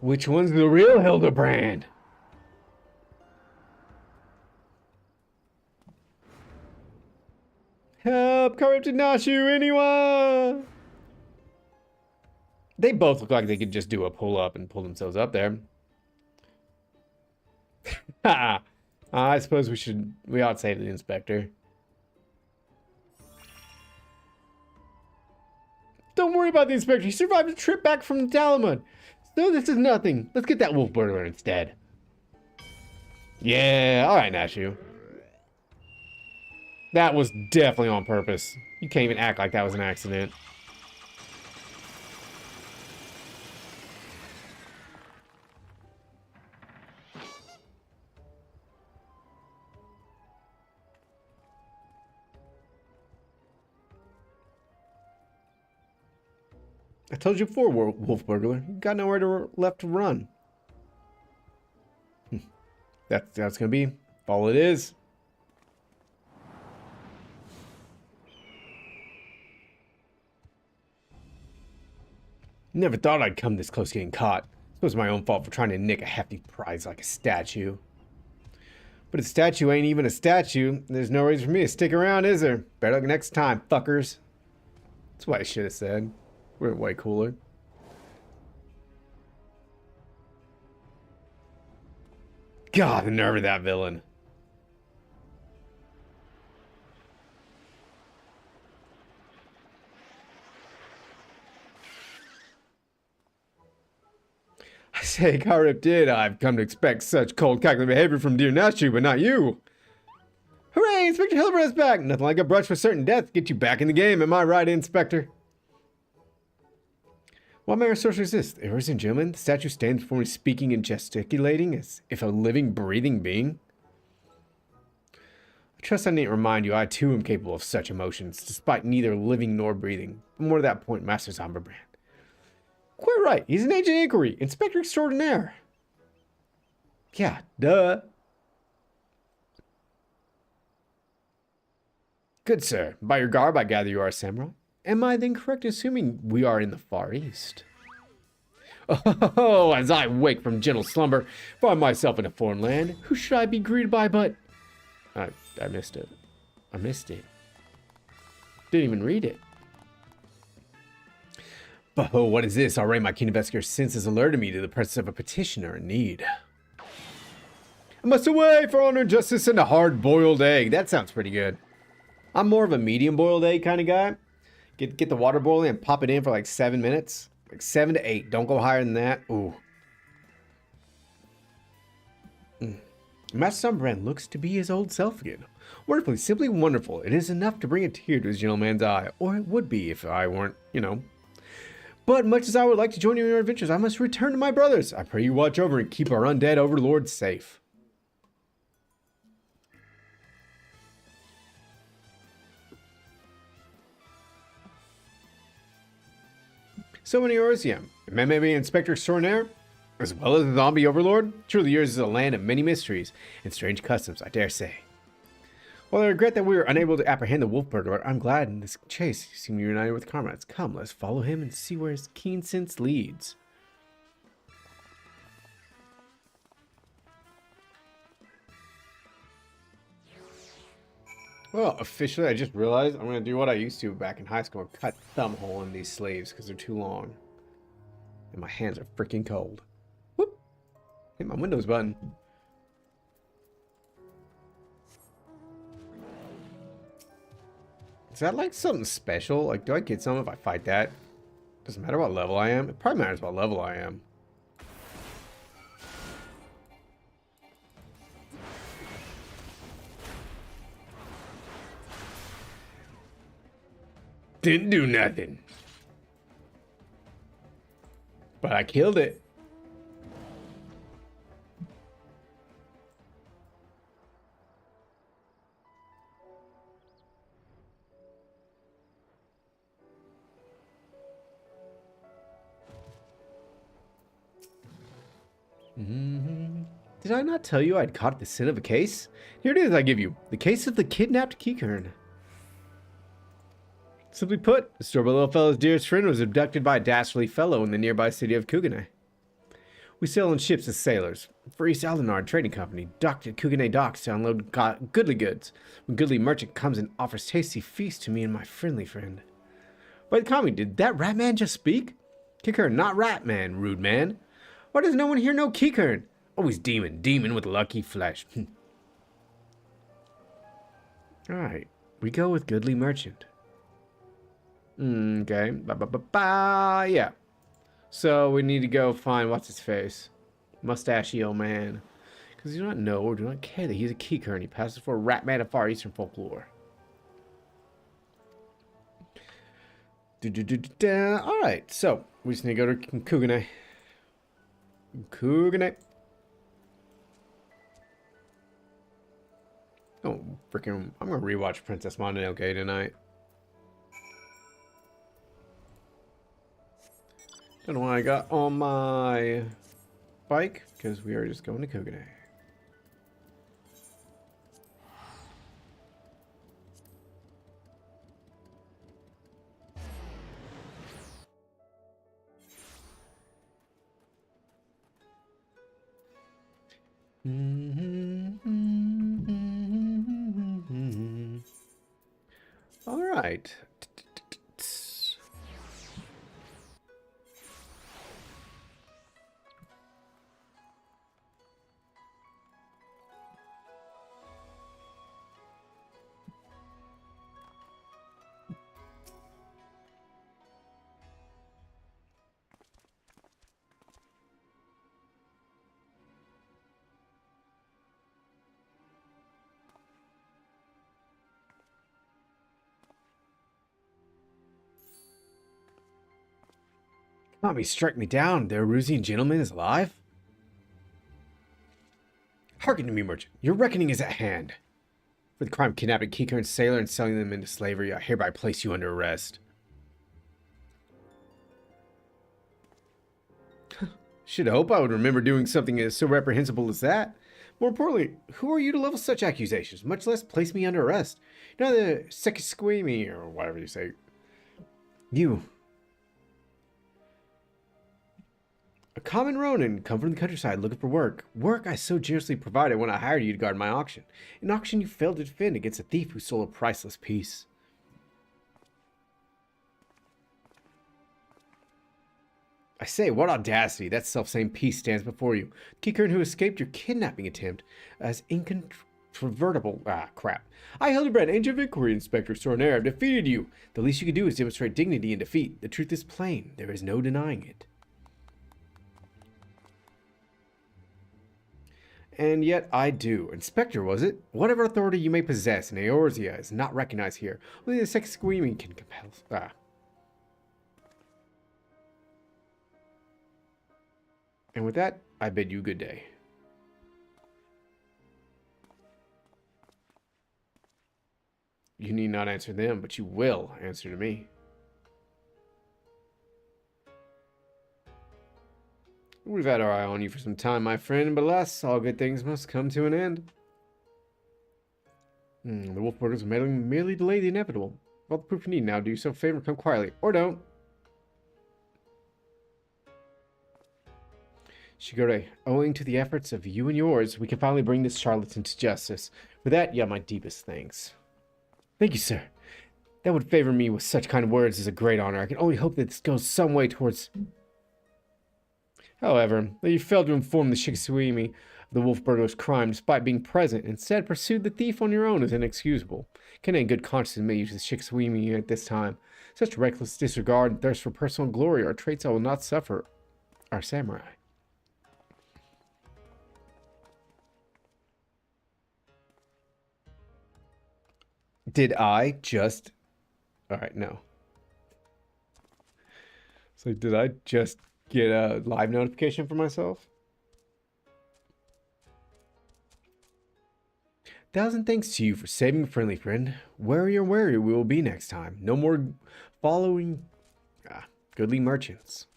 Which one's the real Hildibrand? Help! Corrupted Nashu, anyone! They both look like they could just do a pull up and pull themselves up there. I suppose we ought to save the inspector. Don't worry about the inspector. He survived a trip back from the Talamud. No, this is nothing. Let's get that wolf burglar instead. Yeah, alright, Nashu. That was definitely on purpose. You can't even act like that was an accident. I told you before, wolf burglar. You got nowhere left to run. That's gonna be all it is. Never thought I'd come this close to getting caught. Suppose it's my own fault for trying to nick a hefty prize like a statue. But a statue ain't even a statue. There's no reason for me to stick around, is there? Better luck next time, fuckers. That's what I should have said. We're way cooler. God, the nerve of that villain. I say, Karip did. I've come to expect such cold, calculating behavior from dear Nashu, but not you. Hooray, Inspector Hildibrand's back. Nothing like a brush for certain death to get you back in the game. Am I right, Inspector? What manner of sorcery is this? Ladies and gentlemen, the statue stands before me speaking and gesticulating as if a living, breathing being. I trust I need to remind you I too am capable of such emotions, despite neither living nor breathing. But more to that point, Master Hildibrand. Quite right, he's an agent of inquiry, Inspector Extraordinaire. Yeah, duh. Good sir, by your garb I gather you are a samurai. Am I then correct in assuming we are in the Far East? Oh, as I wake from gentle slumber, find myself in a foreign land, who should I be greeted by but... I missed it. I missed it. Didn't even read it. But oh, what is this? Already my keen investigator senses alerted me to the presence of a petitioner in need. I must away for honor and justice and a hard-boiled egg. That sounds pretty good. I'm more of a medium-boiled egg kind of guy. Get the water boiling and pop it in for like 7 minutes. Like 7 to 8. Don't go higher than that. Ooh. Master Hildibrand looks to be his old self again. Wonderfully, simply wonderful. It is enough to bring a tear to his gentleman's eye. Or it would be if I weren't, you know. But much as I would like to join you in your adventures, I must return to my brothers. I pray you watch over and keep our undead overlord safe. So many yours, yeah. Maybe Inspector Extraordinaire, as well as the zombie overlord. Truly yours is a land of many mysteries and strange customs, I dare say. While I regret that we were unable to apprehend the wolf murderer, I'm glad in this chase you seem united with comrades. Come, let's follow him and see where his keen sense leads. Well, officially, I just realized I'm going to do what I used to back in high school and cut thumb hole in these sleeves because they're too long. And my hands are freaking cold. Whoop! Hit my Windows button. Is that like something special? Like, do I get something if I fight that? Doesn't matter what level I am. It probably matters what level I am. Didn't do nothing. But I killed it. Did I not tell you I'd caught the sin of a case? Here it is, I give you. The case of the kidnapped Keycurn. Simply put, the store little fellow's dearest friend was abducted by a dastardly fellow in the nearby city of Kugane. We sail on ships as sailors. For East Aldenard Trading Company, docked at Kugane docks to unload goodly goods. When goodly merchant comes and offers tasty feast to me and my friendly friend. Wait, Kami, did that rat man just speak? Keycurn, not rat man, rude man. Why does no one here know Keycurn? Always demon with lucky flesh. Alright, we go with goodly merchant. Okay, yeah. So we need to go find what's his face, mustachy old man, because you do not know or do not care that he's a Keycurn. He passes for a rat man of far eastern folklore. All right, so we just need to go to Kugane. Oh, freaking! I'm gonna rewatch Princess Mononoke tonight. Don't know why I got on my bike, because we are just going to Kugane. right. Kami, strike me down. The Erusian gentleman is alive? Hearken to me, merchant. Your reckoning is at hand. For the crime of kidnapping Kikar and Sailor and selling them into slavery, I hereby place you under arrest. Should hope I would remember doing something as so reprehensible as that. More importantly, who are you to level such accusations, much less place me under arrest? You're not the Sekisquimi, or whatever you say. You. A common Ronin, come from the countryside looking for work. Work I so generously provided when I hired you to guard my auction. An auction you failed to defend against a thief who stole a priceless piece. I say, what audacity! That self-same piece stands before you. Kikern who escaped your kidnapping attempt as incontrovertible. Crap. I, Hildibrand, Agent of Inquiry Inspector Sornair, have defeated you. The least you can do is demonstrate dignity in defeat. The truth is plain. There is no denying it. And yet I do. Inspector, was it? Whatever authority you may possess in Eorzea is not recognized here. Only the Sekisquimi can compel. And with that, I bid you good day. You need not answer them, but you will answer to me. We've had our eye on you for some time, my friend, but alas, all good things must come to an end. The Wolfburgers merely delay the inevitable. All the proof you need now, do yourself a favor, come quietly, or don't. Shigure, owing to the efforts of you and yours, we can finally bring this charlatan to justice. For that, you have my deepest thanks. Thank you, sir. That would favor me with such kind words is a great honor. I can only hope that this goes some way towards... However, that you failed to inform the Shikisuimi of the wolf burglar's crime despite being present, instead pursued the thief on your own is inexcusable. Can in good conscience admit you to the Shikisuimi at this time. Such reckless disregard and thirst for personal glory are traits I will not suffer our samurai. Did I just... Alright, no. So did I just get a live notification for myself? 1,000 thanks to you for saving a friendly friend. Wary or wary we will be next time. No more following goodly merchants.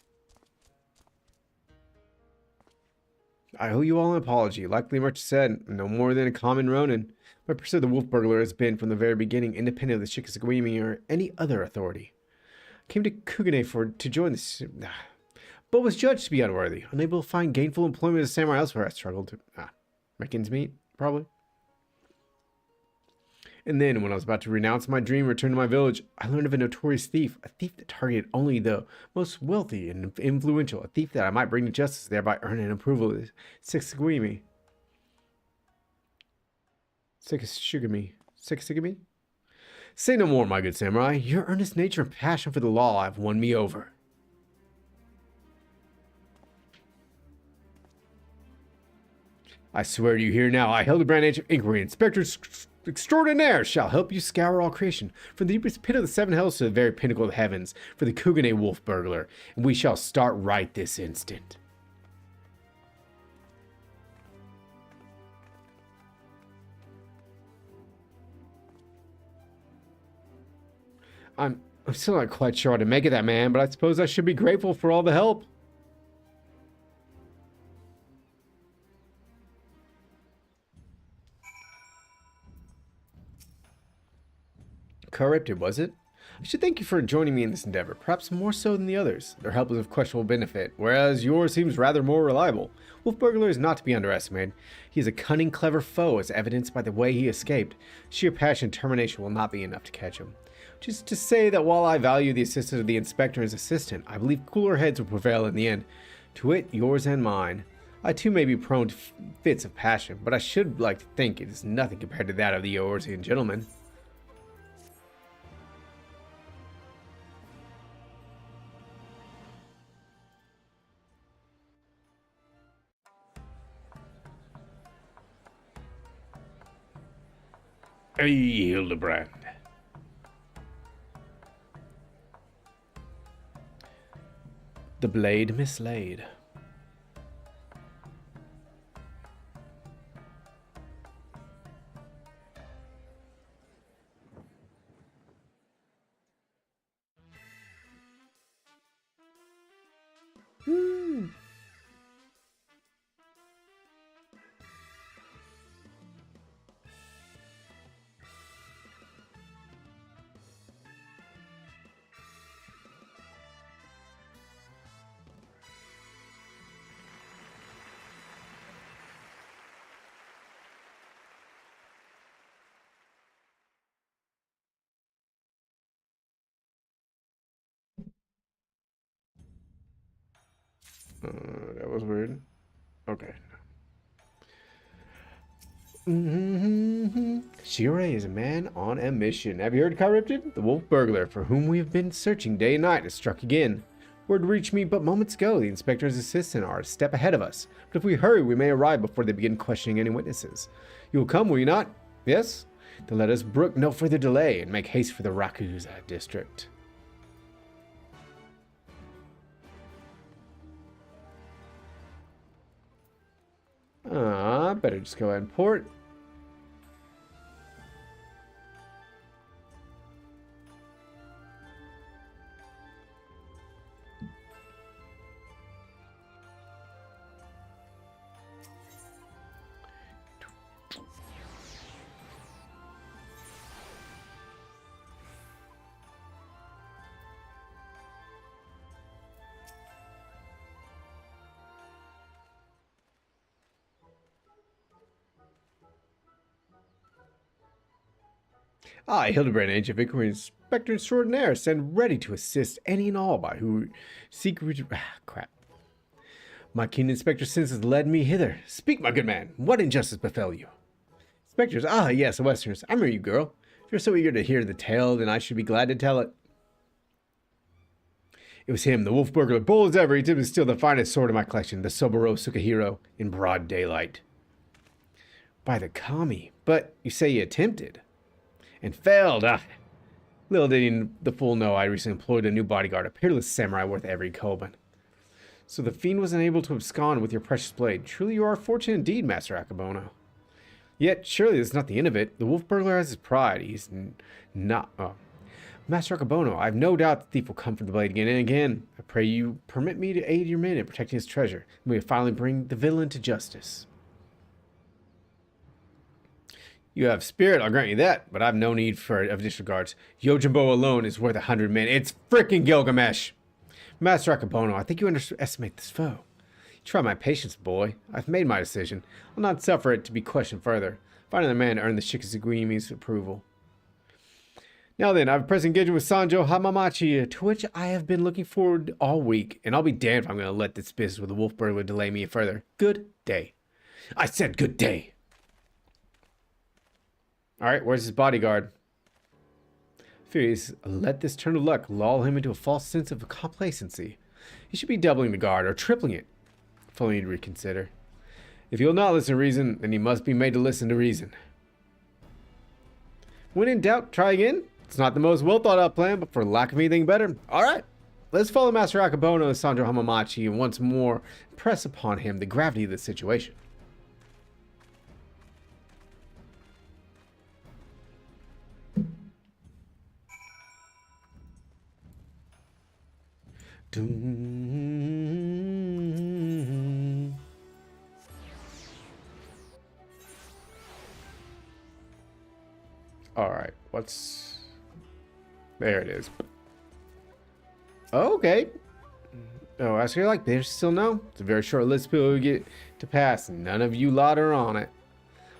I owe you all an apology. Like the merchant said, no more than a common Ronin. My pursuit of the wolf burglar has been from the very beginning independent of the Shikisuimi or any other authority. I came to Kugane to join this, but was judged to be unworthy. Unable to find gainful employment as a samurai elsewhere, I struggled to make ends meet, probably. And then, when I was about to renounce my dream and return to my village, I learned of a notorious thief. A thief that targeted only the most wealthy and influential. A thief that I might bring to justice, thereby earning approval of the Sekisquimi. Sekisquimi? Say no more, my good samurai. Your earnest nature and passion for the law have won me over. I swear to you here now, I, Hildibrand, Agent of Inquiry, Inspector Extraordinaire, shall help you scour all creation, from the deepest pit of the seven hells to the very pinnacle of the heavens, for the Kugane wolf burglar, and we shall start right this instant. I'm still not quite sure how to make it that, man, but I suppose I should be grateful for all the help. Corrupted, was it? I should thank you for joining me in this endeavor, perhaps more so than the others. Their help is of questionable benefit, whereas yours seems rather more reliable. Wolf Burglar is not to be underestimated. He is a cunning, clever foe, as evidenced by the way he escaped. Sheer passion and determination will not be enough to catch him. Just to say that while I value the assistance of the inspector's assistant, I believe cooler heads will prevail in the end. To wit, yours and mine. I too may be prone to fits of passion, but I should like to think it is nothing compared to that of the Eorzean gentleman. Hey, Hildibrand. The blade mislaid. That was weird. Okay. Shire is a man on a mission. Have you heard, Charybdid? The wolf burglar, for whom we have been searching day and night, has struck again. Word reached me but moments ago. The inspector's assistants are a step ahead of us. But if we hurry, we may arrive before they begin questioning any witnesses. You will come, will you not? Yes? Then let us brook no further delay and make haste for the Rakuza district. Better just go ahead and port. I, Hildibrand, Ancient Victory Inspector Extraordinaire, stand ready to assist any and all by who seek crap. My keen inspector sense has led me hither. Speak, my good man. What injustice befell you? Inspectors, yes, the Westerners. I remember you, girl. If you're so eager to hear the tale, then I should be glad to tell it. It was him, the wolf burglar, bold as ever. He attempted to steal the finest sword in my collection, the Soboro Sukahiro, in broad daylight. By the kami. But you say you attempted. And failed. Little did the fool know I recently employed a new bodyguard, a peerless samurai worth every koban. So the fiend was unable to abscond with your precious blade. Truly you are fortunate indeed, Master Akabono. Yet, surely this is not the end of it. The wolf burglar has his pride. He's not... Master Akabono, I have no doubt the thief will come for the blade again and again. I pray you permit me to aid your men in protecting his treasure, and we will finally bring the villain to justice. You have spirit, I'll grant you that, but I've no need of disregards. Yojimbo alone is worth 100 men. It's frickin' Gilgamesh! Master Akabono, I think you underestimate this foe. Try my patience, boy. I've made my decision. I'll not suffer it to be questioned further. Find another man to earn the Shikizugimi's approval. Now then, I have a present engagement with Sanjo Hamamachi, to which I have been looking forward all week, and I'll be damned if I'm going to let this business with the wolf burglar delay me further. Good day. I said good day. Alright, where's his bodyguard? Furious, let this turn of luck lull him into a false sense of complacency. He should be doubling the guard, or tripling it. If only he'd reconsider. If he'll not listen to reason, then he must be made to listen to reason. When in doubt, try again. It's not the most well thought out plan, but for lack of anything better. Alright, let's follow Master Akabono and Sanjo Hamamachi and once more press upon him the gravity of the situation. Alright, what's... There it is. Oh, okay. Oh, I feel like they still know. It's a very short list of people who get to pass. None of you lot are on it.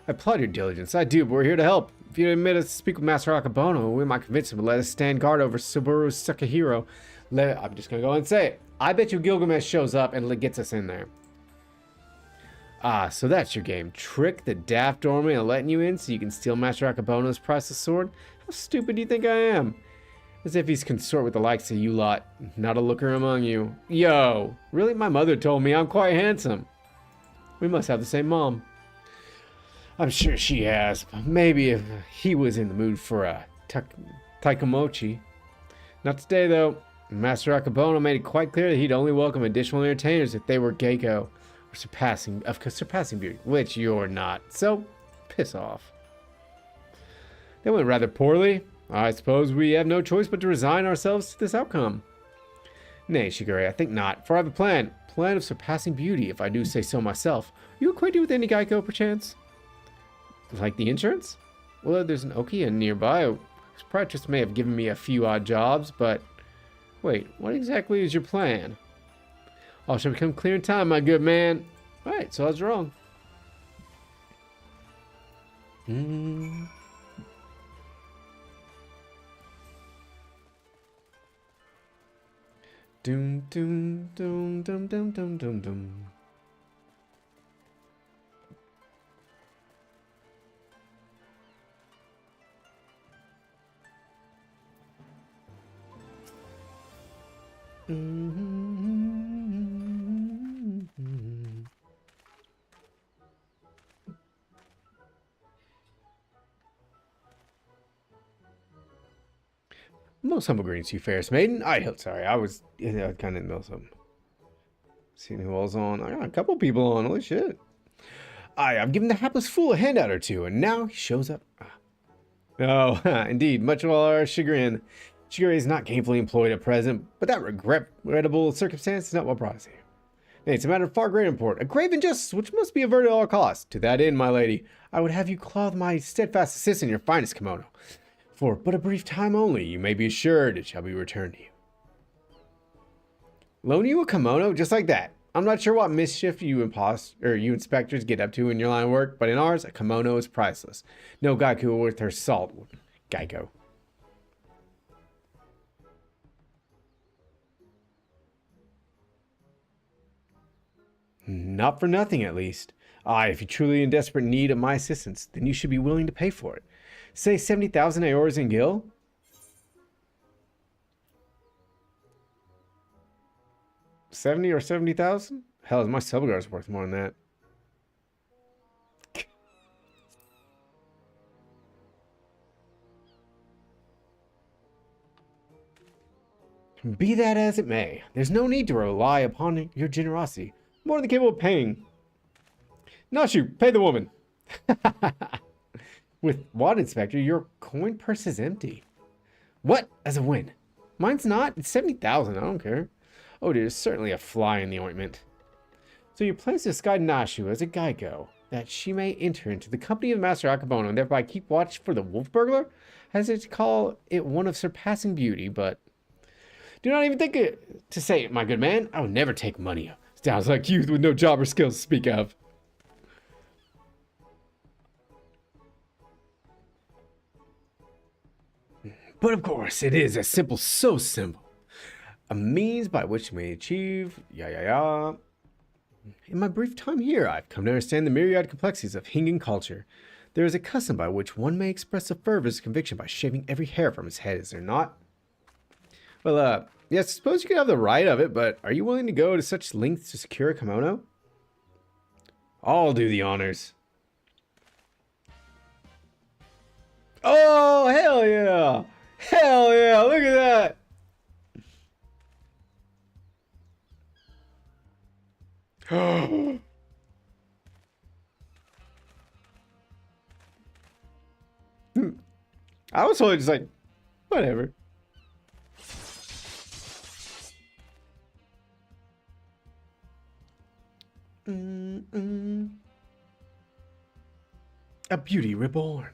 I applaud your diligence. I do, but we're here to help. If you admit us to speak with Master Akabono, we might convince him to let us stand guard over Subaru Sakahiro. I'm just gonna go and say it. I bet you Gilgamesh shows up and gets us in there. Ah, so that's your game. Trick the daft doorman and letting you in so you can steal Master Akabono's priceless sword? How stupid do you think I am? As if he's consort with the likes of you lot. Not a looker among you. Yo, really? My mother told me I'm quite handsome. We must have the same mom. I'm sure she has. But maybe if he was in the mood for a taikomochi. Not today, though. Master Akabono made it quite clear that he'd only welcome additional entertainers if they were Geiko. Or surpassing beauty, which you're not. So, piss off. They went rather poorly. I suppose we have no choice but to resign ourselves to this outcome. Nay, Shigure, I think not, for I have a plan. Plan of surpassing beauty, if I do say so myself. Are you acquainted with any Geiko, perchance? Like the insurance? Well, there's an Okia nearby. His proprietress may have given me a few odd jobs, but... Wait, what exactly is your plan? All shall become clear in time, my good man. Alright, so I was wrong. Doom, doom, doom, doom, doom, doom, doom, doom. Most humble greetings to you, fairest maiden. I was kind of in the middle of something. Seeing who all's on. I got a couple people on. Holy shit. I've given the hapless fool a handout or two, and now he shows up. Oh, indeed, much of our chagrin. Shigure is not gainfully employed at present, but that regrettable circumstance is not what brought us here. Nay, it's a matter of far greater import, a grave injustice which must be averted at all costs. To that end, my lady, I would have you clothe my steadfast assistant in your finest kimono. For but a brief time only, you may be assured it shall be returned to you. Loan you a kimono just like that. I'm not sure what mischief you inspectors get up to in your line of work, but in ours, a kimono is priceless. No Geiko worth her salt. Geiko. Not for nothing, at least. If you're truly in desperate need of my assistance, then you should be willing to pay for it. Say 70,000 Aeors in Gil? 70 or 70,000? Hell, my subguard's worth more than that. Be that as it may, there's no need to rely upon your generosity. More than capable of paying. Not you, pay the woman. With what, Inspector? Your coin purse is empty. What? As a win? Mine's not. It's 70,000. I don't care. Oh, there's certainly a fly in the ointment. So your plan is to disguise Nashu as a Geiko, that she may enter into the company of Master Akabono and thereby keep watch for the wolf burglar? As it call it one of surpassing beauty, but... Do not even think to say it, my good man. I would never take money. Sounds like youth with no job or skills to speak of. But of course, it is as simple, so simple. A means by which we may achieve, In my brief time here, I've come to understand the myriad complexities of Hingan culture. There is a custom by which one may express a fervent conviction by shaving every hair from his head, is there not? Well, yes, I suppose you could have the right of it, but are you willing to go to such lengths to secure a kimono? I'll do the honors. Oh, hell yeah! Hell yeah, look at that! I was totally just like, whatever. A beauty reborn.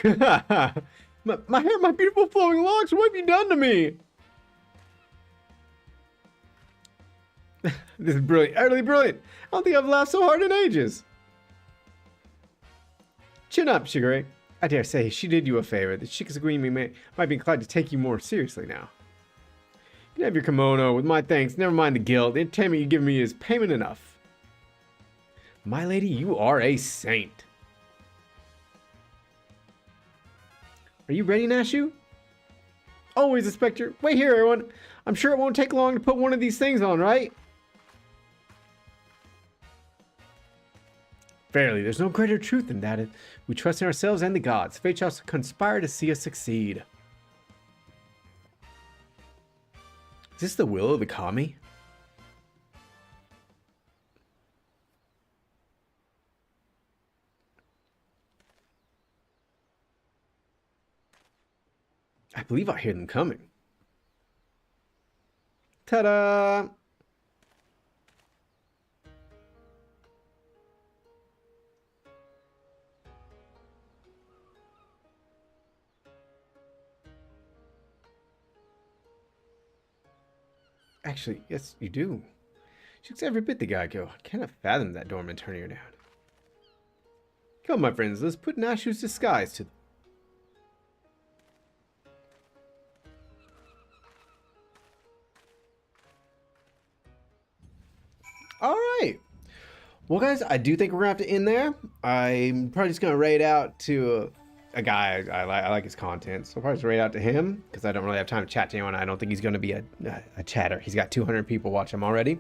my hair, my beautiful flowing locks, what have you done to me? This is brilliant, utterly brilliant. I don't think I've laughed so hard in ages. Chin up, Shigure. I dare say she did you a favor. The Shikizugumi might be inclined to take you more seriously now. You can have your kimono with my thanks. Never mind the guilt. The entertainment you give me is payment enough. My lady, you are a saint. Are you ready, Nashu? Always a specter. Wait here, everyone. I'm sure it won't take long to put one of these things on, right? Verily, there's no greater truth than that. We trust in ourselves and the gods. Fate shall conspire to see us succeed. Is this the will of the kami? I believe I hear them coming. Ta-da! Actually, yes, you do. She looks every bit the Geico. I cannot fathom that dormant turning her down. Come, my friends, let's put Nashu's disguise to them. Alright. Well, guys, I do think we're going to have to end there. I'm probably just going to raid out to a guy. I like his content, so I'll probably just raid out to him because I don't really have time to chat to anyone. I don't think he's going to be a chatter. He's got 200 people watch him already.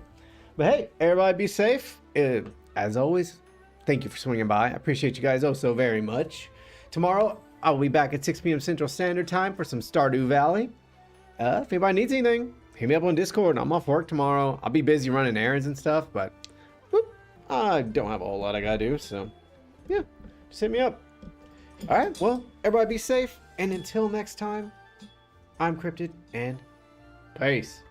But hey, everybody be safe. As always, thank you for swinging by. I appreciate you guys oh so very much. Tomorrow, I'll be back at 6 p.m. Central Standard Time for some Stardew Valley. If anybody needs anything, hit me up on Discord. I'm off work tomorrow. I'll be busy running errands and stuff, but whoop, I don't have a whole lot I gotta do, so yeah, just hit me up. Alright, well, everybody be safe, and until next time, I'm Cryptid, and peace.